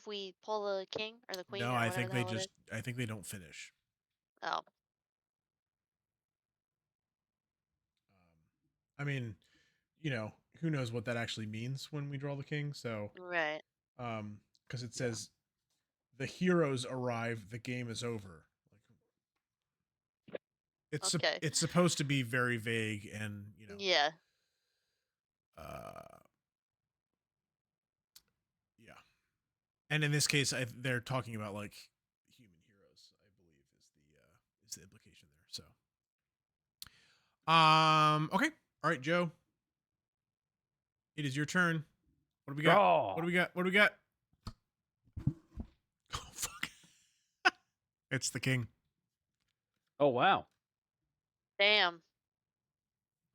we pull the king or the queen No, or I whatever think the hell it is? I think they don't finish. Oh, I mean, who knows what that actually means when we draw the king. So, right. because it says the heroes arrive, the game is over. Like, Okay. it's supposed to be very vague and Yeah. uh, yeah. And in this case, they're talking about like human heroes. I believe is the implication there. So, okay, all right, Joe. It is your turn. What do we got? Draw. What do we got? What do we got? Oh fuck! It's the king. Oh wow. Damn.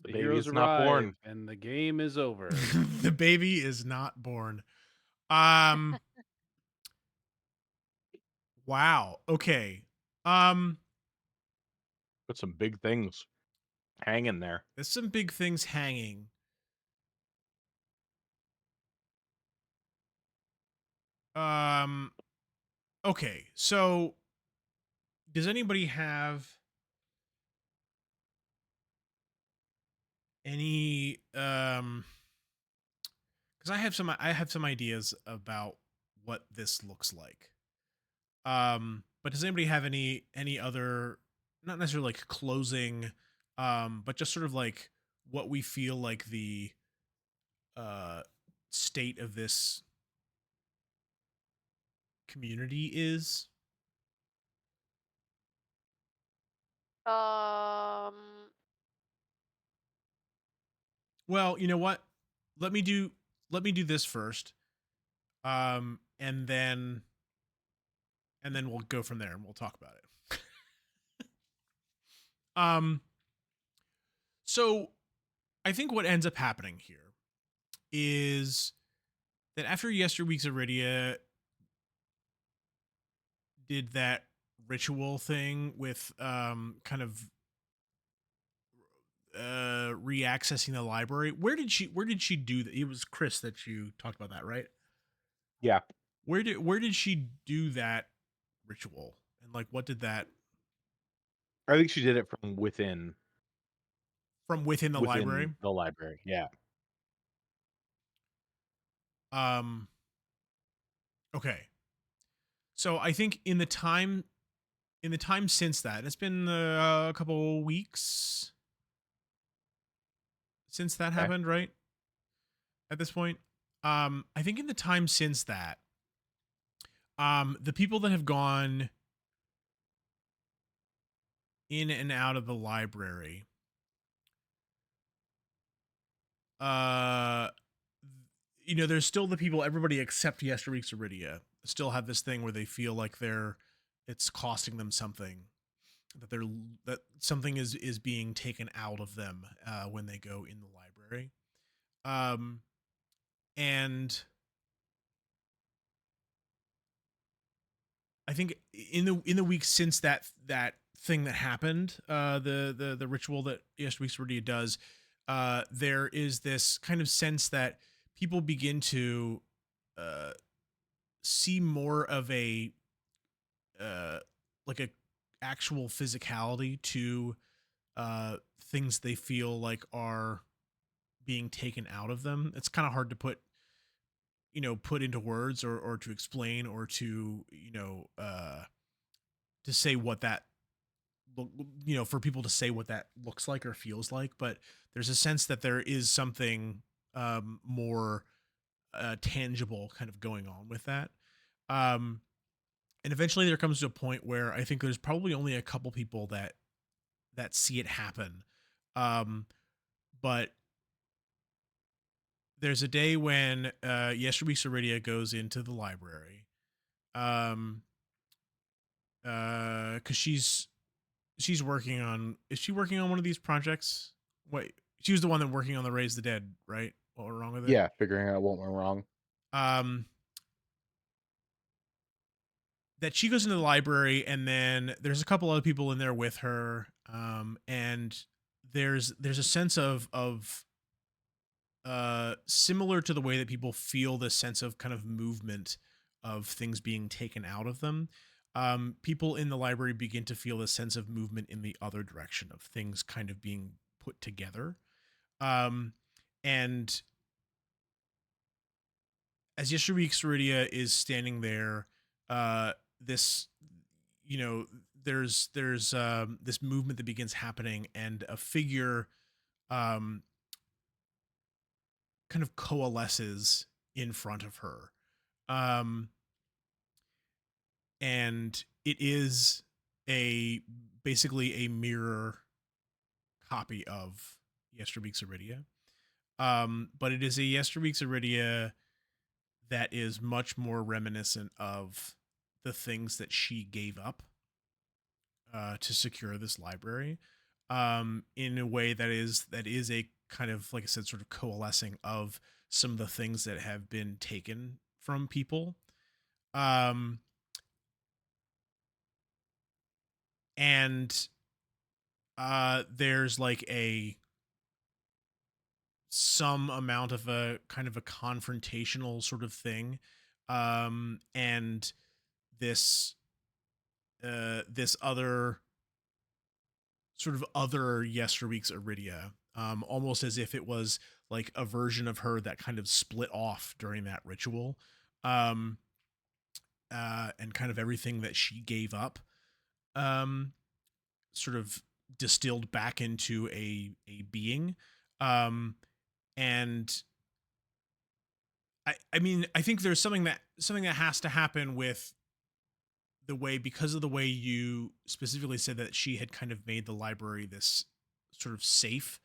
The Baby heroes is not arrive, born. and the game is over. The baby is not born. Wow. Okay. Got some big things hanging there. There's some big things hanging. Okay. So, does anybody have any because I have some ideas about what this looks like. But does anybody have any other, not necessarily like closing, but just sort of like what we feel like the uh state of this community is? Um. Well, you know what? Let me do this first. And then we'll go from there and we'll talk about it. um so I think what ends up happening here is that after Yesterweek's Iridia did that ritual thing with kind of reaccessing the library. Where did she do that? It was Chris that you talked about that, right? Yeah. Where did she do that ritual? And like what did that I think she did it from within from within the library? the library. Yeah. Um okay. So I think in the time in the time since that, it's been a couple weeks since that Okay. happened, right? At this point, I think in the time since that, the people that have gone in and out of the library, uh, there's still the people, everybody except Yesterweek's Iridia still have this thing where they feel like it's costing them something, that something is being taken out of them when they go in the library. And I think in the week since that thing that happened, the ritual that Yesterweek's Iridia does, there is this kind of sense that people begin to uh, see more of a like a actual physicality to things they feel like are being taken out of them. It's kind of hard to put into words or to explain or to to say what that for people to say what that looks like or feels like. But there's a sense that there is something more tangible kind of going on with that. And eventually there comes to a point where I think there's probably only a couple people that see it happen. But there's a day when Yesterweek's Iridia goes into the library. Because she's working on, is she working on one of these projects? Wait, she was the one that working on the Raise the Dead, right? What went wrong with it? Yeah, figuring out what went wrong. That she goes into the library, and then there's a couple other people in there with her, and there's a sense of similar to the way that people feel this sense of kind of movement of things being taken out of them. People in the library begin to feel a sense of movement in the other direction of things kind of being put together. And as Yesterweek's Iridia is standing there, this, there's this movement that begins happening, and a figure um, kind of coalesces in front of her. And it is basically a mirror copy of Yesterweek's Iridia. But it is a Yesterweek's Iridia that is much more reminiscent of the things that she gave up to secure this library, in a way that is a kind of, like I said, sort of coalescing of some of the things that have been taken from people. And there's like some amount of a kind of a confrontational sort of thing, and this this other sort of other Yesterweek's Iridia, almost as if it was like a version of her that kind of split off during that ritual, um, and kind of everything that she gave up, um, sort of distilled back into a being, um, and I mean, I think there's something that has to happen with the way, because of the way you specifically said that she had kind of made the library this sort of safe,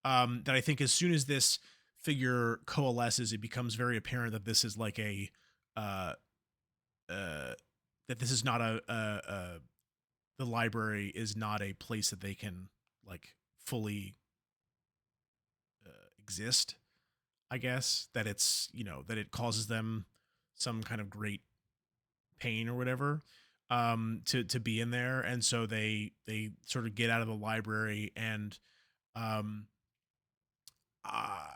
that I think as soon as this figure coalesces, it becomes very apparent that this is like uh, that this is not the library is not a place that they can like fully exist. I guess that it's, that it causes them some kind of great pain or whatever, to be in there, and so they sort of get out of the library, and um uh,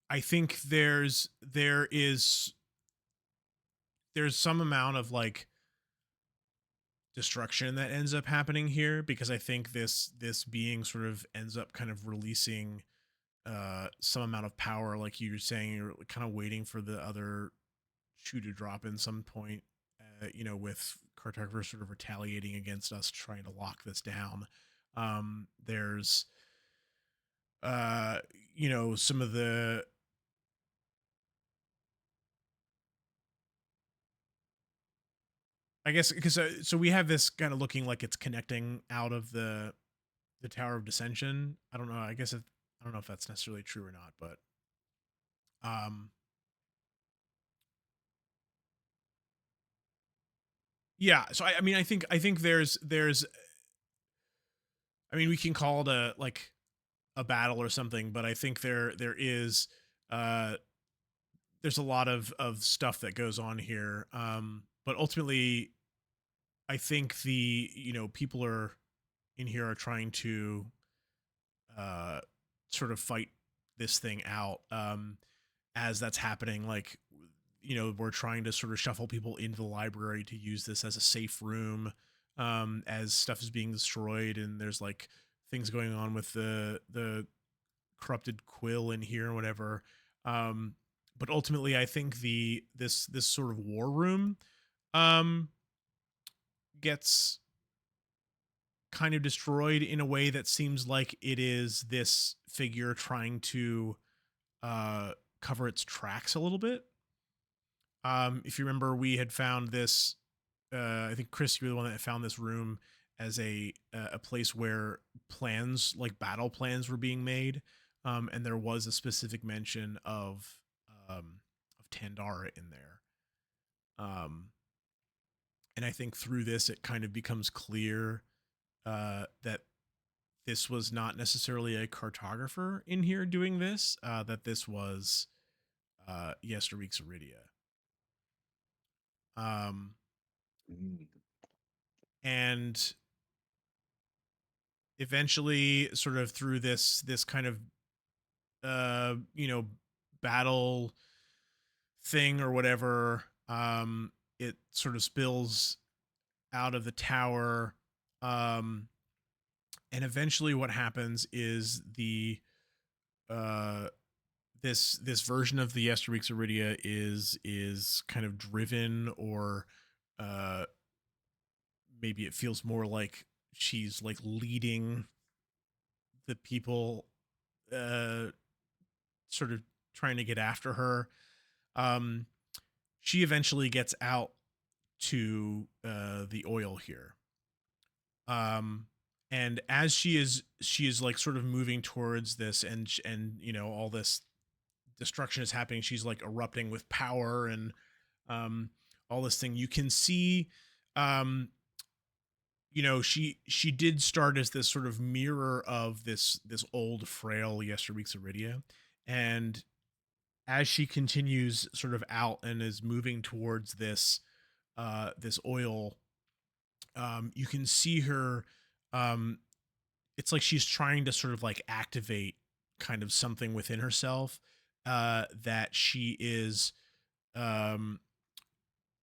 I think there's some amount of like destruction that ends up happening here, because I think this being sort of ends up kind of releasing some amount of power, like you were saying, you're kind of waiting for the other shoe to drop in some point, with cartographers sort of retaliating against us trying to lock this down. There's, some of the, I guess, because so we have this kind of looking like it's connecting out of the Tower of Dissension. I don't know. I guess I don't know if that's necessarily true or not, but um, yeah. So I mean, I think there's, I mean, we can call it a battle or something, but I think there is uh there's a lot of stuff that goes on here. But ultimately, I think the people are in here are trying to uh sort of fight this thing out. As that's happening, like, we're trying to sort of shuffle people into the library to use this as a safe room, as stuff is being destroyed, and there's like things going on with the corrupted quill in here and whatever. um but ultimately, I think this sort of war room um gets kind of destroyed in a way that seems like it is this figure trying to uh cover its tracks a little bit. If you remember, we had found this. I think Chris, you were the one that found this room as a place where plans, like battle plans, were being made, and there was a specific mention of Tandara in there. And I think through this, it kind of becomes clear that this was not necessarily a cartographer in here doing this. That this was Yesterweek's Iridia. Um, Mm. and eventually, sort of through this kind of uh you know battle thing or whatever, it sort of spills out of the tower. Um and eventually what happens is the uh this version of the Yesterweek's Iridia is kind of driven, or uh maybe it feels more like she's like leading the people, uh sort of trying to get after her. Um, she eventually gets out to the oil here. Um, and as she is like sort of moving towards this, and all this destruction is happening. She's like erupting with power and um, all this thing. You can see, um, she did start as this sort of mirror of this old frail Yesterweek's Iridia, and as she continues sort of out and is moving towards this oil, you can see her. um it's like she's trying to sort of like activate kind of something within herself, that she is, um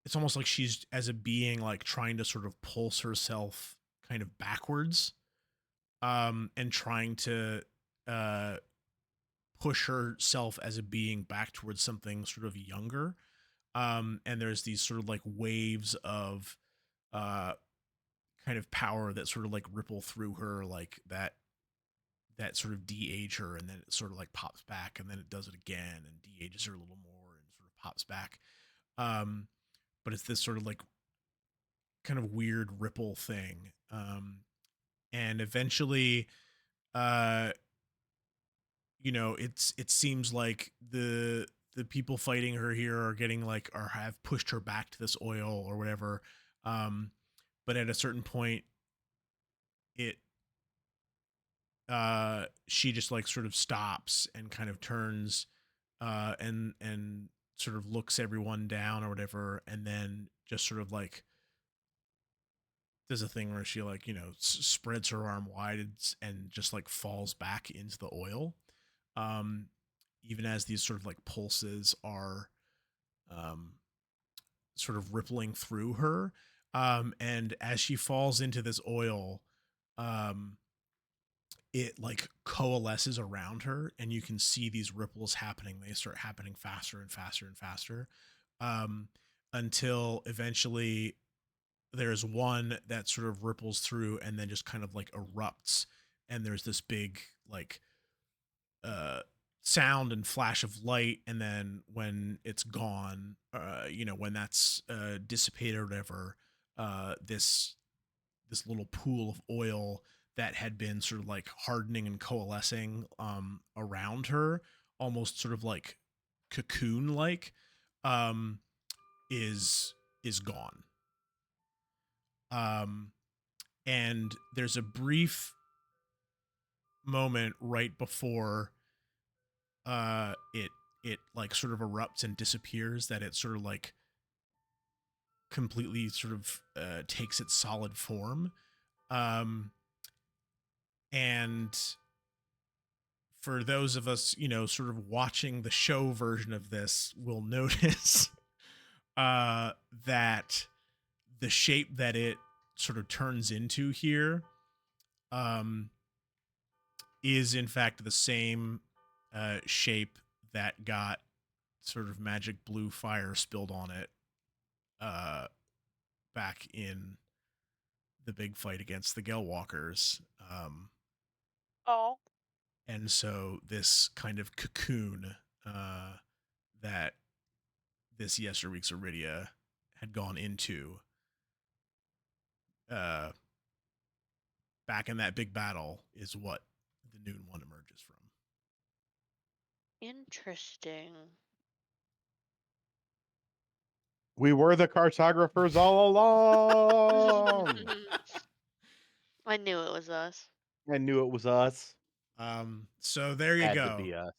it's almost like she's, as a being, like trying to sort of pulse herself kind of backwards, and trying to uh push herself as a being back towards something sort of younger. And there's these sort of like waves of uh kind of power that sort of like ripple through her, like that sort of de-age her, and then it sort of like pops back, and then it does it again and de-ages her a little more and sort of pops back. Um but it's this sort of like kind of weird ripple thing. And eventually, uh it seems like the people fighting her here are getting like, or have pushed her back to this oil or whatever. But at a certain point, it she just like sort of stops and kind of turns, and sort of looks everyone down or whatever, and then just sort of like does a thing where she like spreads her arm wide and just like falls back into the oil. um Even as these sort of like pulses are um sort of rippling through her. And as she falls into this oil, um it like coalesces around her, and you can see these ripples happening. They start happening faster and faster and faster. until eventually there's one that sort of ripples through and then just kind of like erupts, and there's this big like sound and flash of light, and then when it's gone, when that's dissipated or whatever, this little pool of oil that had been sort of like hardening and coalescing around her, almost sort of like cocoon like, um, is gone. Um, and there's a brief moment right before it like sort of erupts and disappears, that it sort of like completely sort of takes its solid form. And for those of us, sort of watching the show version of this, will notice that the shape that it sort of turns into here um, is in fact the same shape that got sort of magic blue fire spilled on it back in the big fight against the Gelwalkers. Oh. And so this kind of cocoon that this Yesterweek's Iridia had gone into back in that big battle is what the Noon one emerges from. Interesting. We were the cartographers all along. I knew it was us. I knew it was us. So there you Had go. to be us.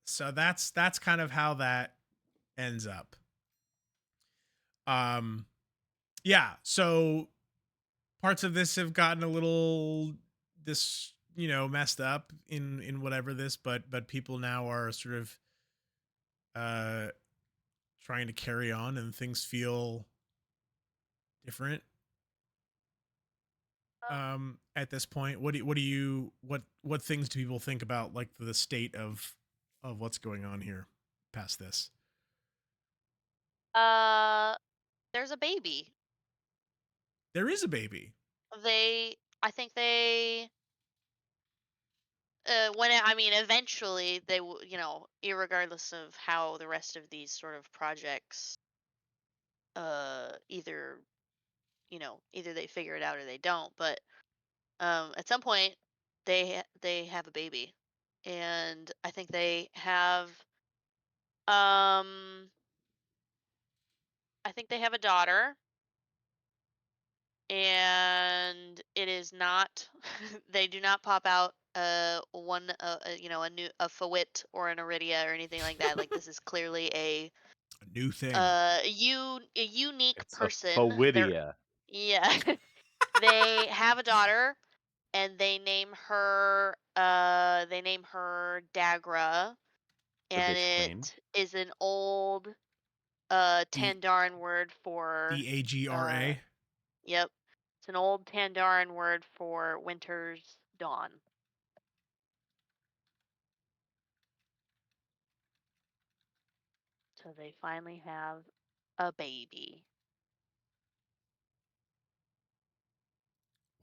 So that's kind of how that ends up. Yeah, so parts of this have gotten a little messed up in whatever this, but people now are sort of trying to carry on, and things feel different at this point. What things do people think about, like, the state of what's going on here past this? There's a baby. There is a baby. I think they eventually they will, irregardless of how the rest of these sort of projects either either they figure it out or they don't, but at some point they have a baby, and I think they have um I think they have a daughter, and it is not they do not pop out a Fawit or an Iridia or anything like that. Like, this is clearly a new thing. a unique It's person. a Fawidia. Yeah. They have a daughter, and they name her Dagra, The and bitch queen. it is an old D- Tandaran word for DAGRA. yep. It's an old Tandaran word for winter's dawn. So they finally have a baby.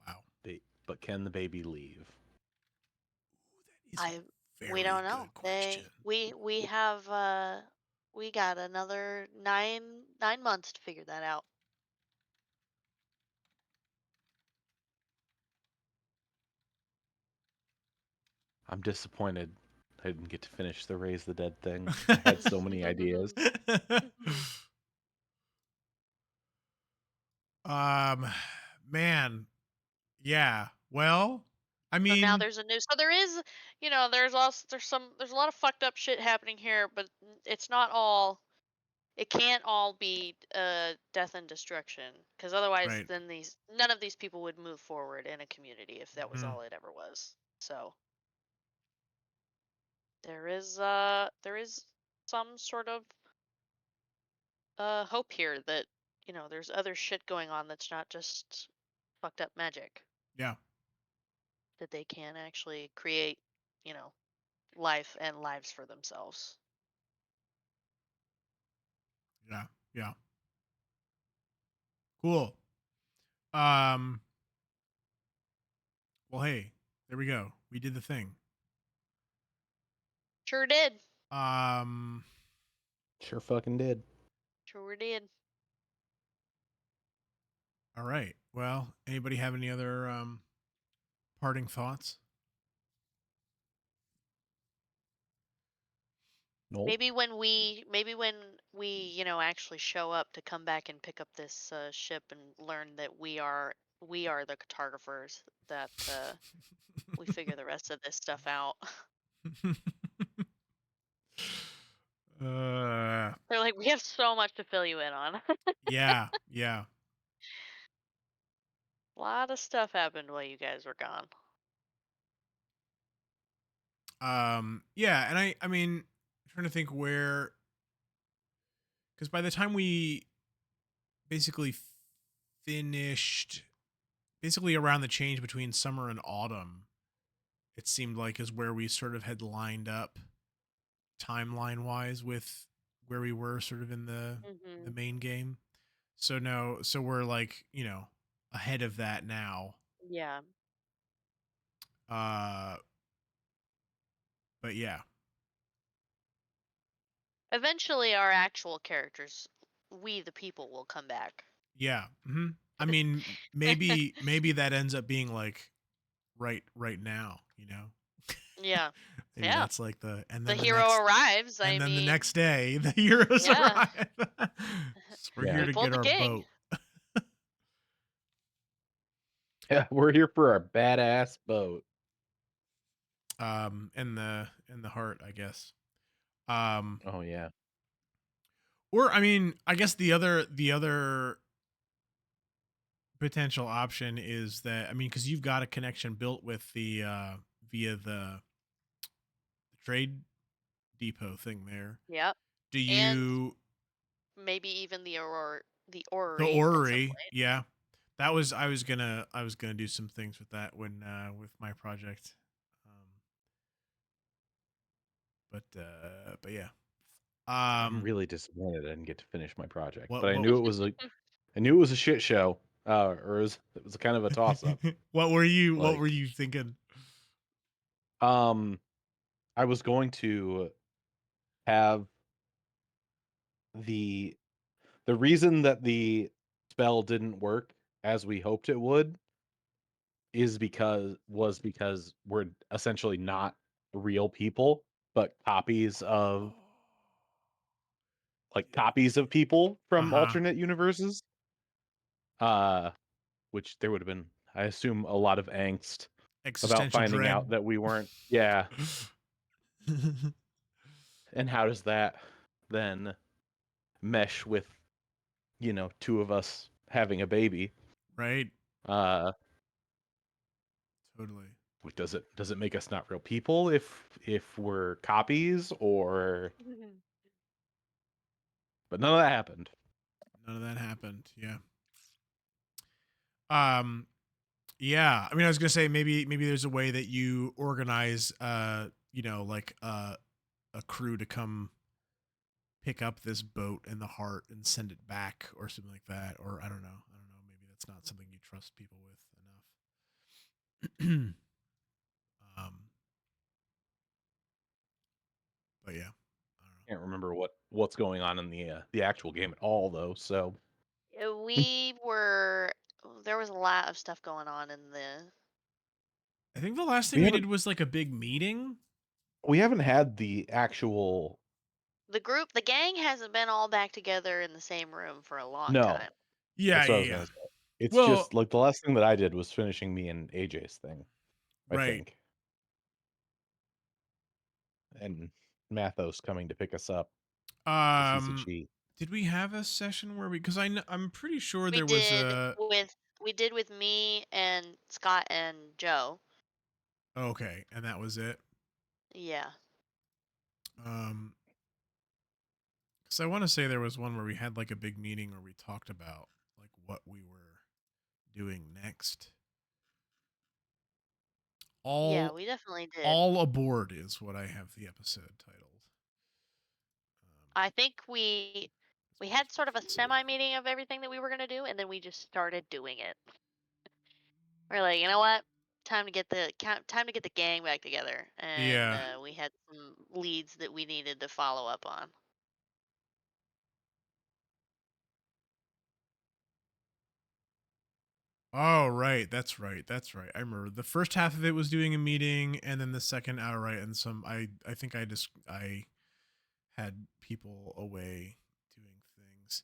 Wow. But can the baby leave? That is We very don't know. good question. We have we got another 9 months to figure that out. I'm disappointed I didn't get to finish the Raise the Dead thing. I had so many ideas. Man, yeah. Well, I So now mean, there's so there is, there's a lot of fucked up shit happening here, but it's not all. It can't all be death and destruction, because otherwise, right. then none of these people would move forward in a community if that was Mhm. all it ever was. So there is some sort of hope here that there's other shit going on that's not just fucked up magic, Yeah. that they can actually create, you know, life and lives for themselves. Yeah. Yeah. Cool. Um. Well, hey, there we go. We did the thing. Sure did. Um. Sure fucking did. Sure did. All right. Well, anybody have any other parting thoughts? Nope. Maybe when we actually show up to come back and pick up this ship and learn that we are the cartographers, that we figure the rest of this stuff out. uh. They're like, we have so much to fill you in on. Yeah. Yeah. A lot of stuff happened while you guys were gone. Yeah, and I mean, I'm trying to think where, because by the time we basically finished, basically around the change between summer and autumn, it seemed like is where we sort of had lined up timeline wise with where we were sort of in the Hmm. main game. So no, so we're like, ahead of that now. Yeah. Uh but yeah. Eventually, our actual characters, we the people, will come back. Yeah. I mean, maybe that ends up being like right now, Yeah. Maybe Yeah. that's like and The then hero arrives. I the mean, next day the heroes yeah. arrive. So we're Yeah. here We to pulled get the our king. boat. Yeah, we're here for our badass boat. In the heart, I guess. Um Oh yeah. or I mean, I guess the other potential option is that, I mean, because you've got a connection built with the via the trade depot thing there. Yep. Do And you maybe even the the orrery at some orrery? point. Yeah, that was I was gonna do some things with that when with my project, but yeah. I'm Um, really disappointed I didn't get to finish my project, what but I what knew it was a shit show, or it was kind of a toss up. what were you Like, thinking? um, I was going to have the the reason that the spell didn't work as we hoped it would was because we're essentially not real people, but copies of copies of people Uh from huh. alternate universes. Uh, which there would have been, I assume, a lot of angst about Existential finding out dread. that we weren't. Yeah, and how does that then mesh with two of us having a baby? Right. Uh, Totally. does it make us not real people if we're copies, or? But none of that happened. None of that happened. Yeah. Um. Yeah. I mean, I was gonna say maybe there's a way that you organize, like a crew to come pick up this boat in the heart and send it back or something like that. Or I don't know. Maybe that's not something you trust people with enough. um. But yeah. I don't know. Can't remember what's going on in the actual game at all, though. So We were There was a lot of stuff going on in I think the last thing we we haven't did was like a big meeting. we haven't had the actual. the group. The gang hasn't been all back together in the same room for a long No, time. Yeah. that's what I Yeah. was Yeah. gonna say. It's Well. just like the last thing that I did was finishing me and AJ's thing, I Right. think, and Mathos coming to pick us up because he's a Um. cheat. Did we have a session where because I'm pretty sure We there was did a. with me and Scott and Joe. Okay, and that was it. Yeah. Um, because I want to say there was one where we had like a big meeting where we talked about like what we were doing next. Yeah, All we definitely did. all aboard is what I have the episode titled. I think we It's We had sort of a semi meeting of everything that we were gonna do, and then we just started doing it. We're like, you know what? Time to get the gang back together, and Yeah. we had some leads that we needed to follow up on. Oh, right. That's right. That's right. I remember the first half of it was doing a meeting, and then the second hour, right? And some, I think I had people away doing things.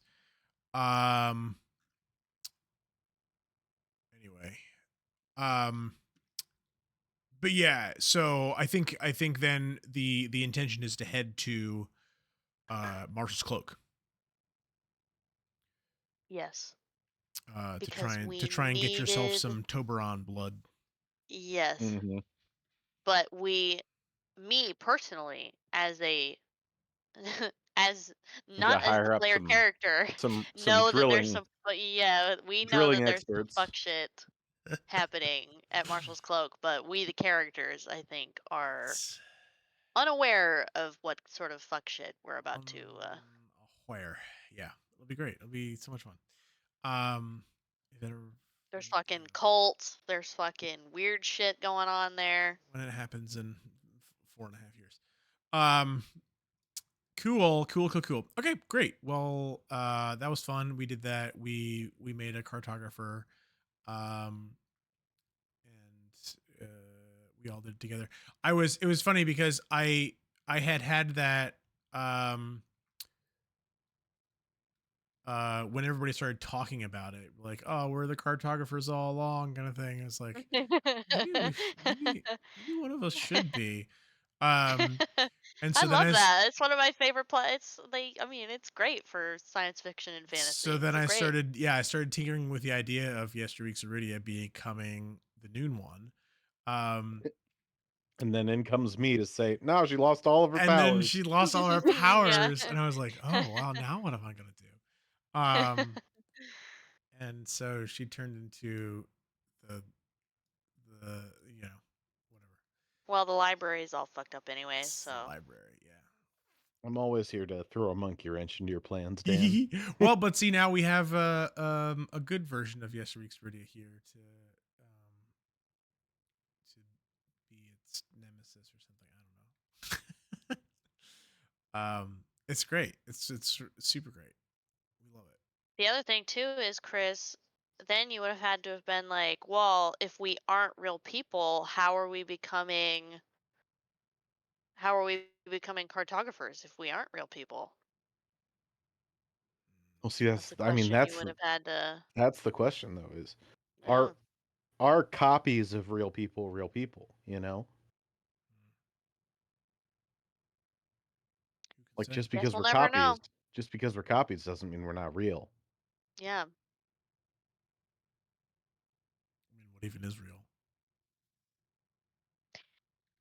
Anyway, um, but yeah. So I think then the intention is to head to Marshall's Cloak, Yes, to because we try and get yourself needed. some Toberon blood. Yes, Mhm. but me personally, as a as Yeah, not as the hire up player character, some know that there's drilling some. But yeah, we know drilling that there's some experts. fuck shit happening at Marshall's Cloak, but we, the characters, I think, are unaware of what sort of fuck shit we're about to. Where? Yeah, it'll be great. It'll be so much fun. If it ever, There's you fucking know, cults. There's fucking weird shit going on there. when it happens in 4.5 years. Um, cool. Okay, great. Well, that was fun. We did that. We made a cartographer, um, and we all did it together. It was funny because I had that um when everybody started talking about it, like, oh, we're the cartographers all along, kind of thing. It's like maybe one of us should be. Um, and I so then love that. It's one of my favorite It's I mean, it's great for science fiction and fantasy. so then So I great. started tinkering with the idea of Yesterweek's Iridia becoming the noon one. Um, And then in comes me to say, no, she lost all of her and then powers. she lost all her Yeah. powers, and I was like, oh wow, now what am I gonna do? And so she turned into the the you know whatever. Well, the library is all fucked up anyway, It's the so. library, yeah. I'm always here to throw a monkey wrench into your plans, Dan. Well, but see, now we have a good version of Yesterweek's Iridia here to be its nemesis or something. I don't know. It's great. It's super great. We love it. The other thing too is, Chris, then you would have had to have been like, well, if we aren't real people, how are we becoming cartographers if we aren't real people? Well, see, That's a question you would have had to. that's the question though, is Yeah. are copies of real people, you know? Who can Like say? Guess we'll never know. just because we're copies doesn't mean we're not real. Yeah. I mean, what even is real?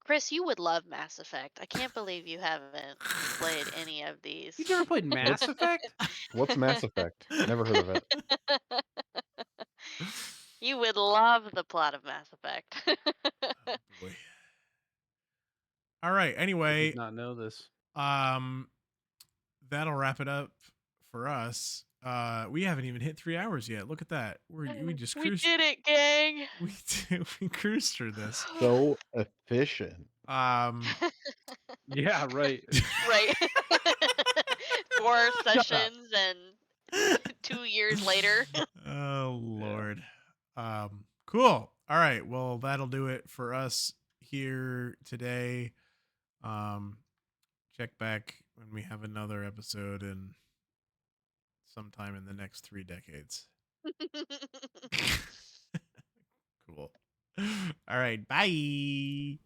Chris, you would love Mass Effect. I can't believe you haven't played any of these. You never played Mass Effect? What's Mass Effect? Never heard of it. You would love the plot of Mass Effect. Oh boy. All right. I Anyway, did not know this. that'll wrap it up for us. We haven't even hit 3 hours yet. Look at that. We just We cruised. did it, gang. We cruised through this. So efficient. Yeah, right. Right. 4 sessions and 2 years later. Oh Lord. Cool. All right. Well, that'll do it for us here today. Check back when we have another episode in sometime in the next 3 decades. Cool. All right. Bye.